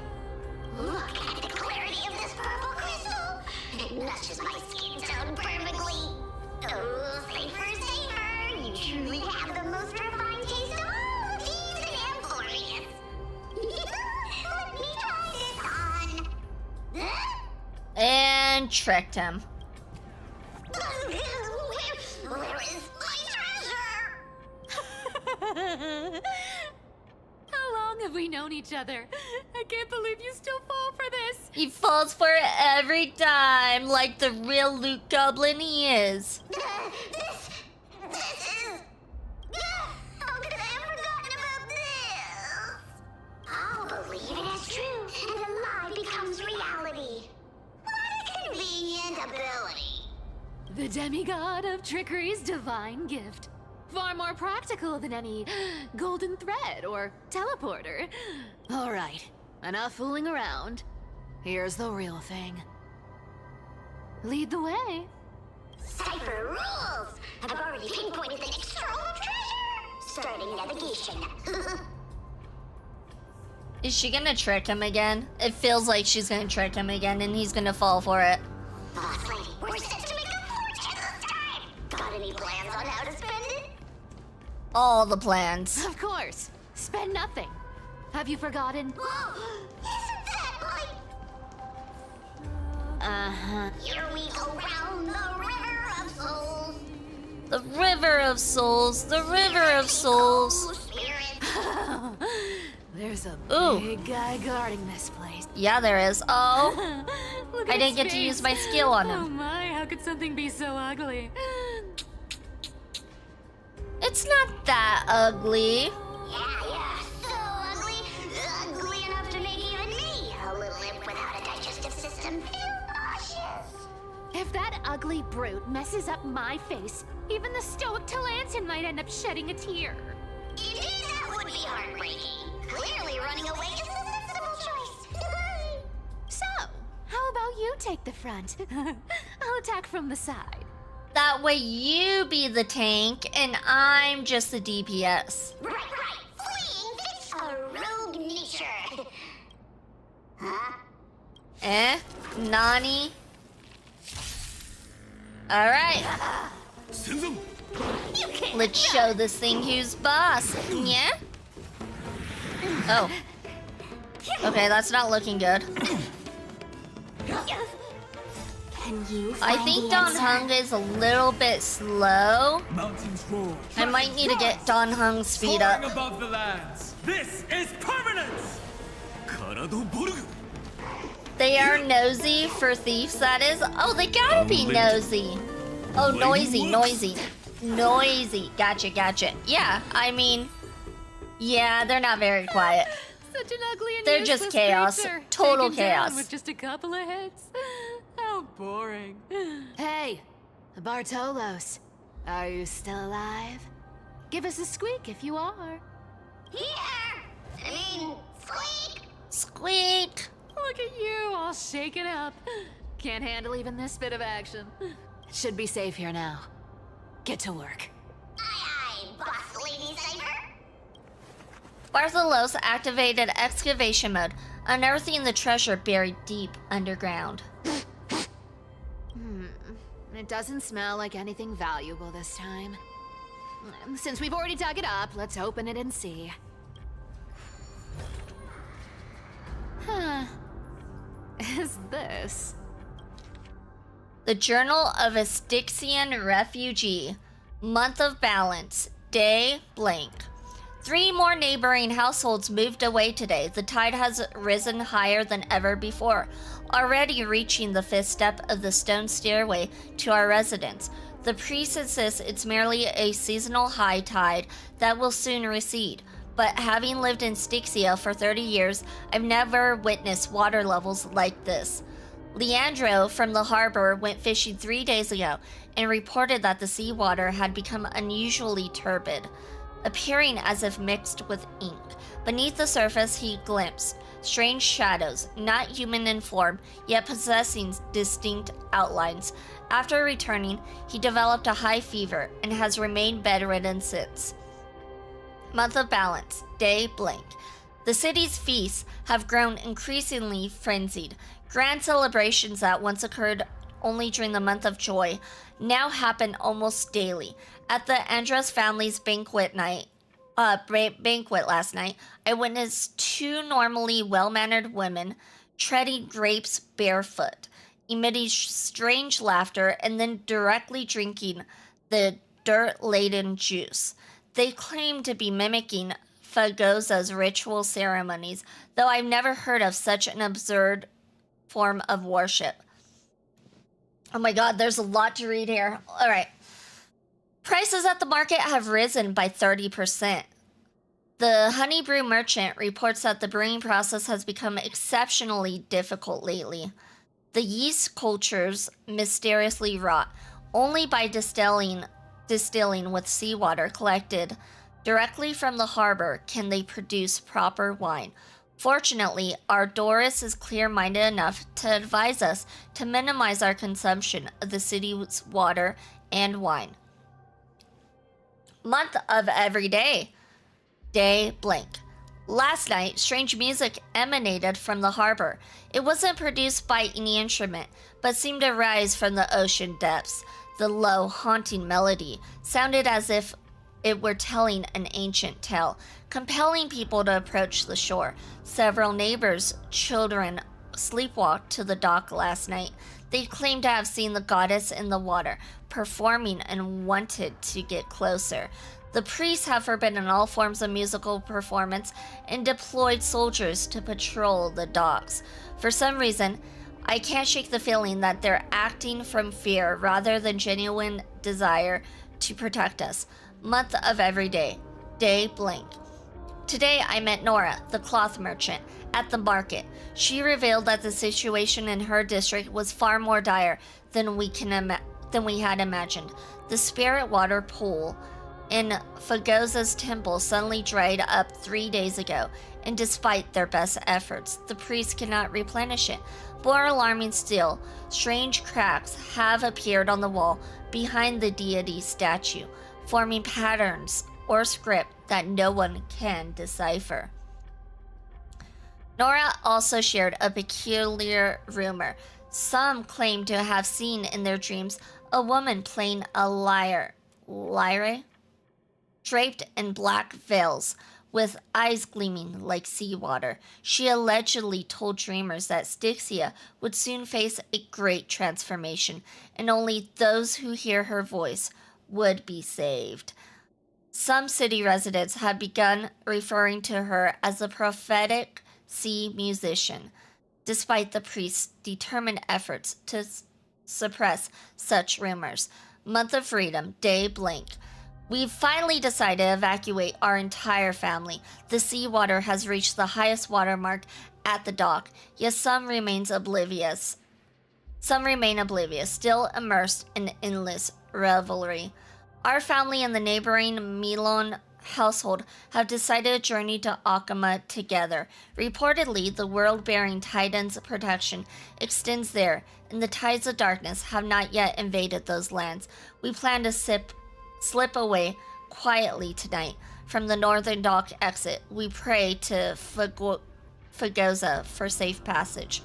Look at the clarity of this purple crystal. It matches my skin tone perfectly. Oh, safer, safer. You truly have the most refined taste of all thieves and Amphorius. Let me try this on. And tricked him. Where is my treasure? How long have we known each other? I can't believe you still fall for this. He falls for it every time, like the real loot goblin he is. This is... How could I have forgotten about this? I'll believe it as true, and a lie becomes reality. What a convenient ability. The demigod of trickery's divine gift. Far more practical than any golden thread or teleporter. All right, enough fooling around. Here's the real thing. Lead the way. Cypher rules! I've already pinpointed the next trove of treasure! Starting navigation. Is she gonna trick him again? It feels like she's gonna trick him again and he's gonna fall for it. Boss lady, we're set to make a fortune this time! Got any plans on how to spend it? All the plans. Of course. Spend nothing. Have you forgotten? Isn't that like... Uh-huh. Here we go round the river of souls. The river of souls, the river of souls. There's a Ooh. big guy guarding this place. Yeah, there is. Oh, Look I at didn't his get to face. use my skill on Oh him. my, how could something be so ugly? It's not that ugly. Yeah, so ugly. Ugly enough to make ugly brute messes up my face, even the stoic Talantin might end up shedding a tear. That would be heartbreaking. Clearly running away is the sensible choice. So, how about you take the front? I'll attack from the side. That way you be the tank and I'm just the DPS. Right. Fleeing fits a rogue nature. Huh? Nani? Alright. Let's show this thing who's boss. Yeah? Oh. Okay, that's not looking good. Can you I find think the Don answer? Hung is a little bit slow. Mountains roar. I might need to get Don Hung's speed Soaring up. above the lands. This is permanence. They are nosy for thieves, that is. Oh, they gotta be nosy. Oh, noisy. Gotcha. Yeah, I mean, yeah, they're not very quiet. Such an ugly and They're just useless chaos. creature, Total taken down chaos. with just a couple of hits. How boring. Hey, Bartolos, are you still alive? Give us a squeak if you are. Squeak. Look at you, all shaken up. Can't handle even this bit of action. Should be safe here now. Get to work. Boss Lady Cypher. Bartholos activated excavation mode, unearthing the treasure buried deep underground. It doesn't smell like anything valuable this time. Since we've already dug it up, let's open it and see. Huh. Is this? The Journal of a Styxian Refugee. Month of Balance. Day blank. 3 more neighboring households moved away today. The tide has risen higher than ever before, already reaching the 5th step of the stone stairway to our residence. The priest insists it's merely a seasonal high tide that will soon recede. But having lived in Styxia for 30 years, I've never witnessed water levels like this. Leandro from the harbor went fishing 3 days ago and reported that the seawater had become unusually turbid, appearing as if mixed with ink. Beneath the surface, he glimpsed strange shadows, not human in form, yet possessing distinct outlines. After returning, he developed a high fever and has remained bedridden since. Month of Balance. Day blank. The city's feasts have grown increasingly frenzied. Grand celebrations that once occurred only during the month of joy now happen almost daily. At the Andres family's banquet last night, I witnessed 2 normally well-mannered women treading grapes barefoot, emitting strange laughter, and then directly drinking the dirt-laden juice. They claim to be mimicking Fagoza's ritual ceremonies, though I've never heard of such an absurd form of worship. Oh my god, there's a lot to read here. All right. Prices at the market have risen by 30%. The honey brew merchant reports that the brewing process has become exceptionally difficult lately. The yeast cultures mysteriously rot only by distilling with seawater collected directly from the harbor can they produce proper wine. Fortunately, our Doris is clear-minded enough to advise us to minimize our consumption of the city's water and wine. Month of every day. Day blank. Last night, strange music emanated from the harbor. It wasn't produced by any instrument, but seemed to rise from the ocean depths. The low, haunting melody sounded as if it were telling an ancient tale, compelling people to approach the shore. Several neighbors' children sleepwalked to the dock last night. They claimed to have seen the goddess in the water, performing, and wanted to get closer. The priests have forbidden all forms of musical performance and deployed soldiers to patrol the docks. For some reason, I can't shake the feeling that they're acting from fear rather than genuine desire to protect us. Month of every day. Day blank. Today I met Nora, the cloth merchant, at the market. She revealed that the situation in her district was far more dire than we had imagined. The spirit water pool in Fagoza's temple suddenly dried up 3 days ago, and despite their best efforts, the priests cannot replenish it. More alarming still, strange cracks have appeared on the wall behind the deity statue, forming patterns or script that no one can decipher. Nora also shared a peculiar rumor. Some claim to have seen in their dreams a woman playing a lyre, draped in black veils, with eyes gleaming like seawater. She allegedly told dreamers that Styxia would soon face a great transformation, and only those who hear her voice would be saved. Some city residents have begun referring to her as the prophetic sea musician, despite the priest's determined efforts to suppress such rumors. Month of Freedom, day blank. We've finally decided to evacuate our entire family. The seawater has reached the highest watermark at the dock, yet some remain oblivious, still immersed in endless revelry. Our family and the neighboring Milon household have decided to journey to Akama together. Reportedly, the world-bearing Titan's protection extends there, and the tides of darkness have not yet invaded those lands. We plan to slip away quietly tonight from the northern dock exit. We pray to Fagoza for safe passage.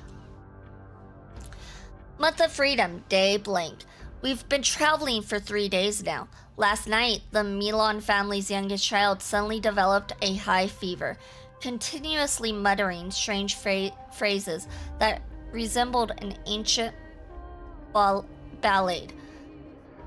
Month of Freedom, day blank. We've been traveling for 3 days now. Last night, the Milon family's youngest child suddenly developed a high fever, continuously muttering strange phrases that resembled an ancient ballad.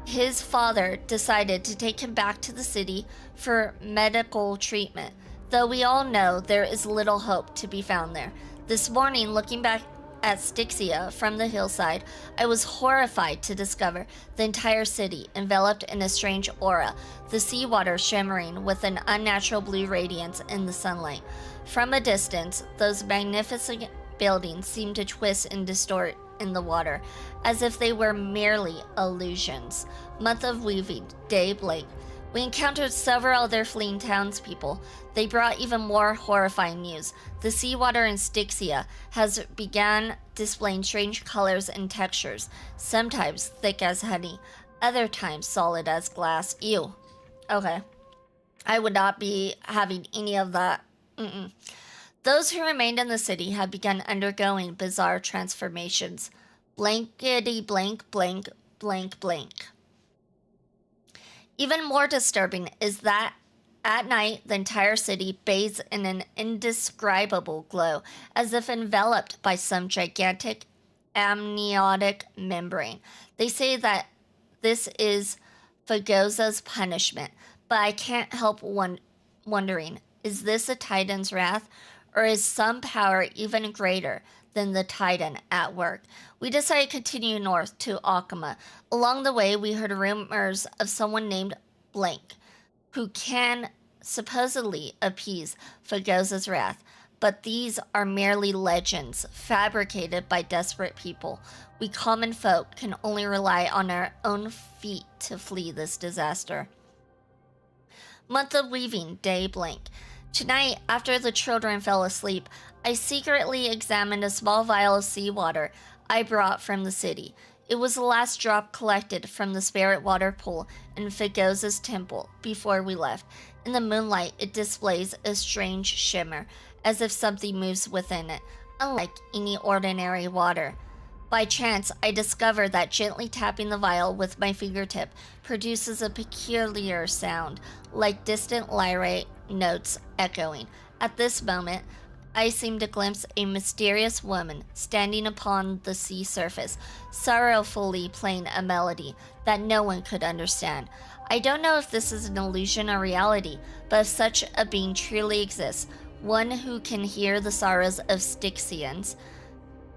His father decided to take him back to the city for medical treatment, though we all know there is little hope to be found there. This morning, looking back at Styxia from the hillside, I was horrified to discover the entire city enveloped in a strange aura, the seawater shimmering with an unnatural blue radiance in the sunlight. From a distance, those magnificent buildings seemed to twist and distort in the water, as if they were merely illusions. Month of Weaving, day blank. We encountered several other fleeing townspeople. They brought even more horrifying news. The seawater in Styxia has begun displaying strange colors and textures, sometimes thick as honey, other times solid as glass. Ew. Okay. I would not be having any of that. Those who remained in the city have begun undergoing bizarre transformations. Blankety blank blank blank blank. Even more disturbing is that at night, the entire city bathes in an indescribable glow, as if enveloped by some gigantic amniotic membrane. They say that this is Fagoza's punishment, but I can't help wondering, is this a Titan's wrath, or is some power even greater than the Titan at work? We decided to continue north to Akama. Along the way, we heard rumors of someone named Blank, who can supposedly appease Fagoza's wrath, but these are merely legends fabricated by desperate people. We common folk can only rely on our own feet to flee this disaster. Month of Weaving, day blank. Tonight, after the children fell asleep, I secretly examined a small vial of seawater I brought from the city. It was the last drop collected from the spirit water pool in Fagoza's temple before we left. In the moonlight, it displays a strange shimmer, as if something moves within it, unlike any ordinary water. By chance, I discovered that gently tapping the vial with my fingertip produces a peculiar sound, like distant lyre notes echoing. At this moment, I seemed to glimpse a mysterious woman standing upon the sea surface, sorrowfully playing a melody that no one could understand. I don't know if this is an illusion or reality, but if such a being truly exists, one who can hear the sorrows of Styxians,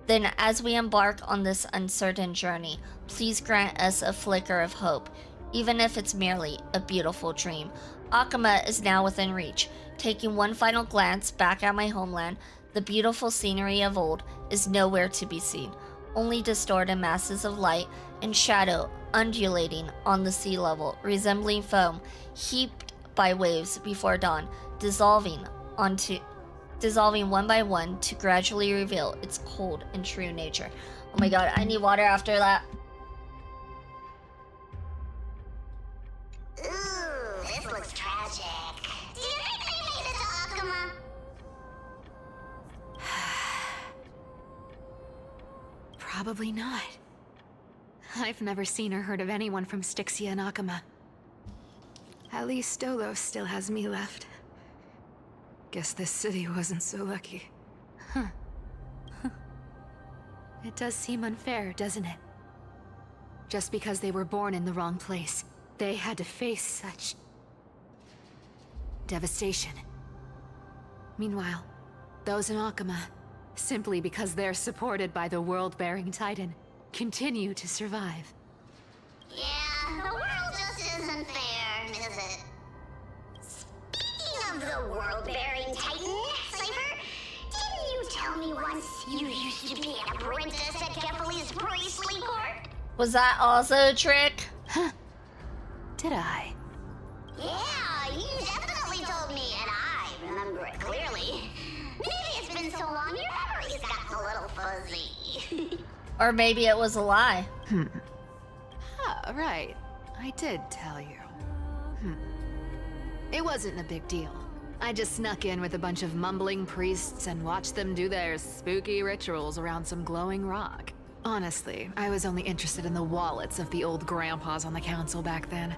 then as we embark on this uncertain journey, please grant us a flicker of hope, even if it's merely a beautiful dream. Akama is now within reach. Taking one final glance back at my homeland, the beautiful scenery of old is nowhere to be seen, only distorted masses of light and shadow undulating on the sea level, resembling foam heaped by waves before dawn, dissolving one by one to gradually reveal its cold and true nature. Oh my god, I need water after that. Ooh, this looks tragic. Do you think they made it to Akuma? Probably not. I've never seen or heard of anyone from Styxia and Akuma. At least Stolos still has me left. Guess this city wasn't so lucky. Huh. It does seem unfair, doesn't it? Just because they were born in the wrong place, they had to face such devastation. Meanwhile, those in Akuma, simply because they're supported by the world-bearing Titan, continue to survive. Yeah, the world just isn't fair, is it? Speaking of the world-bearing Titan, Cypher, didn't you tell me once you used to be an apprentice at Kefali's priestly court? Was that also a trick? Huh. Did I? Yeah, you definitely told me, and I remember it clearly. Maybe it's been so long your memory's gotten a little fuzzy. Or maybe it was a lie. Ah, right. I did tell you. It wasn't a big deal. I just snuck in with a bunch of mumbling priests and watched them do their spooky rituals around some glowing rock. Honestly, I was only interested in the wallets of the old grandpas on the council back then.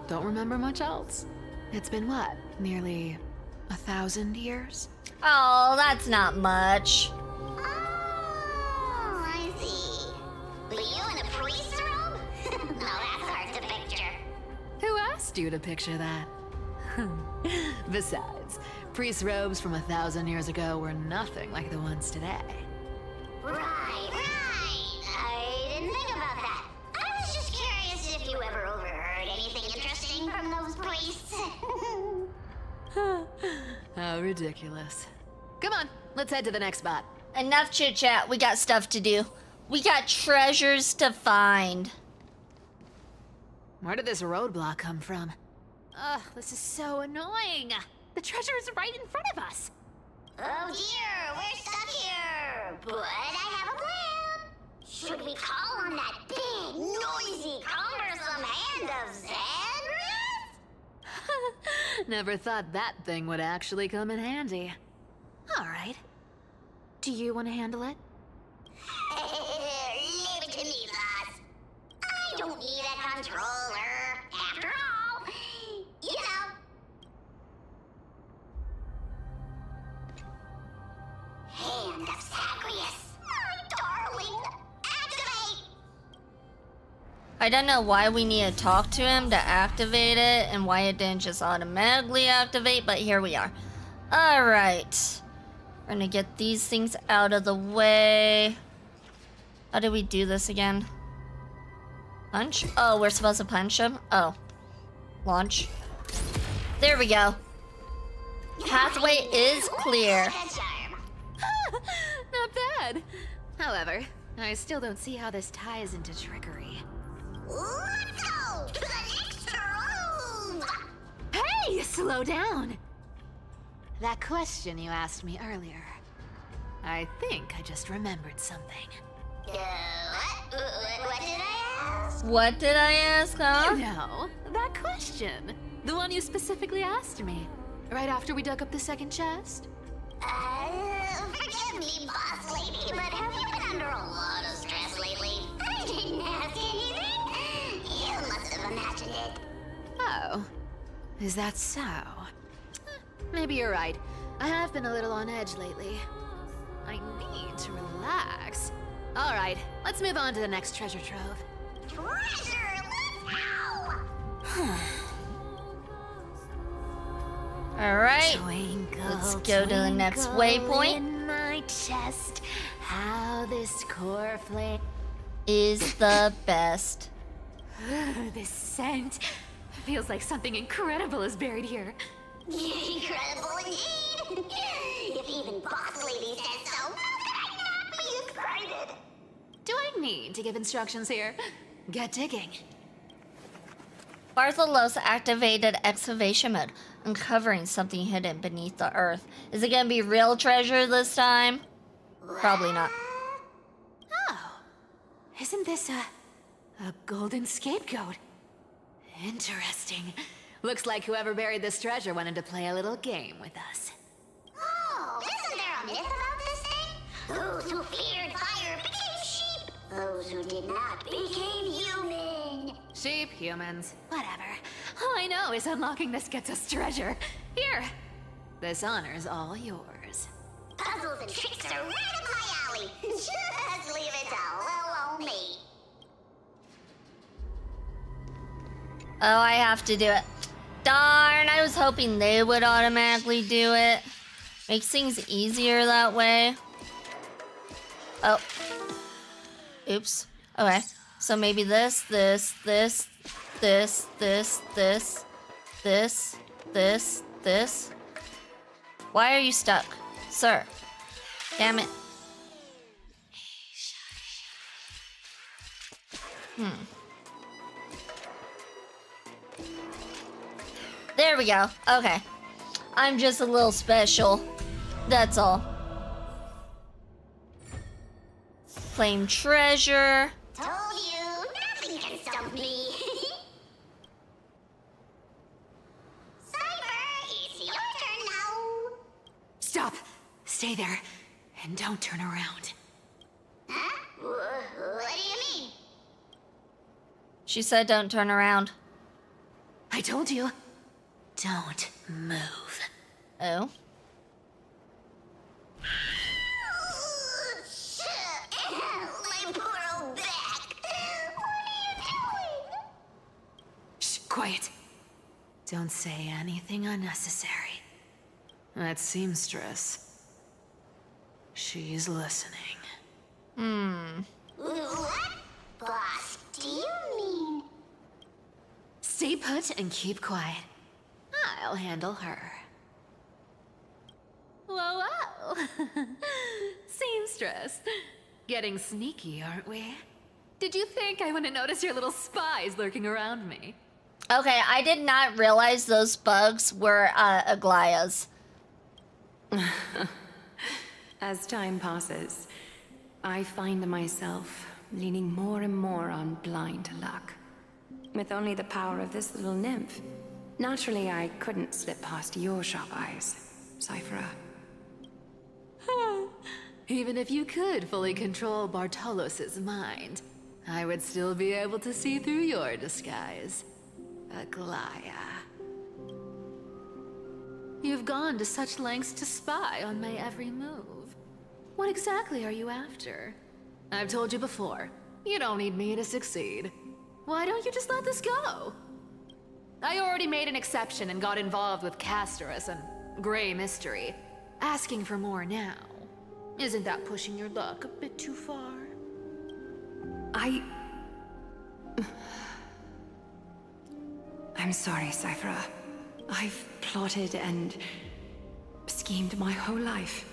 Don't remember much else. It's been what, nearly 1,000 years? Oh, that's not much. Oh, I see. But you in a priest's robe? No, that's hard to picture. Who asked you to picture that? Besides, priest robes from 1,000 years ago were nothing like the ones today. Right. I didn't think about that. I was just curious if you ever overheard anything interesting from those priests. How ridiculous. Come on, let's head to the next spot. Enough chit chat. We got stuff to do. We got treasures to find. Where did this roadblock come from? Ugh, this is so annoying. The treasure is right in front of us. Oh dear, we're stuck here. But I have a plan. Should we call on that big, noisy, cumbersome hand of Xandrath? Never thought that thing would actually come in handy. All right. Do you want to handle it? Leave it to me, boss. I don't need a controller. After all, you know. Hand of Zagreus, my darling. Activate! I don't know why we need to talk to him to activate it and why it didn't just automatically activate, but here we are. Alright. We're gonna get these things out of the way. How do we do this again? Punch? Oh, we're supposed to punch him? Oh. Launch. There we go. Pathway is clear. Not bad. However, I still don't see how this ties into trickery. Let's go to the next room! Hey, slow down. That question you asked me earlier. I think I just remembered something. What did I ask? What did I ask, huh? You know, that question. The one you specifically asked me. Right after we dug up the second chest. Forgive me, boss lady, but have you been under a lot of stress lately? I didn't ask anything. You must have imagined it. Oh. Is that so? Maybe you're right. I have been a little on edge lately. I need to relax. All right, let's move on to the next treasure trove. Treasure, let's go! Alright. Twinkle, Let's go to the next waypoint. In my chest, how this core flame is the best. This scent feels like something incredible is buried here. Incredible indeed! If even Boss Lady says so, how could I not be excited? Do I need to give instructions here? Get digging. Bartholos activated excavation mode, uncovering something hidden beneath the earth. Is it gonna be real treasure this time? Probably not. Oh, isn't this a golden scapegoat? Interesting. Looks like whoever buried this treasure wanted to play a little game with us. Oh, isn't there a myth about this thing? Those who feared fire became sheep. Those who did not became human. Sheep, humans, whatever. All I know is unlocking this gets us treasure. Here, this honor's all yours. Puzzles and tricks are right up my alley. Just leave it to little me. Oh, I have to do it. Darn, I was hoping they would automatically do it. Makes things easier that way. Oh. Oops. Okay. So maybe this. Why are you stuck, sir? Damn it. There we go. Okay. I'm just a little special. That's all. Claim treasure. Told you, nothing can stump me. Cyber, it's your turn now. Stop. Stay there. And don't turn around. Huh? What do you mean? She said don't turn around. I told you. Don't move. Oh? My poor old back. What are you doing? Shh, quiet. Don't say anything unnecessary. That seamstress. She's listening. What? Boss, do you mean? Stay put and keep quiet. I'll handle her. Whoa, whoa. Seamstress. Getting sneaky, aren't we? Did you think I wouldn't notice your little spies lurking around me? Okay, I did not realize those bugs were Aglaya's. As time passes, I find myself leaning more and more on blind luck. With only the power of this little nymph, naturally I couldn't slip past your sharp eyes, Cyphera. Even if you could fully control Bartolos's mind, I would still be able to see through your disguise. Aglaya. You've gone to such lengths to spy on my every move. What exactly are you after? I've told you before, you don't need me to succeed. Why don't you just let this go? I already made an exception and got involved with Castorus and Grey Mystery. Asking for more now. Isn't that pushing your luck a bit too far? I'm sorry, Cyphera. I've plotted and schemed my whole life.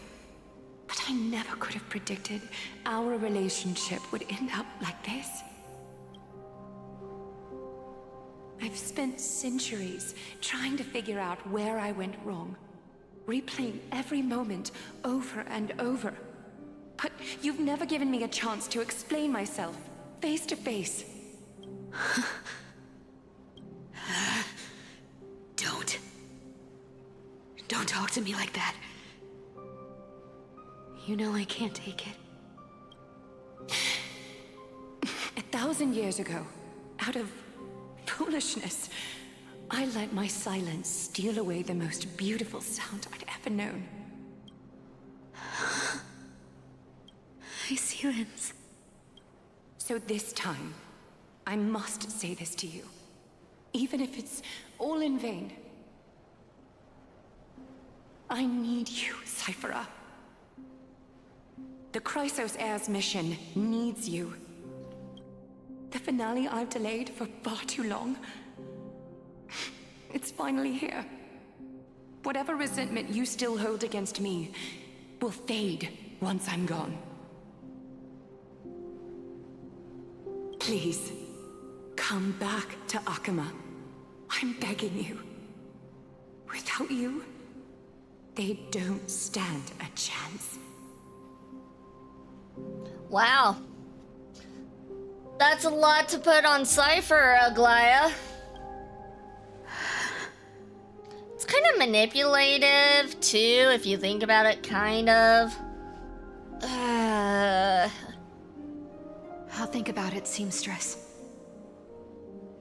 But I never could have predicted our relationship would end up like this. I've spent centuries trying to figure out where I went wrong, replaying every moment over and over. But you've never given me a chance to explain myself, face to face. Don't talk to me like that. You know I can't take it. 1,000 years ago, out of foolishness, I let my silence steal away the most beautiful sound I'd ever known. My silence. So this time, I must say this to you, even if it's all in vain. I need you, Cyphera. The Chrysos Heir's mission needs you. The finale I've delayed for far too long. It's finally here. Whatever resentment you still hold against me will fade once I'm gone. Please, come back to Akama. I'm begging you. Without you, they don't stand a chance. Wow. That's a lot to put on Cypher, Aglaya. It's kind of manipulative, too, if you think about it, kind of. I'll think about it, seamstress.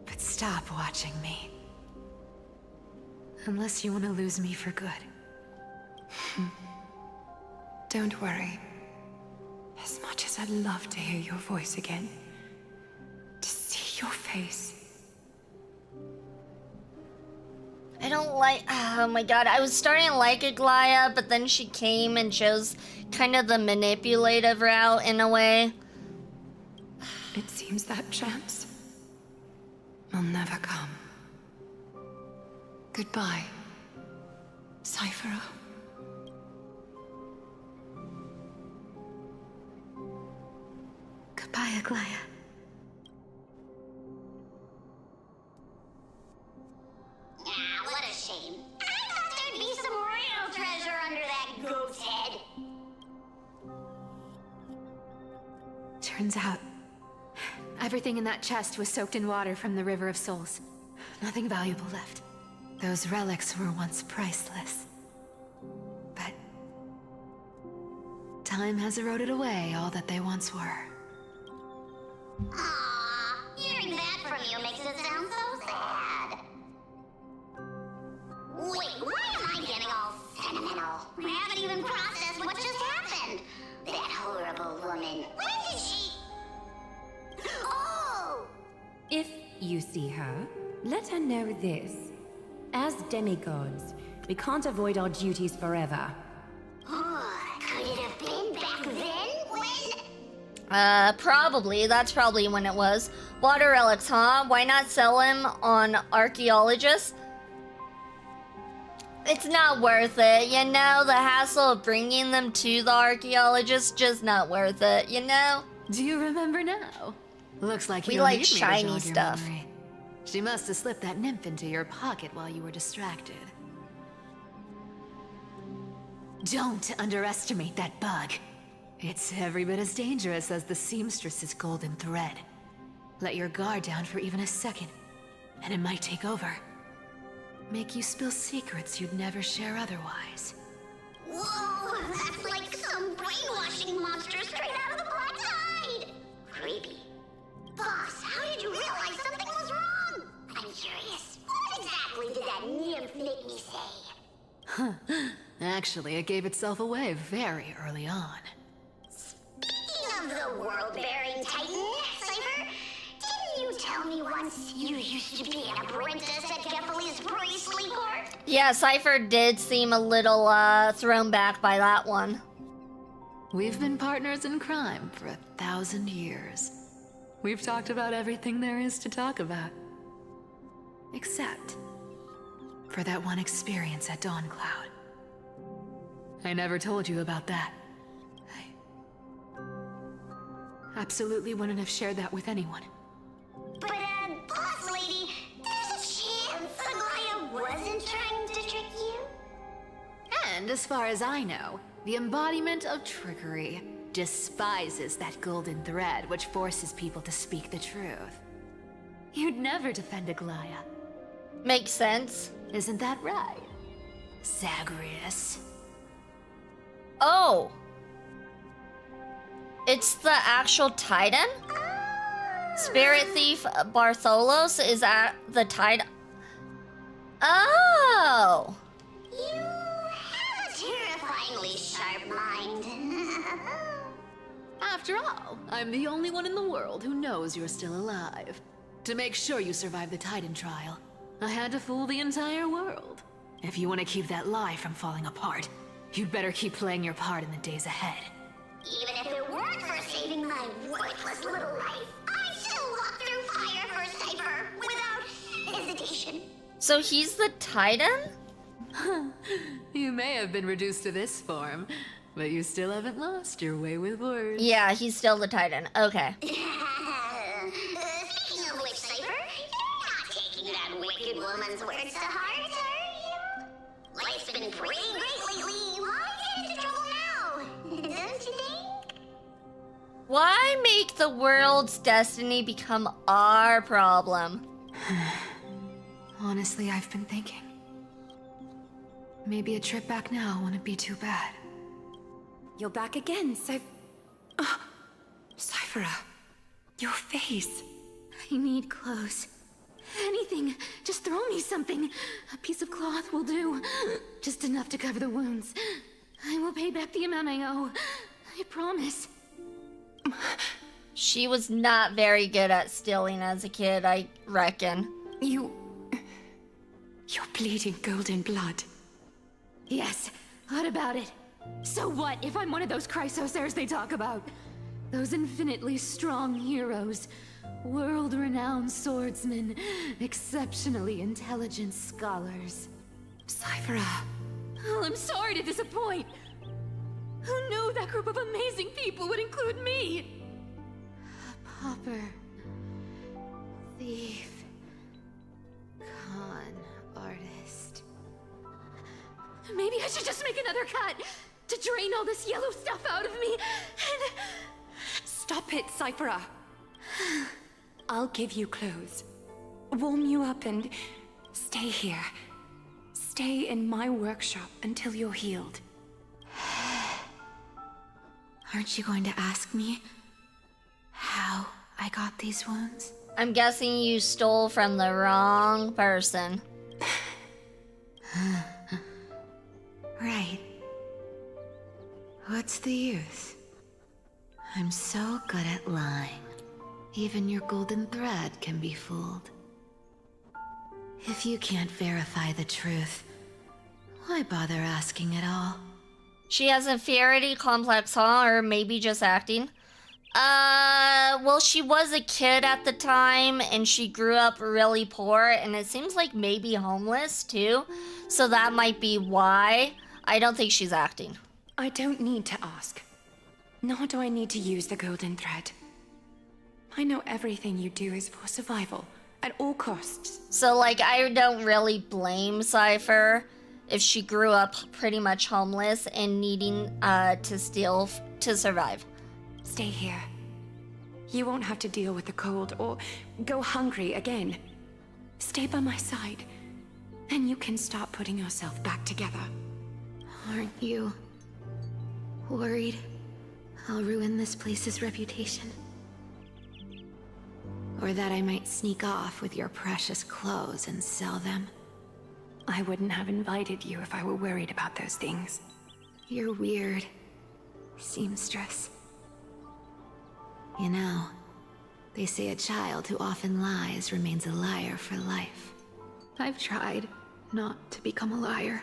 But stop watching me. Unless you want to lose me for good. Don't worry. As much as I'd love to hear your voice again, to see your face. I don't like... Oh my god, I was starting to like Aglaya, but then she came and chose kind of the manipulative route in a way. It seems that chance will never come. Goodbye, Cypher. Goodbye, Aglaya. What a shame. I thought there'd be some real treasure under that goat's head. Turns out, everything in that chest was soaked in water from the River of Souls. Nothing valuable left. Those relics were once priceless. But time has eroded away all that they once were. Aww, hearing that from you makes it sound so sad. Wait, why am I getting all sentimental? I haven't even processed what just happened. That horrible woman. Where did she... Oh! If you see her, let her know this. As demigods, we can't avoid our duties forever. Could it have been back then? When? Probably. That's probably when it was. Water relics, huh? Why not sell him on archaeologists? It's not worth it, you know? The hassle of bringing them to the archaeologists, just not worth it, you know? Do you remember now? Looks like we you don't like need me to shiny jog your stuff. memory. She must have slipped that nymph into your pocket while you were distracted. Don't underestimate that bug. It's every bit as dangerous as the seamstress's golden thread. Let your guard down for even a second, and it might take over. Make you spill secrets you'd never share otherwise. Whoa, that's like some brainwashing monster straight out of the Black Tide! Creepy. Boss, how did you realize something was wrong? I'm curious. What exactly did that nymph make me say? Huh. Actually, it gave itself away very early on. Speaking of the world-bearing titan, Cypher, didn't you tell me once you used to be an apprentice at Gefeli's priestly court? Yeah, Cypher did seem a little, thrown back by that one. We've been partners in crime for 1,000 years. We've talked about everything there is to talk about. Except for that one experience at Dawncloud. I never told you about that. I absolutely wouldn't have shared that with anyone. But, boss lady, there's a chance Aglaya wasn't trying to trick you? And as far as I know, the embodiment of trickery despises that golden thread which forces people to speak the truth. You'd never defend Aglaya. Makes sense. Isn't that right, Zagreus? Oh! It's the actual Titan? Spirit Thief Bartholos is at the Titan. Oh! You have a terrifyingly sharp mind. After all, I'm the only one in the world who knows you're still alive. To make sure you survive the Titan trial, I had to fool the entire world. If you want to keep that lie from falling apart, you'd better keep playing your part in the days ahead. Even if it weren't for saving my worthless little life, I'd still walk through fire for Cypher without hesitation. So he's the Titan? You may have been reduced to this form, but you still haven't lost your way with words. Yeah, he's still the Titan. Okay. Speaking of which, Cypher, you're not taking that wicked woman's words to heart, are you? Life's been pretty great lately. Why get into trouble now? Don't you think? Why make the world's destiny become our problem? Honestly, I've been thinking. Maybe a trip back now wouldn't be too bad. You're back again, Cyphera, your face. I need clothes. Anything. Just throw me something. A piece of cloth will do. Just enough to cover the wounds. I will pay back the amount I owe. I promise. She was not very good at stealing as a kid, I reckon. You're bleeding golden blood. Yes, what about it? So what if I'm one of those Chrysosairs they talk about? Those infinitely strong heroes. World-renowned swordsmen. Exceptionally intelligent scholars. Cyphera. Oh, I'm sorry to disappoint. Who knew that group of amazing people would include me? A pauper. Thief. Con artist. Maybe I should just make another cut to drain all this yellow stuff out of me and... Stop it, Cyphera. I'll give you clothes. Warm you up and stay here. Stay in my workshop until you're healed. Aren't you going to ask me how I got these wounds? I'm guessing you stole from the wrong person. Right. What's the use? I'm so good at lying. Even your golden thread can be fooled. If you can't verify the truth, why bother asking at all? She has inferiority complex, huh? Or maybe just acting. Well, she was a kid at the time, and she grew up really poor, and it seems like maybe homeless, too. So that might be why. I don't think she's acting. I don't need to ask. Nor do I need to use the golden thread. I know everything you do is for survival, at all costs. So, like, I don't really blame Cypher if she grew up pretty much homeless and needing to steal to survive. Stay here. You won't have to deal with the cold or go hungry again. Stay by my side, and you can start putting yourself back together. Aren't you worried I'll ruin this place's reputation? Or that I might sneak off with your precious clothes and sell them? I wouldn't have invited you if I were worried about those things. You're weird, seamstress. You know, they say a child who often lies remains a liar for life. I've tried not to become a liar.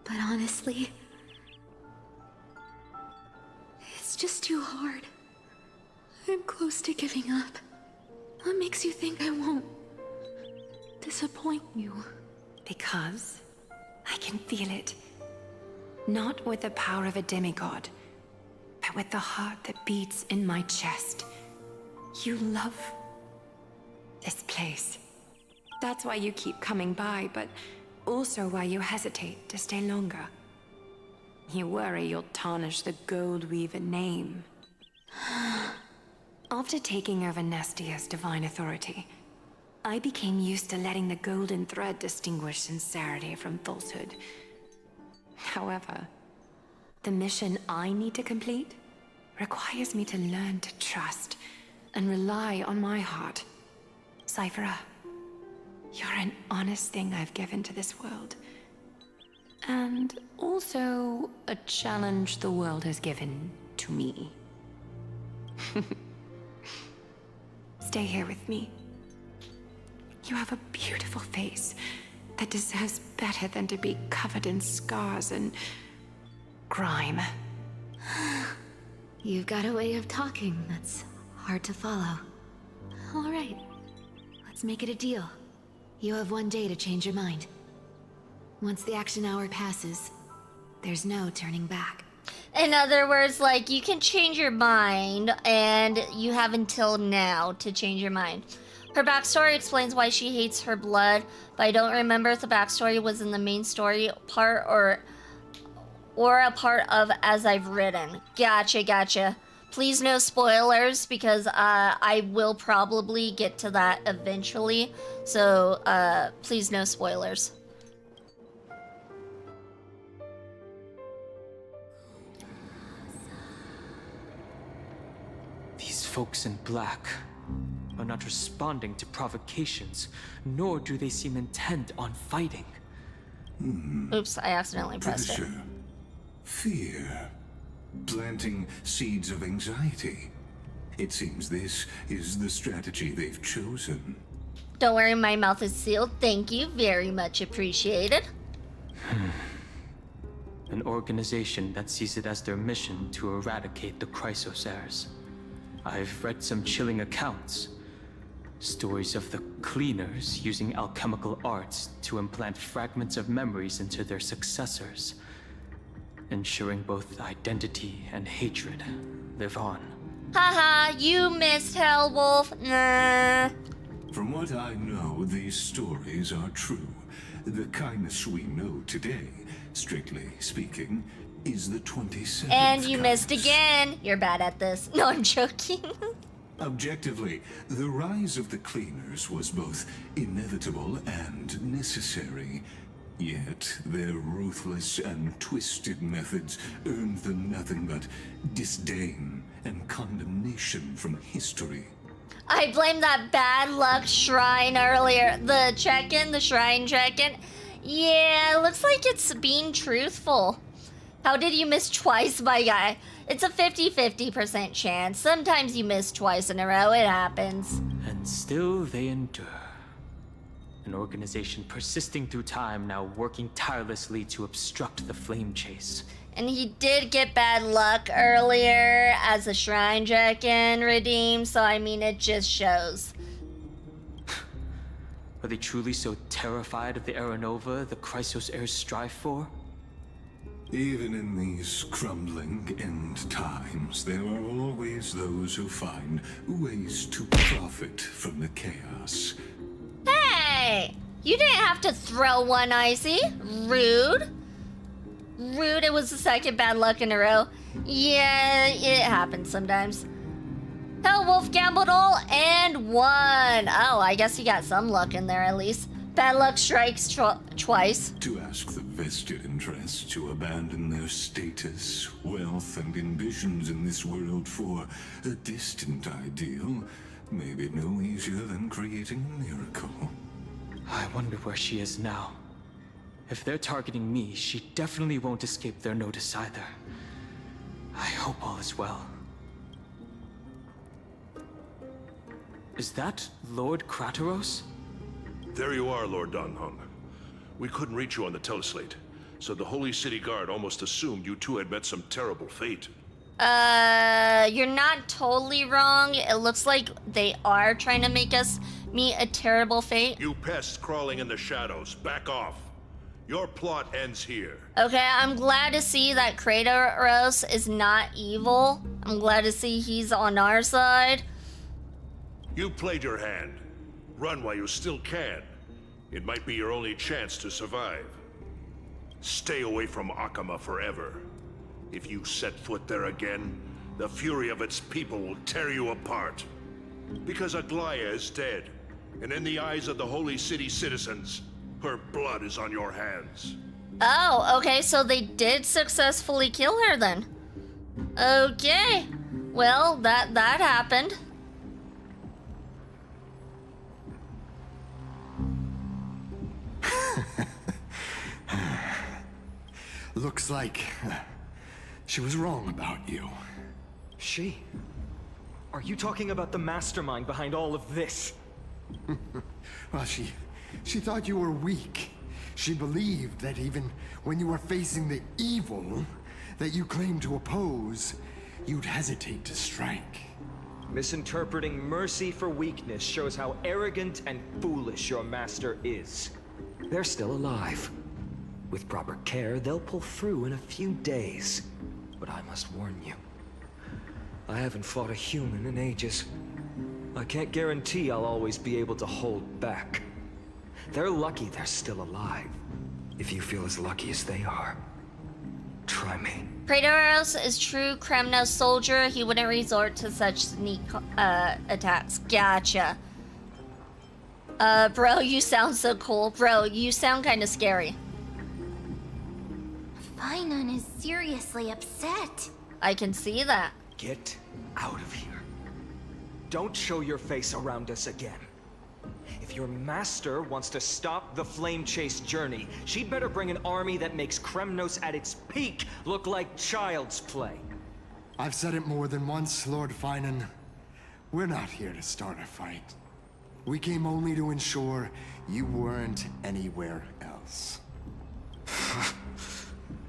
But honestly, it's just too hard. I'm close to giving up. What makes you think I won't disappoint you? Because I can feel it. Not with the power of a demigod, but with the heart that beats in my chest. You love this place. That's why you keep coming by, but also why you hesitate to stay longer. You worry you'll tarnish the Gold Weaver name. After taking over Nestia's divine authority, I became used to letting the golden thread distinguish sincerity from falsehood. However, the mission I need to complete requires me to learn to trust and rely on my heart. Cyphera, you're an honest thing I've given to this world. And also a challenge the world has given to me. Stay here with me. You have a beautiful face that deserves better than to be covered in scars and grime. You've got a way of talking that's hard to follow. All right, let's make it a deal. You have one day to change your mind. Once the action hour passes, there's no turning back. In other words, like, you can change your mind, and you have until now to change your mind. Her backstory explains why she hates her blood, but I don't remember if the backstory was in the main story part or a part of as I've written. Gotcha. Please no spoilers, because I will probably get to that eventually. So, please no spoilers. These folks in black are not responding to provocations, nor do they seem intent on fighting. Oops, I accidentally pressed it. Pressure. Fear. Planting seeds of anxiety. It seems this is the strategy they've chosen. Don't worry, my mouth is sealed. Thank you, very much appreciated. An organization that sees it as their mission to eradicate the Chrysos heirs. I've read some chilling accounts. Stories of the cleaners using alchemical arts to implant fragments of memories into their successors, ensuring both identity and hatred live on. Haha, you missed Hellwolf. Nah. From what I know, these stories are true. The kindness we know today, strictly speaking, is the 27th And you kindness. missed again. You're bad at this. No, I'm joking. Objectively, the rise of the cleaners was both inevitable and necessary. Yet, their ruthless and twisted methods earned them nothing but disdain and condemnation from history. I blame that bad luck shrine earlier. The check-in, the shrine check-in. Yeah, looks like it's being truthful. How did you miss twice, my guy? It's a 50-50% chance. Sometimes you miss twice in a row. It happens. And still they endure. An organization persisting through time, now working tirelessly to obstruct the flame chase. And he did get bad luck earlier as a shrine check-in redeemed, so I mean, it just shows. Are they truly so terrified of the Aranova the Chrysos heirs strive for? Even in these crumbling end times, there are always those who find ways to profit from the chaos. Hey! You didn't have to throw one, Icy. Rude. Rude, it was the second bad luck in a row. Yeah, it happens sometimes. Hellwolf gambled all and won. Oh, I guess he got some luck in there at least. Bad luck strikes twice. To ask the vested interests to abandon their status, wealth, and ambitions in this world for a distant ideal may be no easier than creating a miracle. I wonder where she is now. If they're targeting me, she definitely won't escape their notice either. I hope all is well. Is that Lord Krateros? There you are, Lord Donhung. We couldn't reach you on the teleslate, so the Holy City Guard almost assumed you two had met some terrible fate. You're not totally wrong. It looks like they are trying to make us meet a terrible fate. You pests crawling in the shadows, back off. Your plot ends here. Okay, I'm glad to see that Kratos is not evil. I'm glad to see he's on our side. You played your hand. Run while you still can. It might be your only chance to survive. Stay away from Akama forever. If you set foot there again, the fury of its people will tear you apart. Because Aglaya is dead, and in the eyes of the Holy City citizens, her blood is on your hands. Oh, okay, so they did successfully kill her then. Okay, well, that happened. Looks like she was wrong about you. She? Are you talking about the mastermind behind all of this? Well, she thought you were weak. She believed that even when you were facing the evil that you claimed to oppose, you'd hesitate to strike. Misinterpreting mercy for weakness shows how arrogant and foolish your master is. They're still alive. With proper care, they'll pull through in a few days. But I must warn you, I haven't fought a human in ages. I can't guarantee I'll always be able to hold back. They're lucky they're still alive. If you feel as lucky as they are, try me. Praetorius is true Kremnos soldier. He wouldn't resort to such sneak attacks. Gotcha. Bro, you sound so cool. Bro, you sound kind of scary. Finon is seriously upset. I can see that. Get out of here. Don't show your face around us again. If your master wants to stop the flame chase journey, she'd better bring an army that makes Kremnos at its peak look like child's play. I've said it more than once, Lord Finon. We're not here to start a fight. We came only to ensure you weren't anywhere else.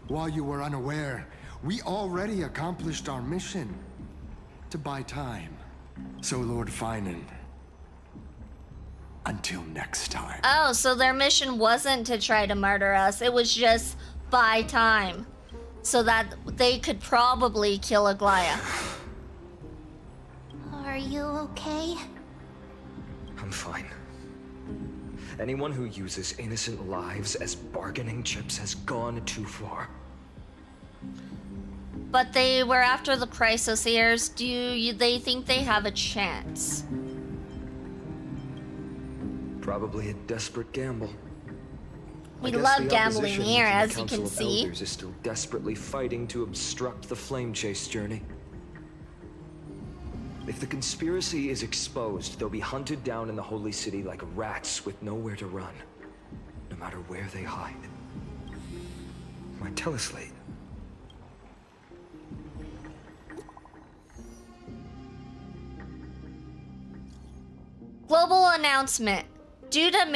While you were unaware, we already accomplished our mission to buy time. So, Lord Finon, until next time. Oh, so their mission wasn't to try to murder us. It was just buy time so that they could probably kill Aglaya. Are you okay? I'm fine. Anyone who uses innocent lives as bargaining chips has gone too far. But they were after the Chrysosseers. They think they have a chance? Probably a desperate gamble. We I guess love the gambling opposition here, from the as you Council can of see. Elders is still desperately fighting to obstruct the flame chase journey. If the conspiracy is exposed, they'll be hunted down in the Holy City like rats with nowhere to run, no matter where they hide. My teleslate. Global announcement. Due to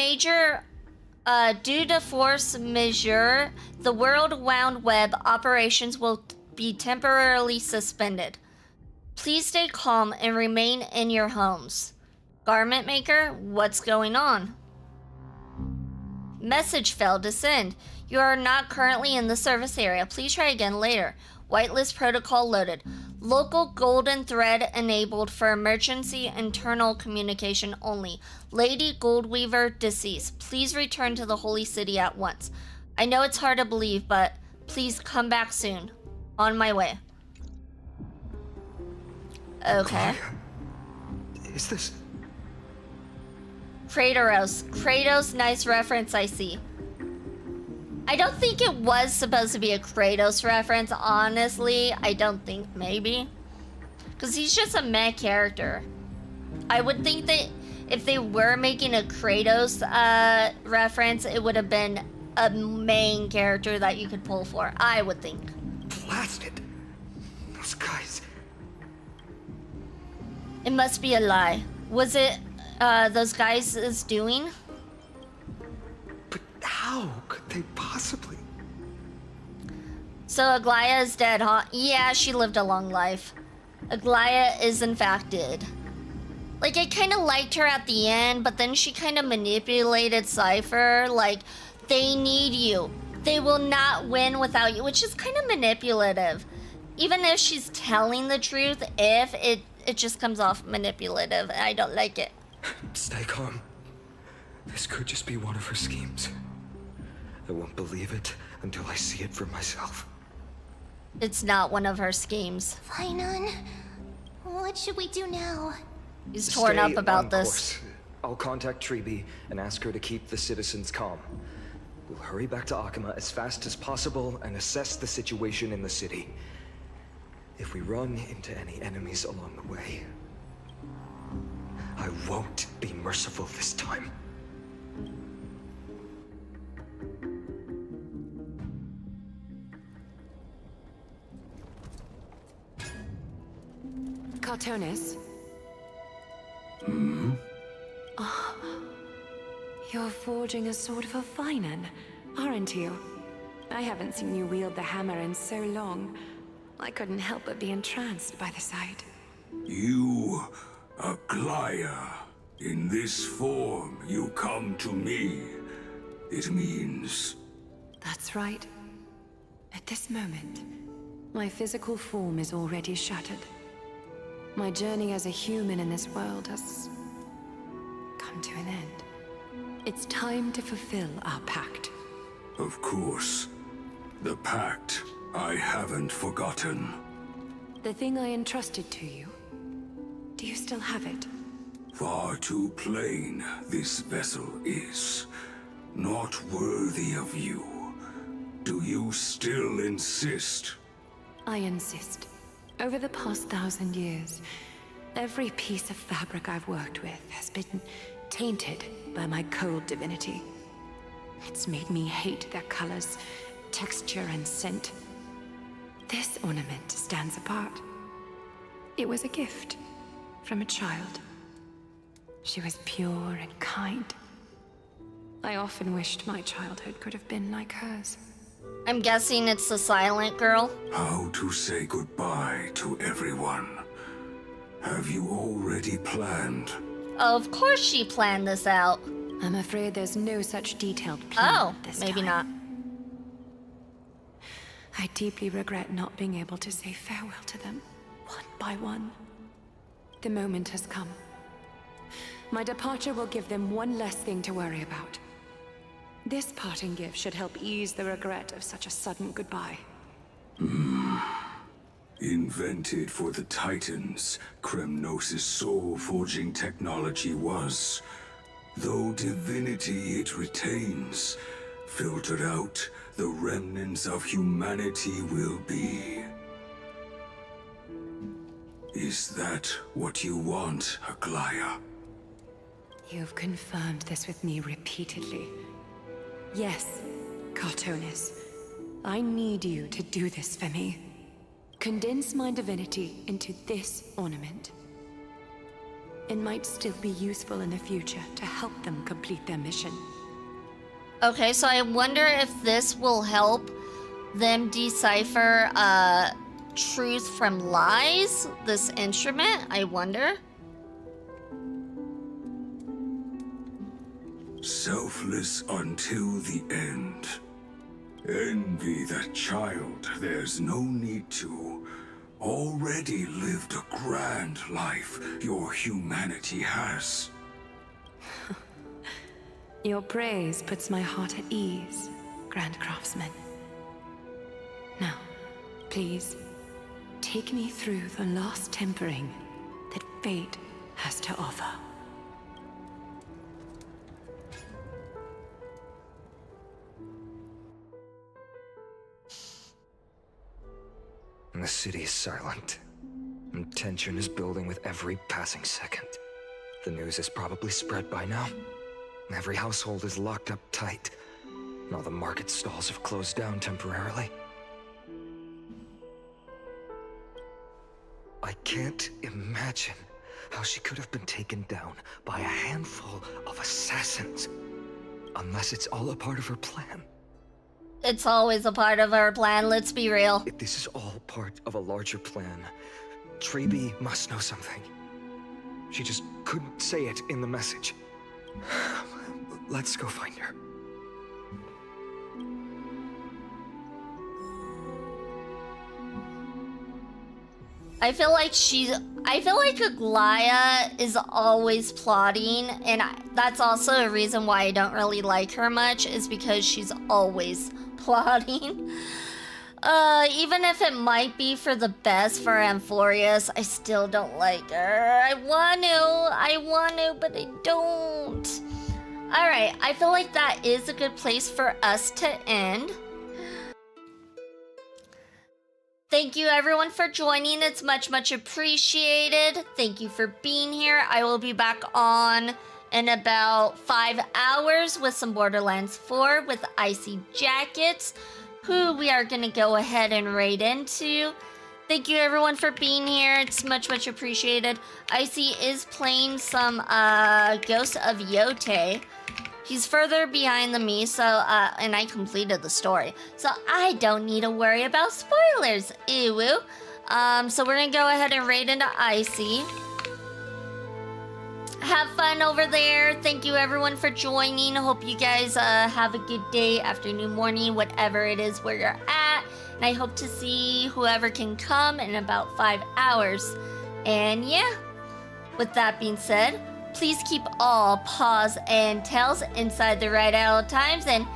force majeure, the World Wound Web operations will be temporarily suspended. Please stay calm and remain in your homes. Garment maker, what's going on? Message failed to send. You are not currently in the service area. Please try again later. Whitelist protocol loaded. Local golden thread enabled for emergency internal communication only. Lady Goldweaver deceased. Please return to the Holy City at once. I know it's hard to believe, but please come back soon. On my way. Okay. Is this... Kratos, nice reference, I see. I don't think it was supposed to be a Kratos reference, honestly. I don't think, maybe. Because he's just a meh character. I would think that if they were making a Kratos reference, it would have been a main character that you could pull for. I would think. Blasted. Those guys... It must be a lie. Was it those guys is doing? But how could they possibly? So Aglaya is dead, huh? Yeah, she lived a long life. Aglaya is in fact dead. Like, I kind of liked her at the end, but then she kind of manipulated Cypher. Like, they need you. They will not win without you, which is kind of manipulative. Even if she's telling the truth, if it just comes off manipulative. I don't like it. Stay calm. This could just be one of her schemes. I won't believe it until I see it for myself. It's not one of her schemes. Finon, what should we do now? He's torn up about this. Course. I'll contact Treeby and ask her to keep the citizens calm. We'll hurry back to Akama as fast as possible and assess the situation in the city. If we run into any enemies along the way, I won't be merciful this time. Cartonis? Hmm? Oh, you're forging a sword for Finon, aren't you? I haven't seen you wield the hammer in so long. I couldn't help but be entranced by the sight. You, Aglaya. In this form, you come to me. It means That's right. At this moment, my physical form is already shattered. My journey as a human in this world has come to an end. It's time to fulfill our pact. Of course. The pact. I haven't forgotten. The thing I entrusted to you. Do you still have it? Far too plain this vessel is. Not worthy of you. Do you still insist? I insist. Over the past 1,000 years, every piece of fabric I've worked with has been tainted by my cold divinity. It's made me hate their colors, texture, and scent. This ornament stands apart. It was a gift from a child. She was pure and kind. I often wished my childhood could have been like hers. I'm guessing it's the silent girl. How to say goodbye to everyone? Have you already planned? Of course she planned this out. I'm afraid there's no such detailed plan this time. Maybe not. I deeply regret not being able to say farewell to them, one by one. The moment has come. My departure will give them one less thing to worry about. This parting gift should help ease the regret of such a sudden goodbye. Invented for the Titans, Kremnos' soul-forging technology was. Though divinity it retains, filtered out, the remnants of humanity will be. Is that what you want, Aglaya? You've confirmed this with me repeatedly. Yes, Cartonis. I need you to do this for me. Condense my divinity into this ornament. It might still be useful in the future to help them complete their mission. Okay, so I wonder if this will help them decipher truth from lies, this instrument, I wonder. Selfless until the end. Envy that child, there's no need to. Already lived a grand life your humanity has. Your praise puts my heart at ease, Grand Craftsman. Now, please, take me through the last tempering that fate has to offer. The city is silent, and tension is building with every passing second. The news is probably spread by now. Every household is locked up tight, and all the market stalls have closed down temporarily. I can't imagine how she could have been taken down by a handful of assassins, unless it's all a part of her plan. It's always a part of our plan, let's be real. If this is all part of a larger plan, Traby must know something. She just couldn't say it in the message. Let's go find her. I feel like Aglaya is always plotting, and that's also a reason why I don't really like her much, is because she's always plotting. Even if it might be for the best for Amphorius, I still don't like her. I want to, but I don't. Alright, I feel like that is a good place for us to end. Thank you everyone for joining. It's much appreciated. Thank you for being here. I will be back on in about 5 hours with some Borderlands 4 with Icy Jackets, who we are going to go ahead and raid into. Thank you everyone for being here. It's much appreciated. Icy is playing some Ghost of Yote. He's further behind than me, so, and I completed the story. So I don't need to worry about spoilers, ew. So we're gonna go ahead and raid into Icy. have fun over there. Thank you everyone for joining. Hope you guys have a good day, afternoon, morning, whatever it is where you're at. And I hope to see whoever can come in about 5 hours. And yeah, with that being said, please keep all paws and tails inside the right at all times, and